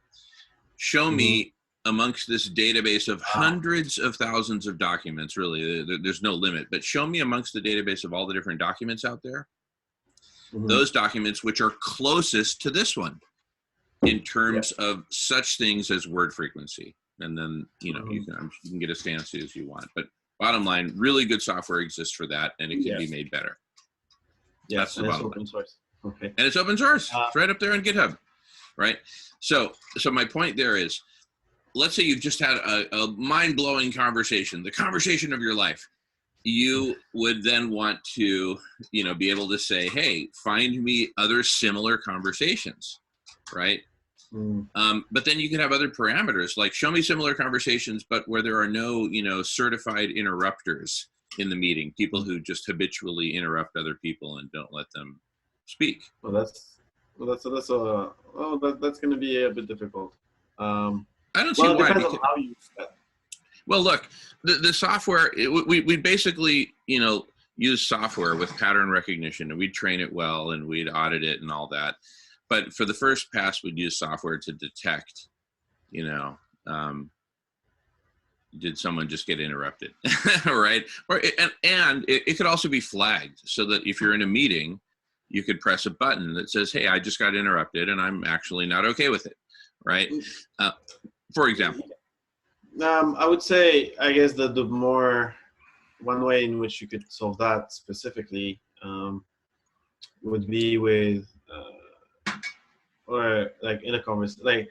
show me amongst this database of hundreds of thousands of documents, really, there's no limit, but show me amongst the database of all the different documents out there, those documents which are closest to this one in terms of such things as word frequency. And then, you can get as fancy as you want. But bottom line, really good software exists for that, and it can be made better. That's the bottom line. Source. Okay. And it's open source. It's right up there on GitHub, right? So my point there is, let's say you've just had a mind-blowing conversation, the conversation of your life. You would then want to, be able to say, hey, find me other similar conversations, right? But then you can have other parameters, like show me similar conversations, but where there are no, certified interrupters in the meeting, people who just habitually interrupt other people and don't let them speak. That's going to be a bit difficult. I don't see why. It depends on how you use that. Well, look, the software, we basically, use software with pattern recognition, and we'd train it well and we'd audit it and all that. But for the first pass, we'd use software to detect, did someone just get interrupted, right? And it could also be flagged, so that if you're in a meeting, you could press a button that says, hey, I just got interrupted and I'm actually not okay with it, right? For example. I would say, I guess that one way in which you could solve that specifically would be with, or like in a conversation. Like,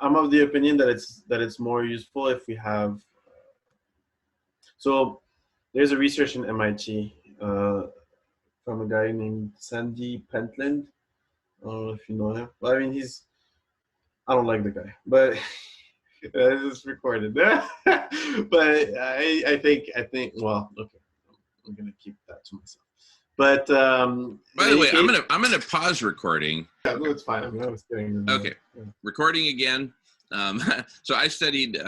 I'm of the opinion that it's more useful if we have. So there's a research in MIT from a guy named Sandy Pentland. I don't know if you know him. But I mean, I don't like the guy, but it's recorded. But I think, well, okay, I'm gonna keep that to myself. But by the way, I'm gonna pause recording. Yeah, no, it's fine. I mean, I was kidding. Okay, Yeah. recording again. So I studied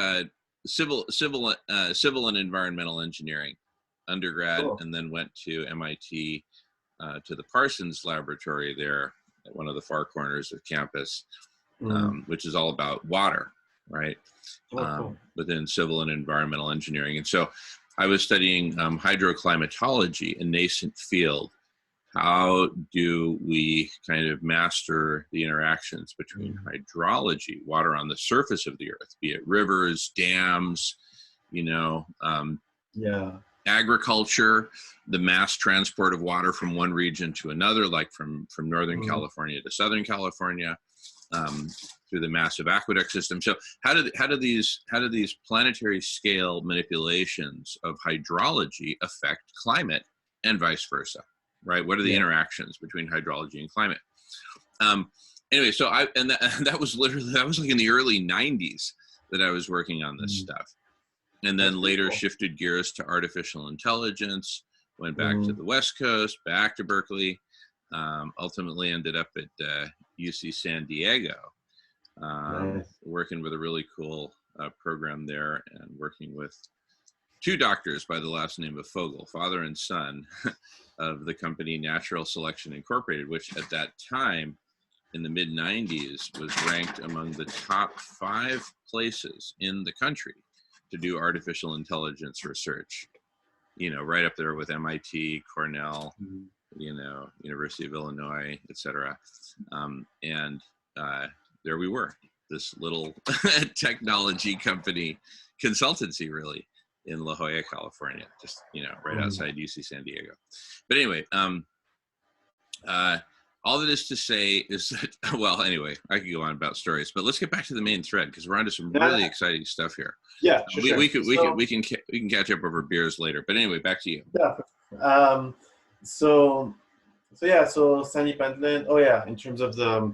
civil and environmental engineering undergrad, Cool. and then went to MIT to the Parsons Laboratory there at one of the far corners of campus, which is all about water, right? Cool. Within civil and environmental engineering. And so I was studying hydroclimatology, a nascent field. How do we kind of master the interactions between hydrology, water on the surface of the earth, be it rivers, dams, agriculture, the mass transport of water from one region to another, like from Northern California to Southern California, through the massive aqueduct system. So how do these planetary scale manipulations of hydrology affect climate and vice versa, right? What are the interactions between hydrology and climate? Anyway, so that was like in the early 90s that I was working on this stuff. And then later shifted gears to artificial intelligence, went back to the West Coast, back to Berkeley, ultimately ended up at UC San Diego, working with a really cool program there, and working with two doctors by the last name of Fogel, father and son, of the company Natural Selection Incorporated, which at that time in the mid 90s was ranked among the top 5 places in the country to do artificial intelligence research, right up there with MIT, Cornell, University of Illinois, etc. And there we were, this little technology company, consultancy really, in La Jolla, California, just, right outside UC San Diego. But anyway, all that is to say is that, well, anyway, I could go on about stories, but let's get back to the main thread, because we're onto some really exciting stuff here. Yeah, we can catch up over beers later. But anyway, back to you. Yeah. So Sandy Pentland. Oh yeah, in terms of the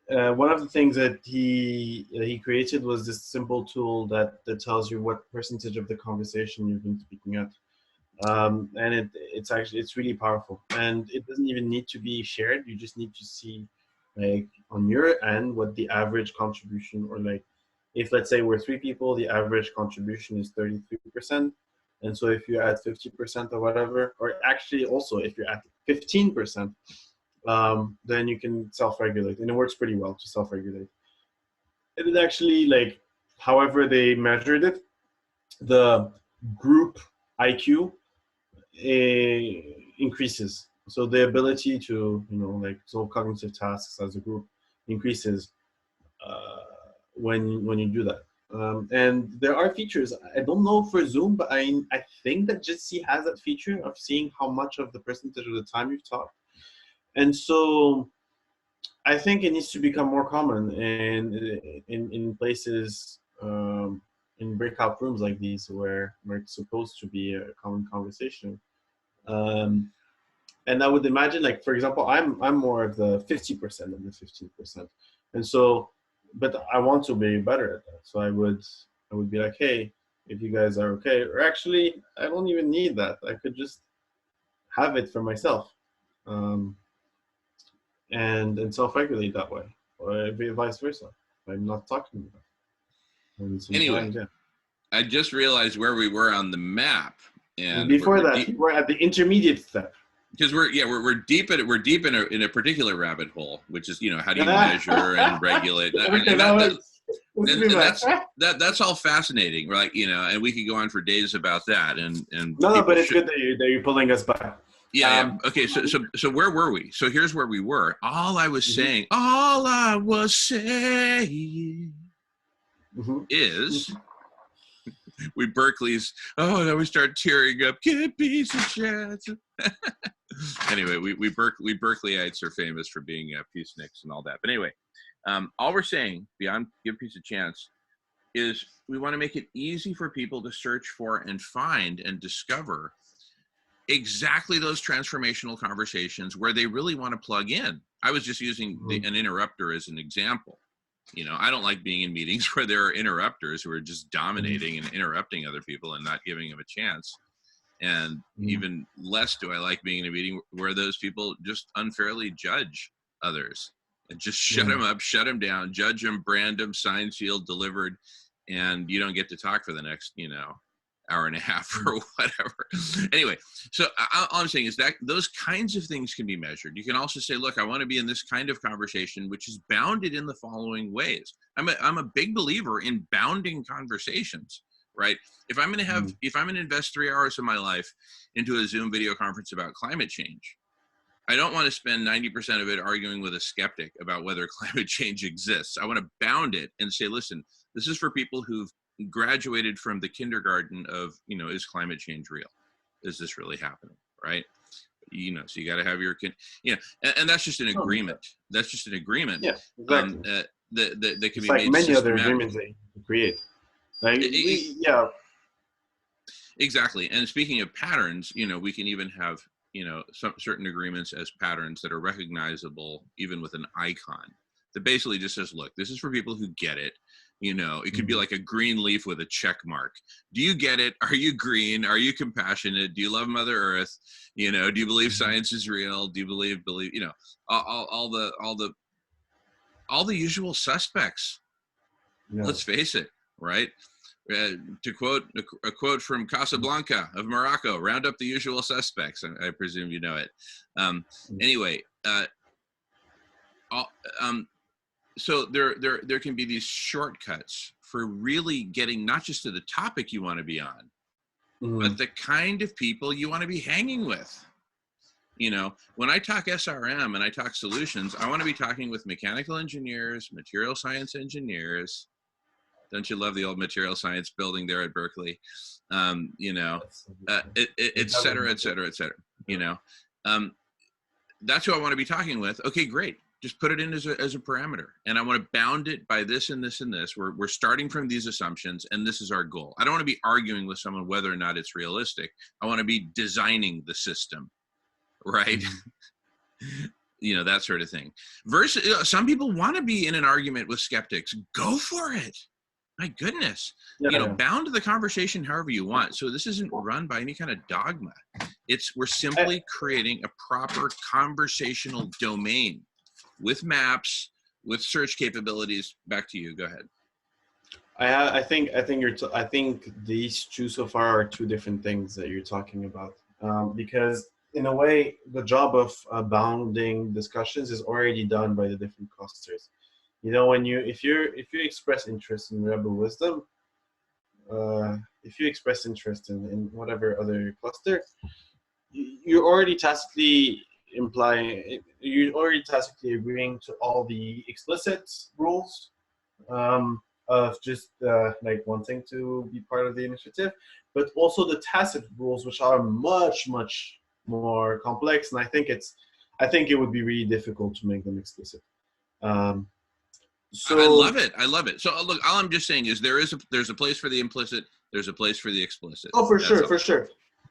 one of the things that he created was this simple tool that tells you what percentage of the conversation you've been speaking at. And it's really powerful, and it doesn't even need to be shared. You just need to see, like, on your end, what the average contribution, or like, if let's say we're 3 people, the average contribution is 33%. And so if you're at 50% or whatever, or actually also if you're at 15%, then you can self-regulate, and it works pretty well to self-regulate. It is actually, like, however they measured it, the group IQ increases. So the ability to, like, solve cognitive tasks as a group increases when you do that. And there are features. I don't know for Zoom, but I think that Jitsi has that feature of seeing how much of the percentage of the time you've talked. And so I think it needs to become more common in places, in breakout rooms like these, where it's supposed to be a common conversation. And I would imagine, like, for example, I'm more of the 50% than the 15%. And so, but I want to be better at that. So I would be like, hey, if you guys are okay, or actually, I don't even need that. I could just have it for myself, and self-regulate that way, or vice versa. I'm not talking about it. Anyway, I just realized where we were on the map, and before that, we're at the intermediate step. Because we're deep in a particular rabbit hole, which is, how do you measure and regulate? That's all fascinating, right? And we could go on for days about that. And no, but it's good that you're pulling us back. Yeah. Okay. So where were we? So here's where we were. All I was saying is we Berkeley's. Oh, now we start tearing up. Get piece of shit. Anyway, we Berkeleyites are famous for being peaceniks and all that. But anyway, all we're saying beyond give peace a chance is we want to make it easy for people to search for and find and discover exactly those transformational conversations where they really want to plug in. I was just using an interrupter as an example. You know, I don't like being in meetings where there are interrupters who are just dominating and interrupting other people and not giving them a chance. And even less do I like being in a meeting where those people just unfairly judge others and just shut them up, shut them down, judge them, brand them, signed, sealed, delivered, and you don't get to talk for the next, you know, hour and a half or whatever. Anyway, so all I'm saying is that those kinds of things can be measured. You can also say, look, I want to be in this kind of conversation, which is bounded in the following ways. I'm a big believer in bounding conversations, right? If I'm going to have, if I'm going to invest 3 hours of my life into a Zoom video conference about climate change, I don't want to spend 90% of it arguing with a skeptic about whether climate change exists. I want to bound it and say, listen, this is for people who've graduated from the kindergarten of, you know, is climate change real? Is this really happening? Right? You know, so you got to have your, you know, and that's just an agreement. That's just an agreement. Yeah, exactly. That can be like made many other systematic. agreements that you create. Like, yeah. Exactly. And speaking of patterns, you know, we can even have, you know, some certain agreements as patterns that are recognizable even with an icon that basically just says, look, this is for people who get it. You know, it could be like a green leaf with a check mark. Do you get it? Are you green? Are you compassionate? Do you love Mother Earth? You know, do you believe science is real? Do you believe, you know, all the usual suspects. Yeah. Let's face it, right? To quote a quote from Casablanca of Morocco, round up the usual suspects. I presume you know it. Anyway, so there can be these shortcuts for really getting not just to the topic you want to be on, but the kind of people you want to be hanging with. You know, when I talk SRM and I talk solutions, I want to be talking with mechanical engineers, material science engineers. Don't you love the old material science building there at Berkeley? You know, et cetera, et cetera, et cetera. You know, that's who I want to be talking with. Okay, great. Just put it in as a parameter. And I want to bound it by this and this and this. We're starting from these assumptions, and this is our goal. I don't want to be arguing with someone whether or not it's realistic. I want to be designing the system, right? You know, that sort of thing. Versus, some people want to be in an argument with skeptics. Go for it. My goodness, you know, bound the conversation however you want. So this isn't run by any kind of dogma. We're simply creating a proper conversational domain with maps, with search capabilities. Back to you. Go ahead. I think these two so far are two different things that you're talking about, because in a way the job of bounding discussions is already done by the different clusters. You know, if you express interest in Rebel Wisdom, if you express interest in whatever other cluster, you're already tacitly agreeing to all the explicit rules of just like wanting to be part of the initiative, but also the tacit rules, which are much more complex. And I think it would be really difficult to make them explicit. So I love it. I love it. So look, all I'm just saying is there's a place for the implicit. There's a place for the explicit. Oh, for sure.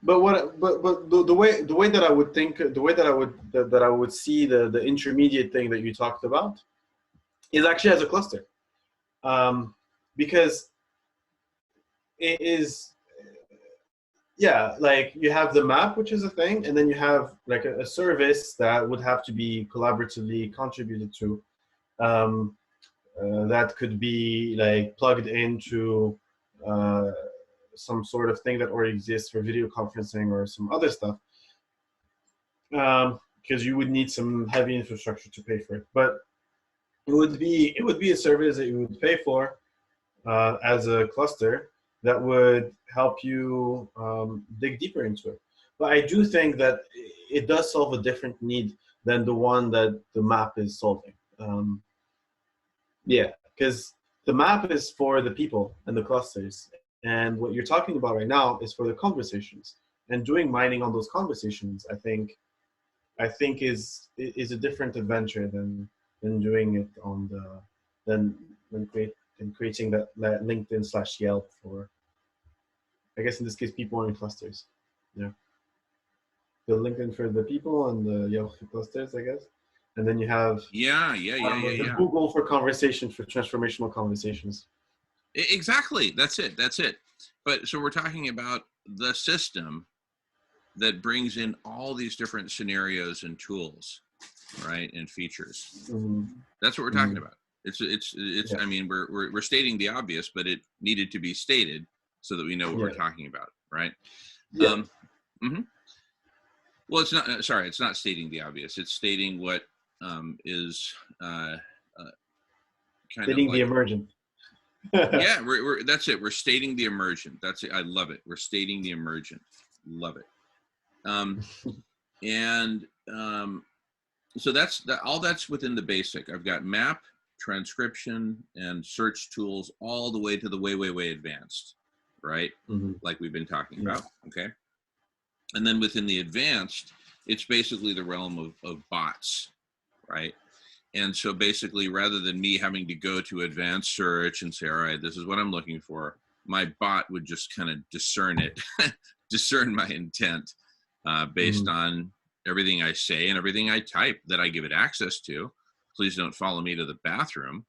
But the way that I would think, the way that I would see the intermediate thing that you talked about is actually as a cluster, because it is, yeah, like you have the map, which is a thing, and then you have like a service that would have to be collaboratively contributed to. That could be like plugged into some sort of thing that already exists for video conferencing or some other stuff, because you would need some heavy infrastructure to pay for it. But it would be a service that you would pay for as a cluster that would help you dig deeper into it. But I do think that it does solve a different need than the one that the map is solving. Yeah, because the map is for the people and the clusters. And what you're talking about right now is for the conversations. And doing mining on those conversations, I think is a different adventure than doing it on than creating that LinkedIn/Yelp for, I guess in this case, people in clusters. Yeah. the LinkedIn for the people and the Yahoo clusters, I guess. And then you have the Google for conversation, for transformational conversations. Exactly. That's it. But so we're talking about the system that brings in all these different scenarios and tools, right, and features. That's what we're talking about. It's. Yeah. I mean, we're stating the obvious, but it needed to be stated so that we know what we're talking about, right? Yeah. Well, it's not. Sorry, it's not stating the obvious. It's stating what is kind stating of like the emergent. yeah, that's it. We're stating the emergent. That's it. I love it. We're stating the emergent. Love it. So that's all that's within the basic. I've got map, transcription, and search tools all the way to the way advanced, right? Like we've been talking about. Okay. And then within the advanced, it's basically the realm of bots, right? And so basically, rather than me having to go to advanced search and say, all right, this is what I'm looking for, my bot would just kind of discern it, discern my intent based on everything I say and everything I type that I give it access to. Please don't follow me to the bathroom,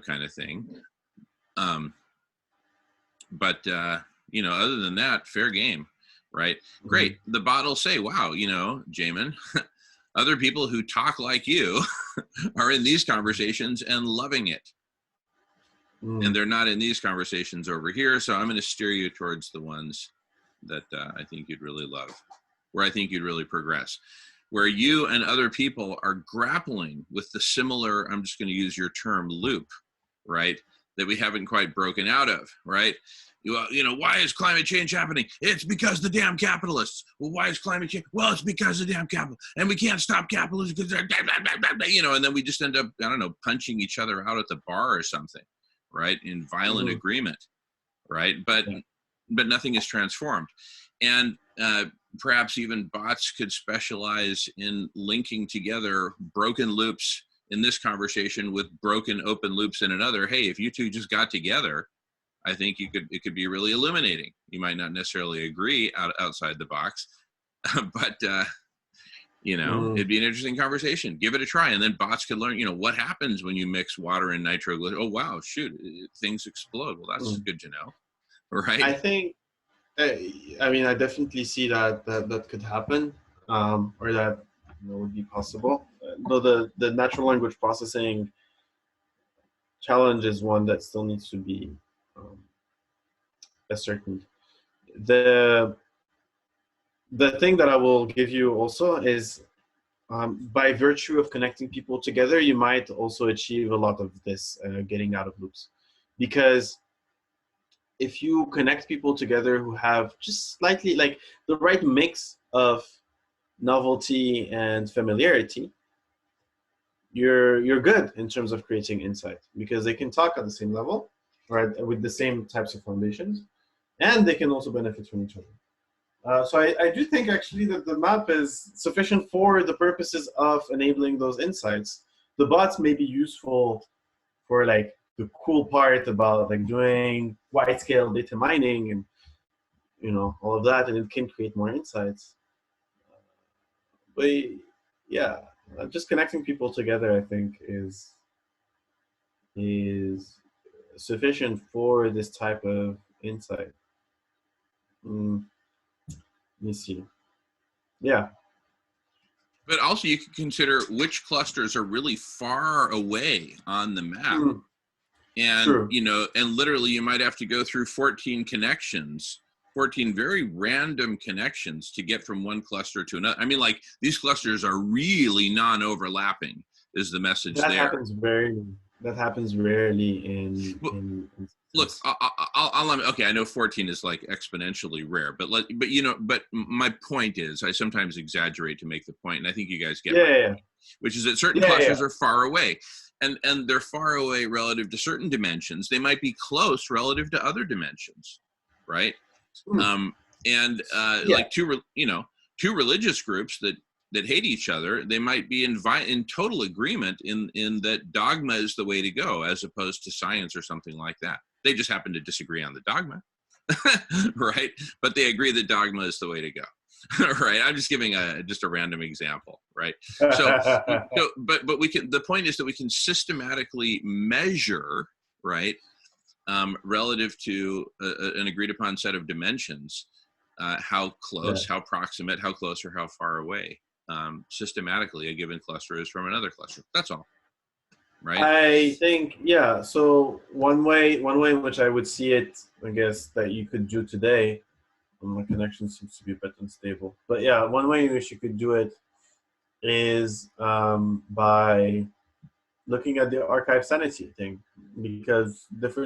kind of thing. But other than that, fair game, right? Great. The bot will say, wow, Jamin, other people who talk like you are in these conversations and loving it. And they're not in these conversations over here. So I'm going to steer you towards the ones that I think you'd really love, where I think you'd really progress, where you and other people are grappling with the similar, I'm just going to use your term, loop, right? That we haven't quite broken out of, right? Why is climate change happening? It's because the damn capitalists. Well, why is climate change? Well, it's because of the damn capital. And we can't stop capitalism because they're, and then we just end up, punching each other out at the bar or something, right? In violent agreement, right? But nothing is transformed. And perhaps even bots could specialize in linking together broken loops in this conversation with broken open loops in another. Hey, if you two just got together, I think it could be really illuminating. You might not necessarily agree outside the box, but it'd be an interesting conversation. Give it a try, and then bots could learn. What happens when you mix water and nitroglycerin? Oh wow, shoot, things explode. Well, that's good to know, right? I think. I definitely see that could happen, or that would be possible. Though the natural language processing challenge is one that still needs to be ascertained. The thing that I will give you also is, by virtue of connecting people together, you might also achieve a lot of this getting out of loops, because if you connect people together who have just slightly like the right mix of novelty and familiarity, you're good in terms of creating insight, because they can talk at the same level, right, with the same types of foundations, and they can also benefit from each other. So I do think actually that the map is sufficient for the purposes of enabling those insights. The bots may be useful for like the cool part about like doing wide scale data mining and all of that, and it can create more insights. But yeah, just connecting people together, I think, is sufficient for this type of insight. Let me see. Yeah. But also you can consider which clusters are really far away on the map. And, True. And literally you might have to go through 14 connections, 14 very random connections to get from one cluster to another. I mean, like, these clusters are really non-overlapping is the message that there. That happens rarely in Look, okay, I know 14 is like exponentially rare, but my point is, I sometimes exaggerate to make the point, and I think you guys get my point, which is that certain clusters are far away, and they're far away relative to certain dimensions. They might be close relative to other dimensions, right? Like two religious groups that hate each other, they might be in total agreement in that dogma is the way to go, as opposed to science or something like that. They just happen to disagree on the dogma, right? But they agree that dogma is the way to go. right? I'm just giving just a random example, right? So, but we can. The point is that we can systematically measure, right, relative to an agreed upon set of dimensions, how close, how proximate, how close, or how far away, systematically a given cluster is from another cluster. That's all, right? I think, yeah. So one way in which I would see it, I guess, that you could do today. My connection seems to be a bit unstable, but yeah, one way in which you could do it is by looking at the archive sanity thing, because this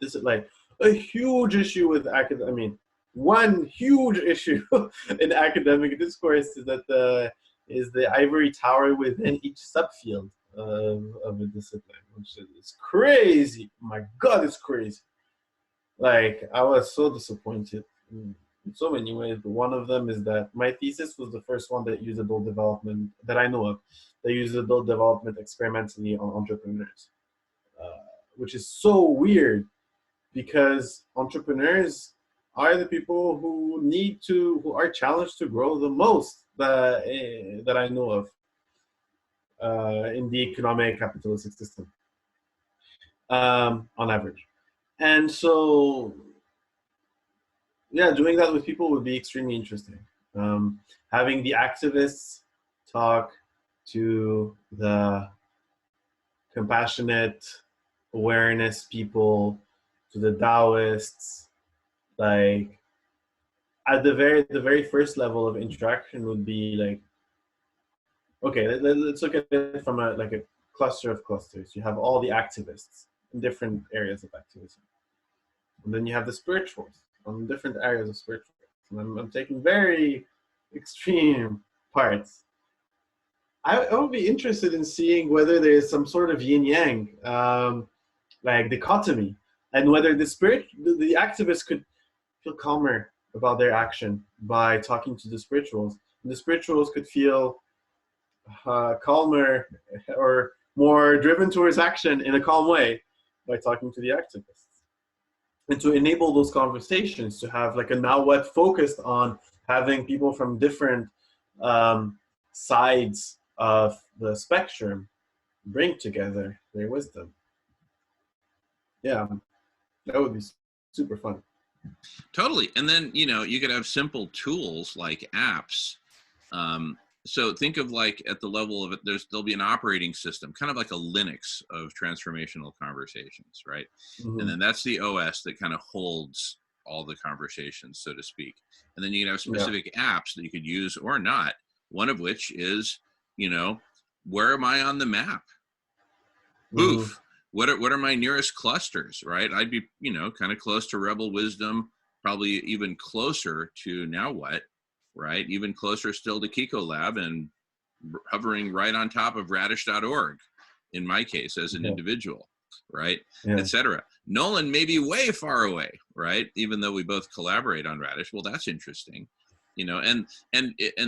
is like a huge issue with academic. I mean, one huge issue in academic discourse is that the ivory tower within each subfield of a discipline, which is crazy. My God, it's crazy. Like, I was so disappointed in so many ways, but one of them is that my thesis was the first one that used adult development, that I know of, that used adult development experimentally on entrepreneurs, which is so weird, because entrepreneurs are the people who are challenged to grow the most, that I know of, in the economic capitalistic system, on average. And so, yeah, doing that with people would be extremely interesting. Having the activists talk to the compassionate awareness people, to the Taoists, like, at the very first level of interaction would be like, okay, let's look at it from a cluster of clusters. You have all the activists in different areas of activism, and then you have the spirituals on different areas of spiritual. And I'm taking very extreme parts. I would be interested in seeing whether there is some sort of yin-yang, like dichotomy, and whether the activists could feel calmer about their action by talking to the spirituals, and the spirituals could feel calmer or more driven towards action in a calm way by talking to the activists. And to enable those conversations, to have like a now what focused on having people from different sides of the spectrum bring together their wisdom. Yeah, that would be super fun. Totally. And then, you could have simple tools like apps. So think of, like, at the level of it, there'll be an operating system, kind of like a Linux of transformational conversations, right? Mm-hmm. And then that's the OS that kind of holds all the conversations, so to speak. And then you can have specific apps that you could use or not, one of which is, where am I on the map? Boof. Mm-hmm. What are my nearest clusters, right? I'd be, kind of close to Rebel Wisdom, probably even closer to Now What, right? Even closer still to Kiko Lab, and hovering right on top of radish.org, in my case, as an individual, right? Etc. Nolan may be way far away, right? Even though we both collaborate on Radish. Well, that's interesting. And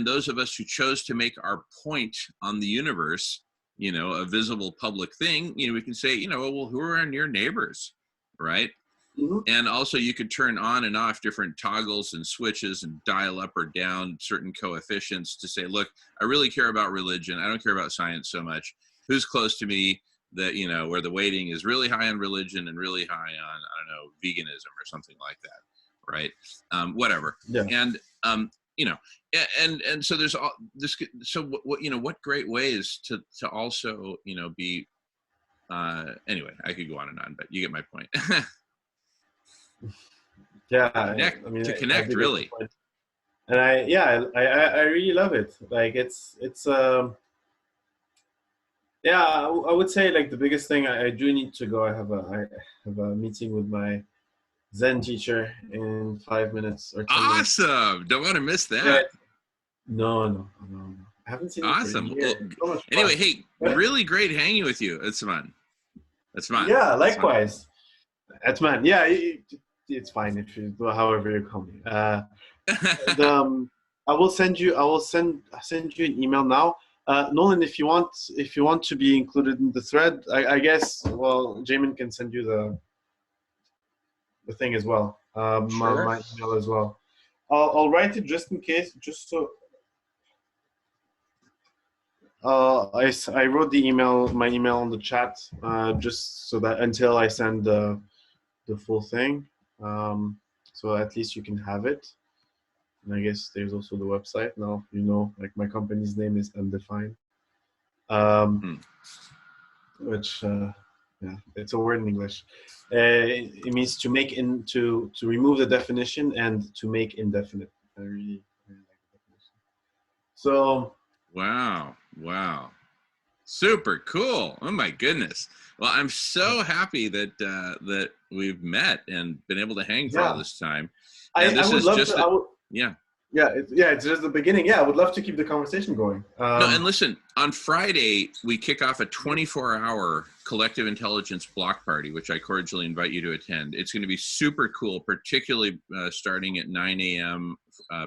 those of us who chose to make our point on the universe, a visible public thing, we can say, well, who are our near neighbors, right? Mm-hmm. And also you could turn on and off different toggles and switches and dial up or down certain coefficients to say, look, I really care about religion. I don't care about science so much. Who's close to me that, where the weighting is really high on religion and really high on, I don't know, veganism or something like that, right? Whatever. Yeah. And, and so there's all this. So what great ways to also, be, anyway, I could go on and on, but you get my point. Yeah, to connect really. And I really love it. Like it's I would say, like, the biggest thing, I do need to go. I have a meeting with my Zen teacher in 5 minutes or 10 minutes. Awesome! Don't want to miss that. No. I haven't seen. Awesome. Well, anyway, hey, really great hanging with you. It's fun. That's fine. Yeah, likewise. That's fun. Yeah, it's fine if you do however you call me. I will send you an email now. Nolan, if you want to be included in the thread, I guess, well, Jamin can send you the thing as well. Sure. My email as well. I'll write it just in case, just so. I wrote my email on the chat, just so that until I send the full thing, so at least you can have it. And I guess there's also the website now. Like my company's name is Undefined, which yeah, it's a word in English. It means to make to remove the definition and to make indefinite. I really like the definition. So. Wow. Super cool. Oh my goodness. Well, I'm so happy that that we've met and been able to hang for all this time. And I would love to. Yeah. It's just the beginning. Yeah, I would love to keep the conversation going. No, and listen, on Friday, we kick off a 24-hour collective intelligence block party, which I cordially invite you to attend. It's going to be super cool, particularly starting at 9 a.m.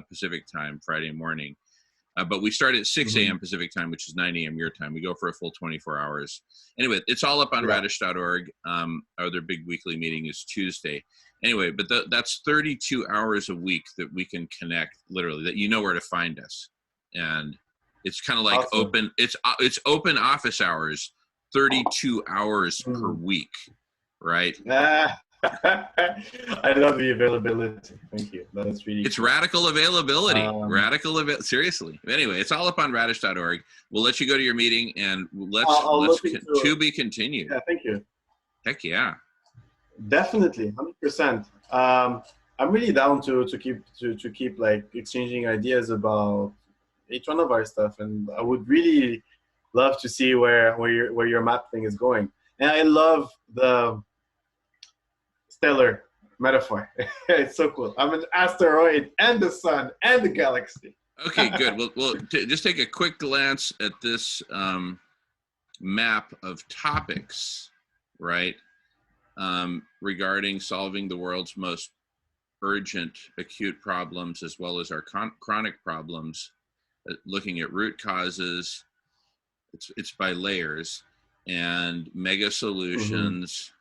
Pacific time, Friday morning. But we start at 6 a.m. Pacific time, which is 9 a.m. your time. We go for a full 24 hours. Anyway, it's all up on radish.org. Our other big weekly meeting is Tuesday. Anyway, but that's 32 hours a week that we can connect, literally, that you know where to find us. And it's kind of like open, it's open office hours, 32 hours per week, right? I love the availability. Thank you. That's really It's radical availability. Seriously. Anyway, it's all up on radish.org. We'll let you go to your meeting, and let's to be continued. Yeah, thank you. Heck yeah. Definitely, 100%. I'm really down to keep like exchanging ideas about each one of our stuff, and I would really love to see where your map thing is going. And I love the stellar metaphor. It's so cool. I'm an asteroid and the sun and the galaxy. Okay, good. We'll just take a quick glance at this map of topics, right? Regarding solving the world's most urgent acute problems as well as our chronic problems, looking at root causes. It's by layers and mega solutions.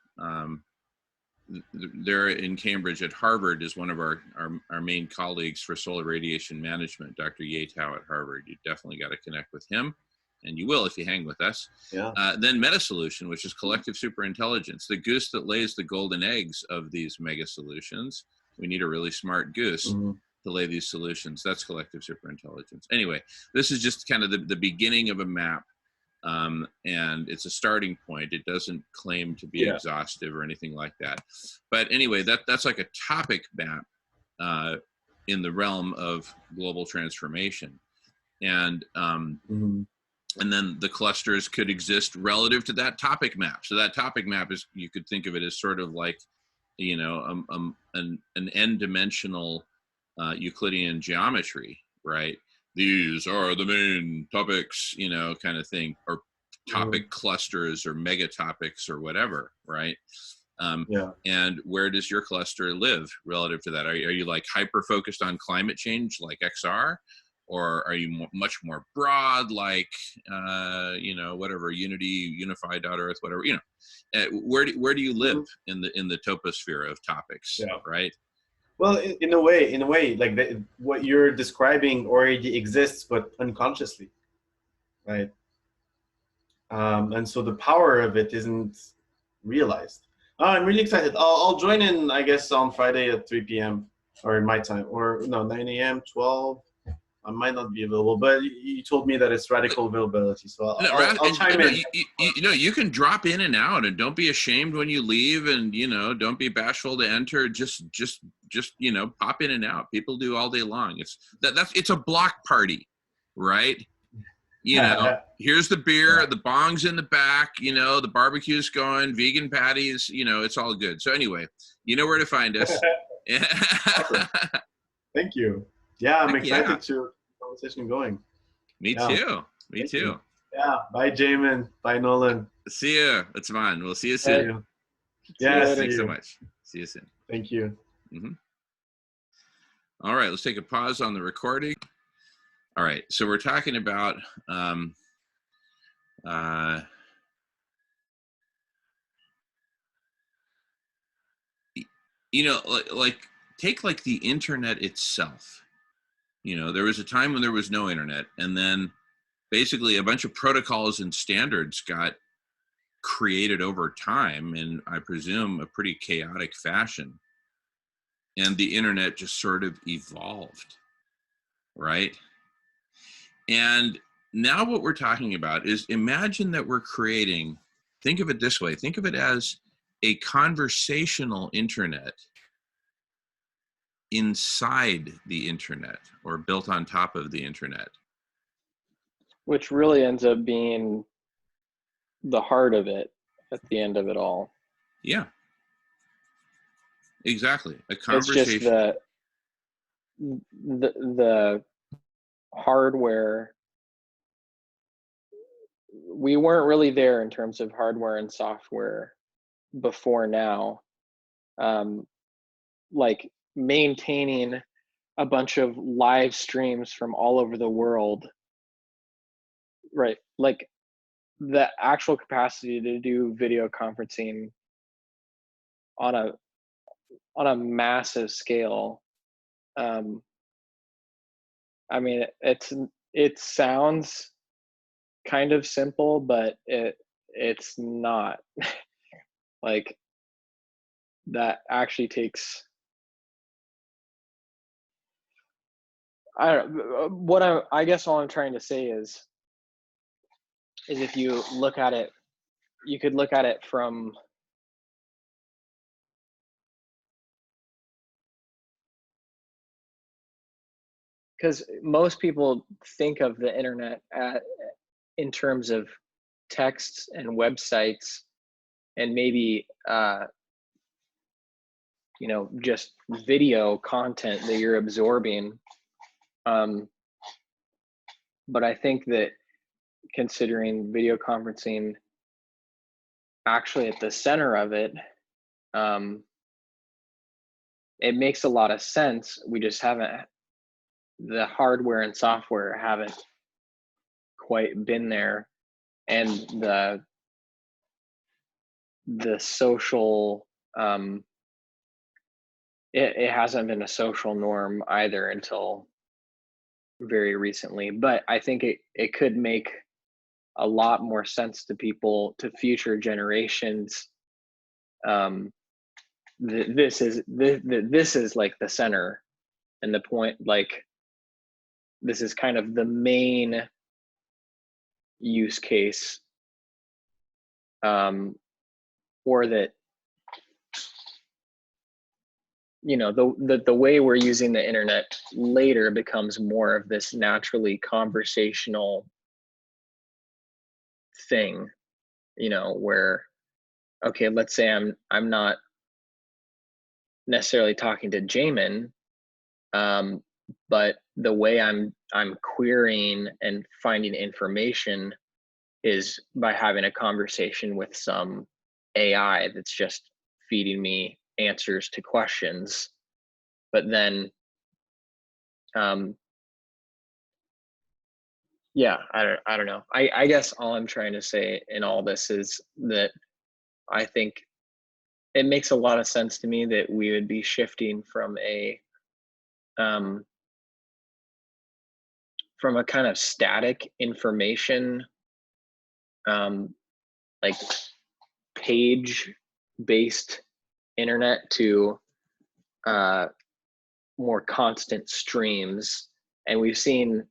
There in Cambridge at Harvard is one of our main colleagues for solar radiation management, Dr. Yatao at Harvard. You definitely got to connect with him, and you will if you hang with us. Yeah. Then meta solution, which is collective superintelligence, the goose that lays the golden eggs of these mega solutions. We need a really smart goose to lay these solutions. That's collective superintelligence. Anyway, this is just kind of the beginning of a map. And it's a starting point. It doesn't claim to be exhaustive or anything like that. But anyway, that's like a topic map in the realm of global transformation. And and then the clusters could exist relative to that topic map. So that topic map is, you could think of it as sort of like, you know, an n-dimensional Euclidean geometry, right? These are the main topics, you know, kind of thing, or topic clusters or mega topics or whatever, right? And where does your cluster live relative to that? Are you like hyper focused on climate change like XR, or are you much more broad like, you know, whatever, unified.earth, whatever, you know, where do you live in the toposphere of topics, right? Well, in a way, like what you're describing already exists, but unconsciously, right? And so the power of it isn't realized. Oh, I'm really excited. I'll join in, I guess, on Friday at 3 p.m. or in my time, or no, 9 a.m., 12. I might not be available, but you told me that it's radical availability, so I'll chime in. You know, you can drop in and out, and don't be ashamed when you leave, and you know, don't be bashful to enter. Just you know, pop in and out. People do all day long. It's a block party, right? You know, here's the beer, the bong's in the back. You know, the barbecue's going, vegan patties. You know, it's all good. So anyway, you know where to find us. Awesome. Thank you. Yeah, I'm excited to the conversation going. Me too. Me too. Yeah. Bye, Jamin. Bye, Nolan. See you. It's fun. We'll see you soon. Yeah. Thanks so much. See you soon. Thank you. All right. Let's take a pause on the recording. All right. So we're talking about you know, like take like the internet itself. You know, there was a time when there was no internet, and then basically a bunch of protocols and standards got created over time, and I presume a pretty chaotic fashion. And the internet just sort of evolved, right? And now what we're talking about is, imagine that we're creating, think of it this way, think of it as a conversational internet inside the internet, or built on top of the internet. Which really ends up being the heart of it at the end of it all. Yeah, exactly. A It's just conversation. the hardware. We weren't really there in terms of hardware and software before now. Like maintaining a bunch of live streams from all over the world, right? Like the actual capacity to do video conferencing on a massive scale. I mean, it sounds kind of simple, but it's not. Like that actually takes, I guess all I'm trying to say is if you look at it, you could look at it from, because most people think of the internet in terms of texts and websites and maybe you know, just video content that you're absorbing. But I think that considering video conferencing actually at the center of it, it makes a lot of sense. We just haven't, the hardware and software haven't quite been there, and the social, it hasn't been a social norm either until very recently. But I think it could make a lot more sense to people, to future generations. This is like the center and the point, like this is kind of the main use case, or that, you know, the way we're using the internet later becomes more of this naturally conversational thing, you know, where, okay, let's say I'm not necessarily talking to Jamin, but the way I'm querying and finding information is by having a conversation with some AI that's just feeding me answers to questions. But then yeah, I don't know. I guess all I'm trying to say in all this is that I think it makes a lot of sense to me that we would be shifting from a kind of static information, like page-based internet to more constant streams. And we've seen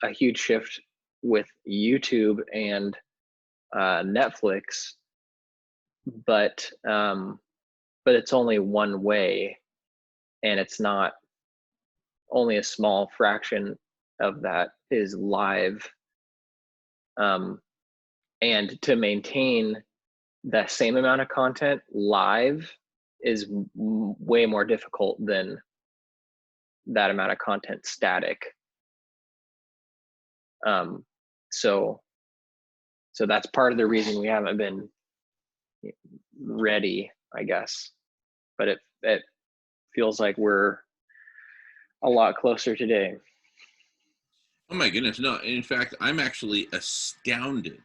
a huge shift with YouTube and Netflix, but it's only one way, and it's not, only a small fraction of that is live. And to maintain the same amount of content live is way more difficult than that amount of content static. So that's part of the reason we haven't been ready, I guess. But it feels like we're a lot closer today. Oh my goodness, no. In fact, I'm actually astounded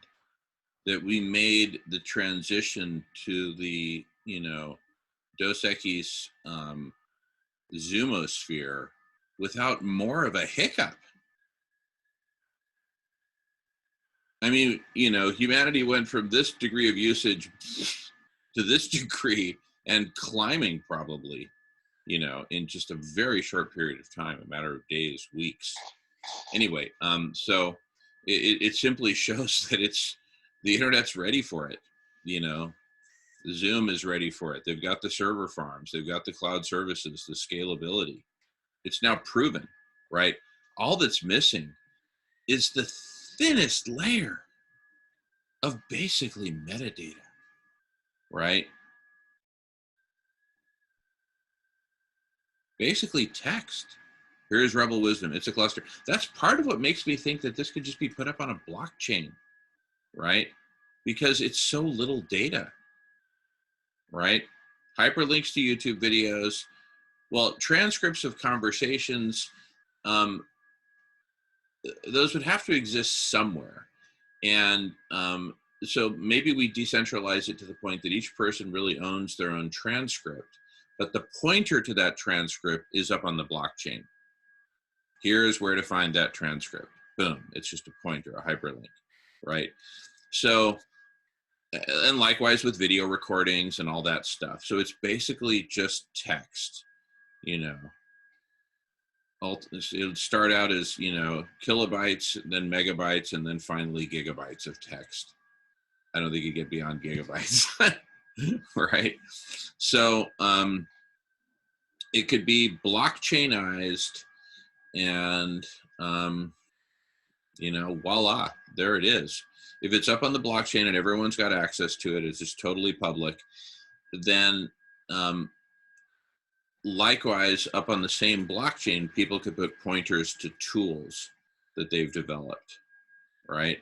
that we made the transition to the, you know, Dos Equis Zoomosphere without more of a hiccup. I mean, you know, humanity went from this degree of usage to this degree and climbing probably, you know, in just a very short period of time, a matter of days, weeks. Anyway, so it simply shows that the internet's ready for it, you know. Zoom is ready for it. They've got the server farms, they've got the cloud services, the scalability. It's now proven, right? All that's missing is the thinnest layer of basically metadata, right? Basically text. Here's Rebel Wisdom. It's a cluster. That's part of what makes me think that this could just be put up on a blockchain, right? Because it's so little data, right? Hyperlinks to YouTube videos. Well, transcripts of conversations, those would have to exist somewhere. And so maybe we decentralize it to the point that each person really owns their own transcript, but the pointer to that transcript is up on the blockchain. Here's where to find that transcript. Boom, it's just a pointer, a hyperlink, right? So, and likewise with video recordings and all that stuff. So it's basically just text, you know. It would start out as, you know, kilobytes, then megabytes, and then finally gigabytes of text. I don't think you get beyond gigabytes, right? So it could be blockchainized, and you know, voila, there it is. If it's up on the blockchain and everyone's got access to it, it's just totally public, then likewise, up on the same blockchain, people could put pointers to tools that they've developed, right?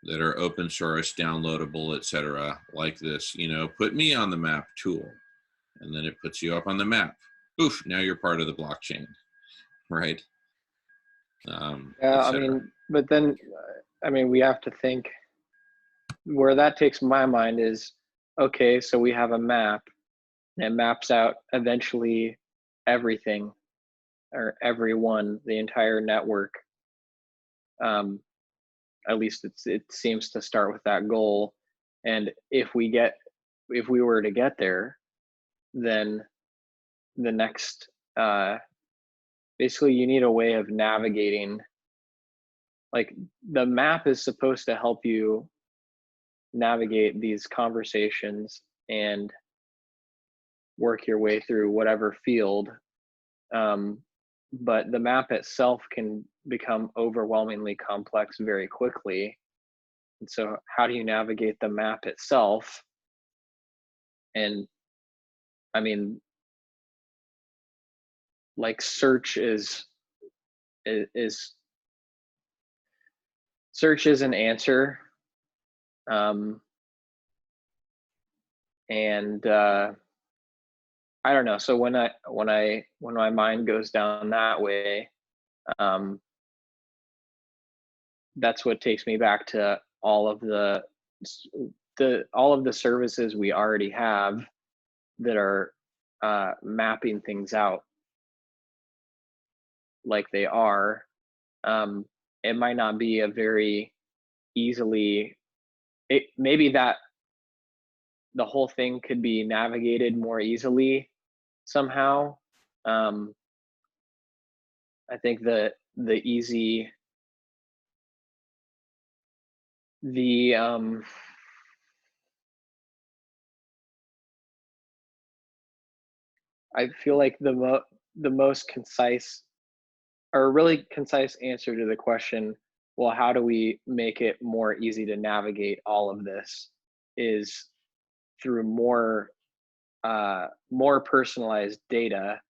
That are open source, downloadable, etc. Like this, you know, put me on the map tool, and then it puts you up on the map. Oof, now you're part of the blockchain, right? Yeah, I mean, but then, I mean, we have to think where that takes my mind is, okay, so we have a map, and it maps out eventually everything or everyone, the entire network. At least it seems to start with that goal. And if we were to get there, then the next, basically you need a way of navigating. Like the map is supposed to help you navigate these conversations and work your way through whatever field. But the map itself can become overwhelmingly complex very quickly. And so how do you navigate the map itself? And I mean, like search is search is an answer. And I don't know. So when my mind goes down that way, that's what takes me back to all of the services we already have that are mapping things out like they are. It might not be a very easily. Maybe that the whole thing could be navigated more easily somehow. I think I feel like the most concise or really concise answer to the question, well, how do we make it more easy to navigate all of this, is through more personalized data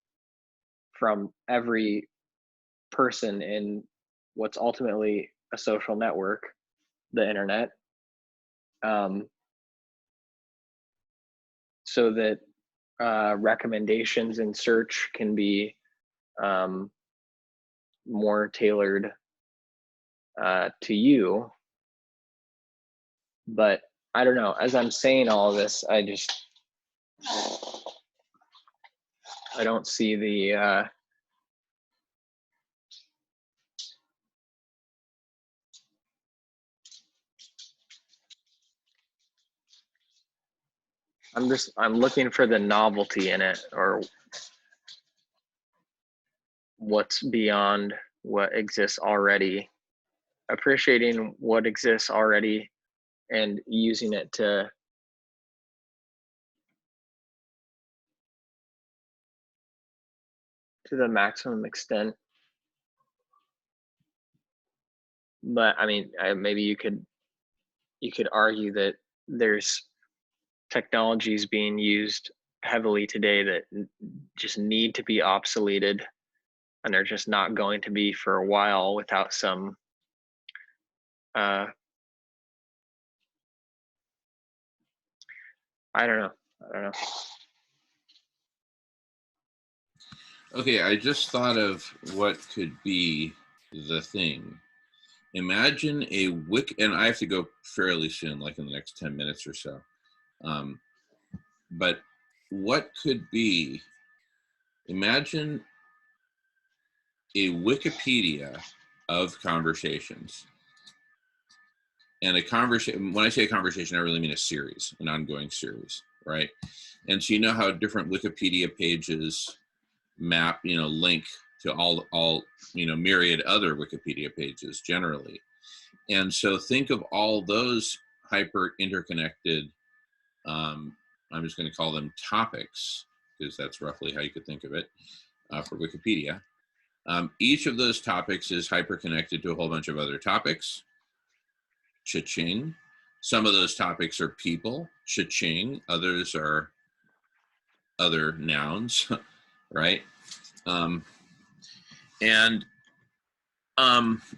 from every person in what's ultimately a social network, the internet, so that recommendations in search can be more tailored to you. But I don't know, as I'm saying all of this, I don't see the I'm looking for the novelty in it, or what's beyond what exists already. Appreciating what exists already and using it to the maximum extent. But I mean, maybe you could argue that there's technologies being used heavily today that just need to be obsoleted, and they're just not going to be for a while without some I don't know. Okay, I just thought of what could be the thing. Imagine a and I have to go fairly soon, like in the next 10 minutes or so. But what could be, imagine a Wikipedia of conversations. And a conversation, when I say a conversation, I really mean a series, an ongoing series, right? And so you know how different Wikipedia pages map, link to all myriad other Wikipedia pages generally. And so think of all those hyper interconnected, I'm just going to call them topics, because that's roughly how you could think of it for Wikipedia. Each of those topics is hyper connected to a whole bunch of other topics. Cha-ching. Some of those topics are people. Cha-ching. Others are other nouns, right? And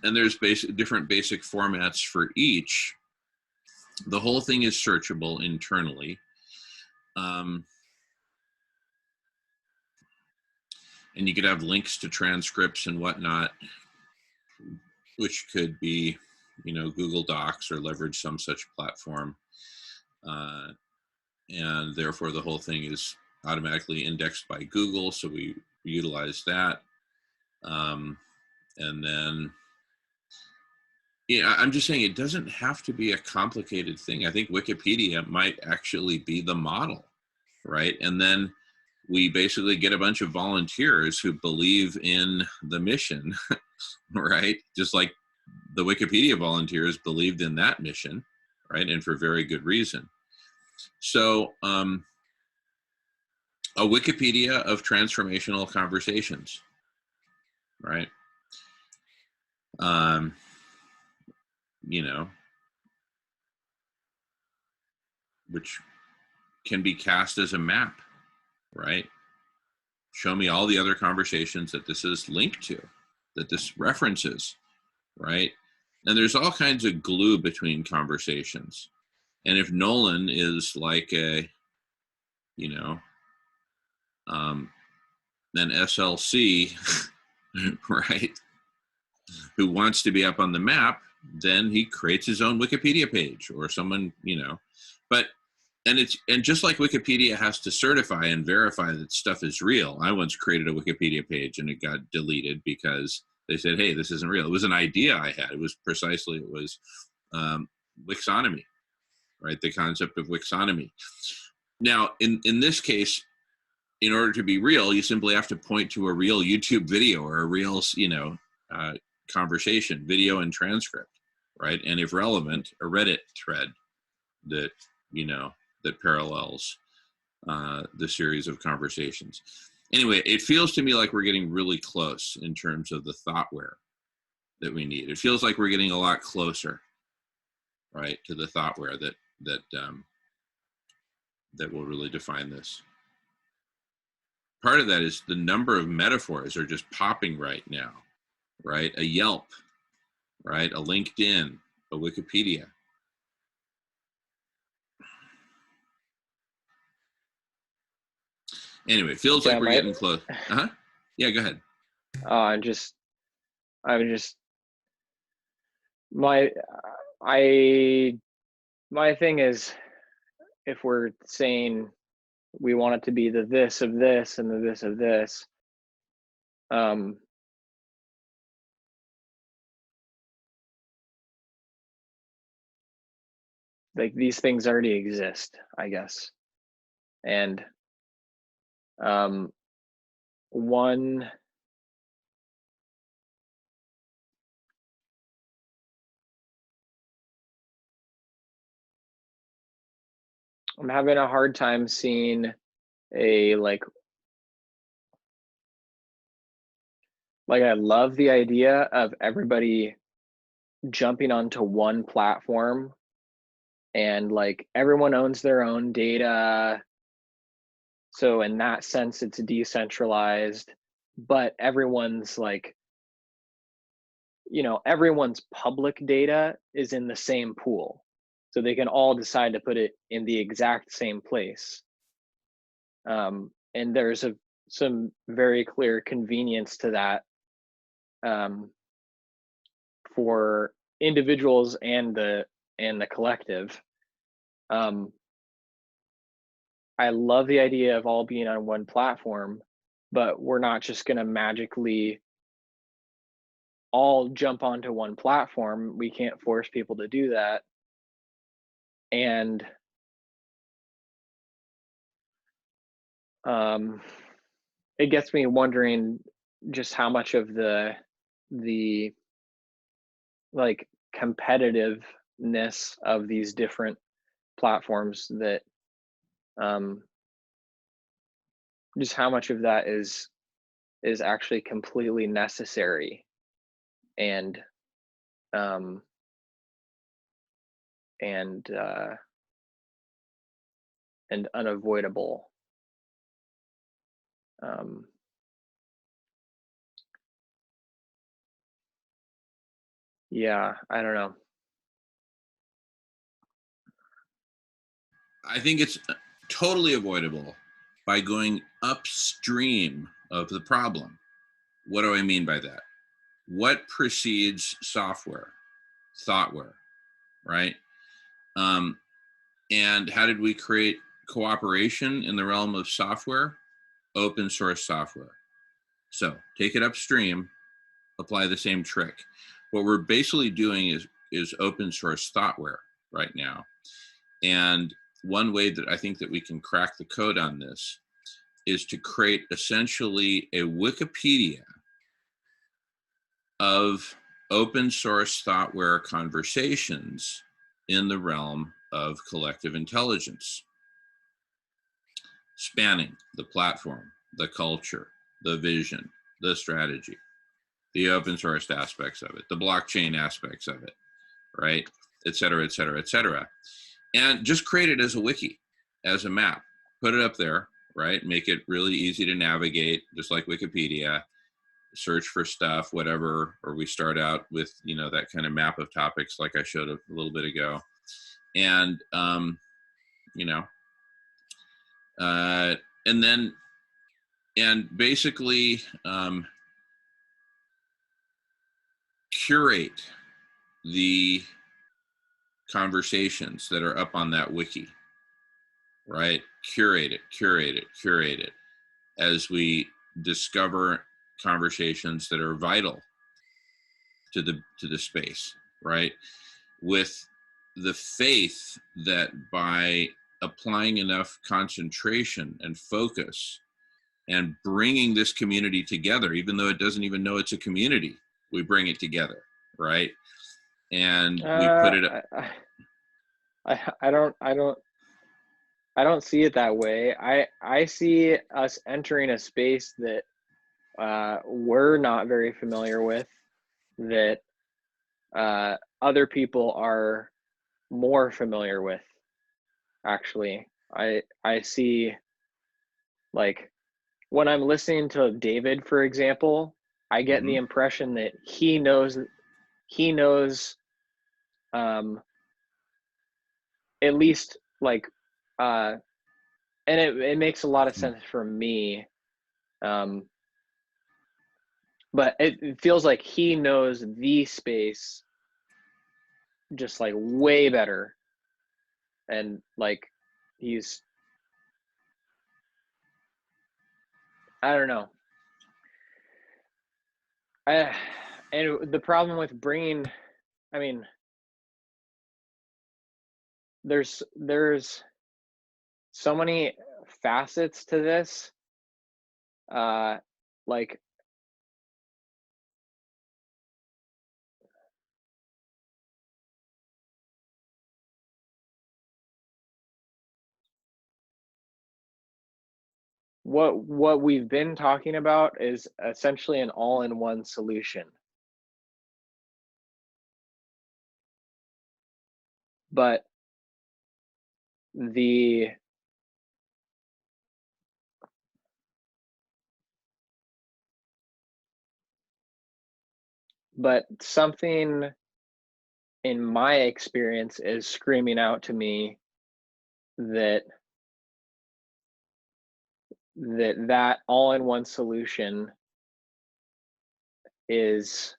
there's different basic formats for each. The whole thing is searchable internally. And you could have links to transcripts and whatnot, which could be, Google Docs or leverage some such platform. And therefore the whole thing is automatically indexed by Google. So we utilize that. And then, I'm just saying it doesn't have to be a complicated thing. I think Wikipedia might actually be the model, right? And then we basically get a bunch of volunteers who believe in the mission, right? Just like the Wikipedia volunteers believed in that mission, right? And for very good reason. So a Wikipedia of transformational conversations, right? Which can be cast as a map, right? Show me all the other conversations that this is linked to, that this references, right? And there's all kinds of glue between conversations. And if Nolan is like an SLC, right, who wants to be up on the map, then he creates his own Wikipedia page, or someone, but and just like Wikipedia has to certify and verify that stuff is real. I once created a Wikipedia page and it got deleted because they said, hey, this isn't real. It was an idea I had. It was Wixonomy, right? The concept of Wixonomy. Now, in this case, in order to be real, you simply have to point to a real YouTube video or a real, conversation, video and transcript, right? And if relevant, a Reddit thread that, that parallels the series of conversations. Anyway, it feels to me like we're getting really close in terms of the thoughtware that we need. It feels like we're getting a lot closer, right, to the thoughtware that will really define this. Part of that is the number of metaphors are just popping right now, right? A Yelp, right? A LinkedIn, a Wikipedia. Anyway, it feels like we're getting close. Yeah, go ahead. My thing is, if we're saying we want it to be the this of this and the this of this. Like these things already exist, I guess. And one I'm having a hard time seeing a like I love the idea of everybody jumping onto one platform and like everyone owns their own data. So in that sense, it's decentralized, but everyone's like, you know, everyone's public data is in the same pool. So they can all decide to put it in the exact same place. And there's some very clear convenience to that for individuals and the collective. I love the idea of all being on one platform, but we're not just going to magically all jump onto one platform. We can't force people to do that. And it gets me wondering just how much of the like competitiveness of these different platforms that just how much of that is actually completely necessary and unavoidable. Yeah, I don't know. I think it's totally avoidable by going upstream of the problem. What do I mean by that? What precedes software? Thoughtware, right? And how did we create cooperation in the realm of software? Open source software. So take it upstream, apply the same trick. What we're basically doing is open source thoughtware right now. And one way that I think that we can crack the code on this is to create essentially a Wikipedia of open source thoughtware conversations in the realm of collective intelligence, spanning the platform, the culture, the vision, the strategy, the open source aspects of it, the blockchain aspects of it, right? Et cetera, et cetera, et cetera. And just create it as a wiki, as a map. Put it up there, right? Make it really easy to navigate, just like Wikipedia. Search for stuff, whatever, or we start out with, you know, that kind of map of topics like I showed a little bit ago. And, you know, and then, and basically curate the conversations that are up on that wiki, right? Curate it as we discover conversations that are vital to the space, right? With the faith that by applying enough concentration and focus and bringing this community together, even though it doesn't even know it's a community, we bring it together, right? And we put it up. I don't see it that way. I see us entering a space that we're not very familiar with, that other people are more familiar with. Actually, I see, like, when I'm listening to David, for example, I get the impression that he knows at least like and it makes a lot of sense for me, but it feels like he knows the space just like way better, and like he's I don't know. And the problem with bringing, I mean, there's so many facets to this. Like what we've been talking about is essentially an all-in-one solution. But the something in my experience is screaming out to me that that all-in-one solution is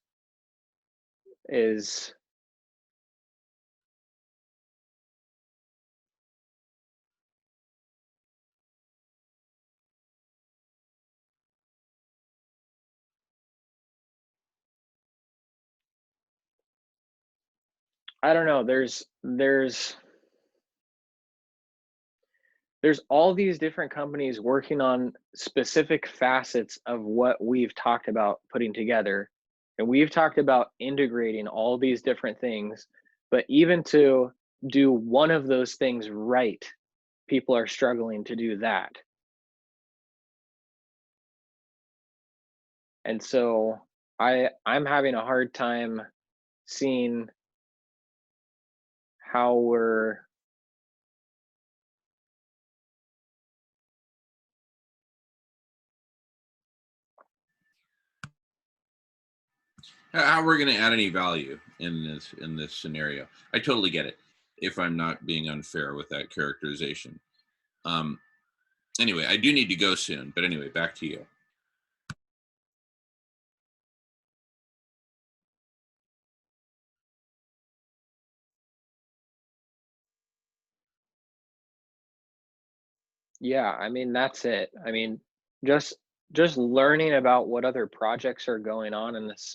I don't know, there's all these different companies working on specific facets of what we've talked about putting together. And we've talked about integrating all these different things, but even to do one of those things right, people are struggling to do that. And so I'm having a hard time seeing how we're How we're going to add any value in this scenario. I totally get it. If I'm not being unfair with that characterization. Anyway, I do need to go soon, but anyway, back to you. Yeah, I mean, that's it. I mean, just learning about what other projects are going on in this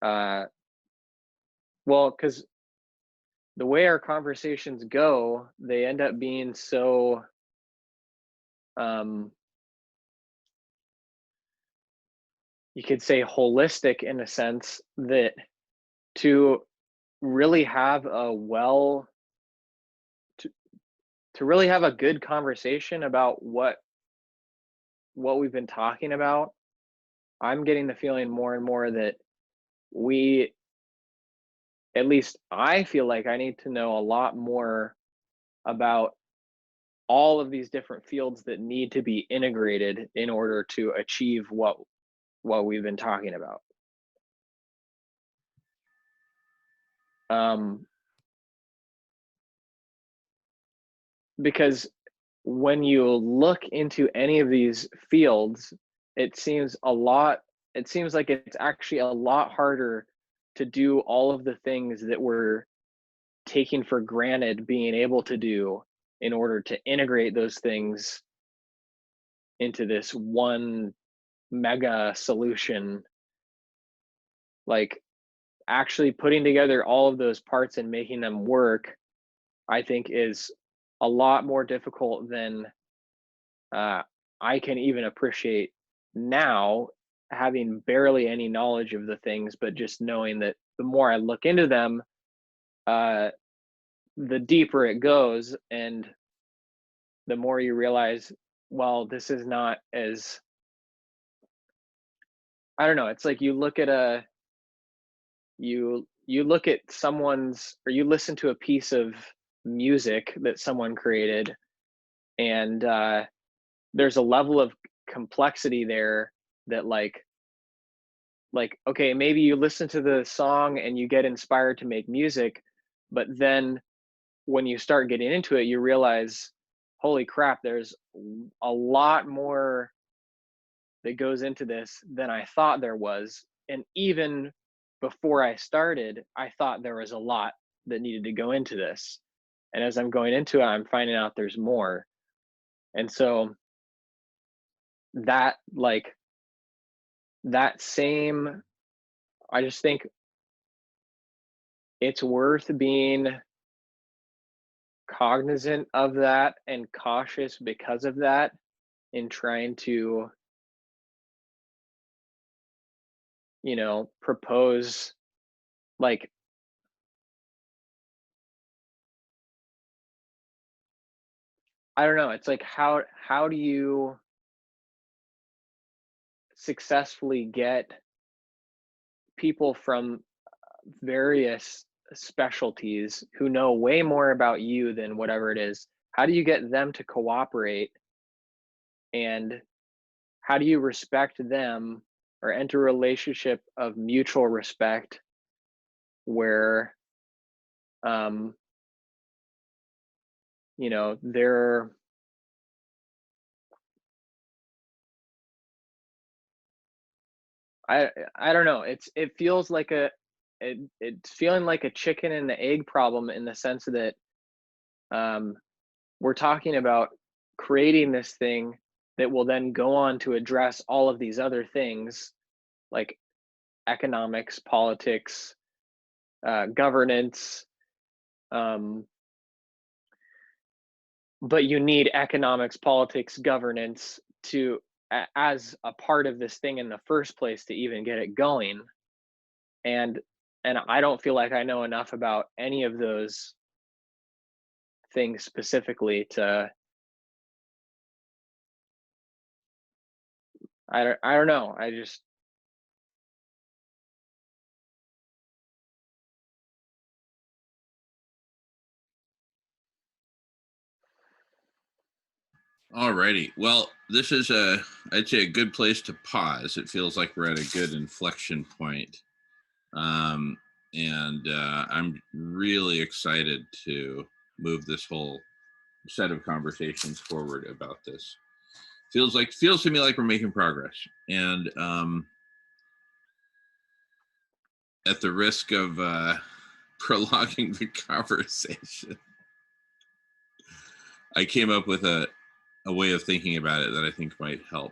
uh well, because the way our conversations go, they end up being so um you could say holistic in a sense that to really have a to, to really have a good conversation about what we've been talking about, I'm getting the feeling more and more that we, at least I feel like I need to know a lot more about all of these different fields that need to be integrated in order to achieve what we've been talking about. Because when you look into any of these fields, it seems like it's actually a lot harder to do all of the things that we're taking for granted being able to do in order to integrate those things into this one mega solution. Like actually putting together all of those parts and making them work, I think is a lot more difficult than I can even appreciate now, having barely any knowledge of the things, but just knowing that the more I look into them, the deeper it goes, and the more you realize, well, this is not as, I don't know, it's like you look at you look at someone's, or you listen to a piece of music that someone created, and there's a level of complexity there that like okay, maybe you listen to the song and you get inspired to make music, but then when you start getting into it, you realize, holy crap, there's a lot more that goes into this than I thought there was. And even before I started, I thought there was a lot that needed to go into this. And as I'm going into it, I'm finding out there's more. And so that like that same, I just think it's worth being cognizant of that and cautious because of that in trying to, you know, propose like, I don't know, it's like how do you successfully get people from various specialties who know way more about you than whatever it is, how do you get them to cooperate, and how do you respect them or enter a relationship of mutual respect where you know, they're, I don't know, it feels like it's feeling like a chicken and the egg problem, in the sense that we're talking about creating this thing that will then go on to address all of these other things like economics, politics, governance, but you need economics, politics, governance to as a part of this thing in the first place to even get it going. And I don't feel like I know enough about any of those things specifically to, I don't know. I just, Alrighty. Well, this is I'd say a good place to pause. It feels like we're at a good inflection point. And I'm really excited to move this whole set of conversations forward about this. Feels to me like we're making progress. And at the risk of prolonging the conversation, I came up with a way of thinking about it that I think might help.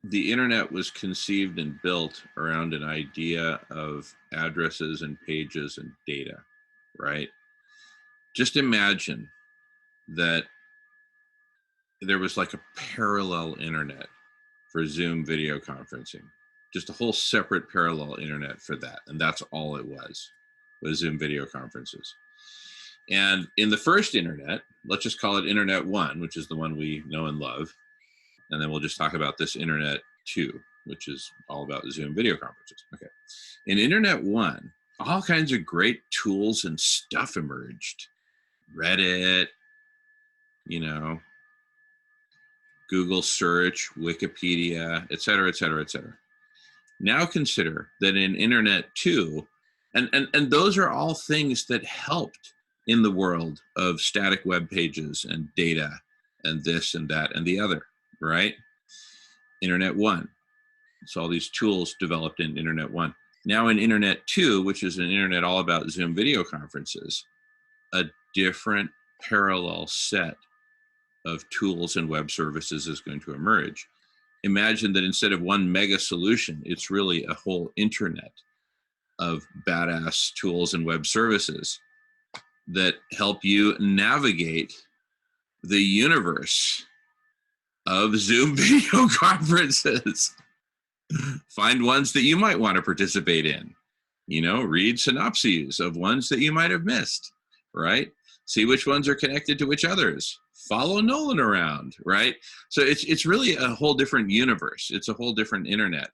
The internet was conceived and built around an idea of addresses and pages and data, right? Just imagine that there was like a parallel internet for Zoom video conferencing, just a whole separate parallel internet for that. And that's all it was Zoom video conferences. And in the first internet, let's just call it Internet 1, which is the one we know and love. And then we'll just talk about this Internet 2, which is all about Zoom video conferences. Okay. In Internet 1, all kinds of great tools and stuff emerged. Reddit, you know, Google search, Wikipedia, et cetera, et cetera, et cetera. Now consider that in Internet 2, and those are all things that helped in the world of static web pages and data and this and that and the other, right? Internet 1. So all these tools developed in Internet 1. Now in Internet 2, which is an internet all about Zoom video conferences, a different parallel set of tools and web services is going to emerge. Imagine that instead of one mega solution, it's really a whole internet of badass tools and web services that help you navigate the universe of Zoom video conferences. Find ones that you might want to participate in, you know, read synopses of ones that you might have missed, right? See which ones are connected to which others. Follow Nolan around, right? So it's really a whole different universe. It's a whole different internet.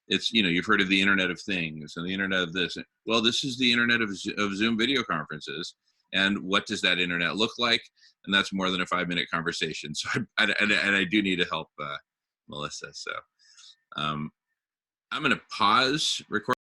It's, you know, you've heard of the Internet of Things and the Internet of this. Well, this is the Internet of Zoom video conferences. And what does that internet look like? And that's more than a 5-minute conversation. So I do need to help Melissa. So I'm going to pause recording.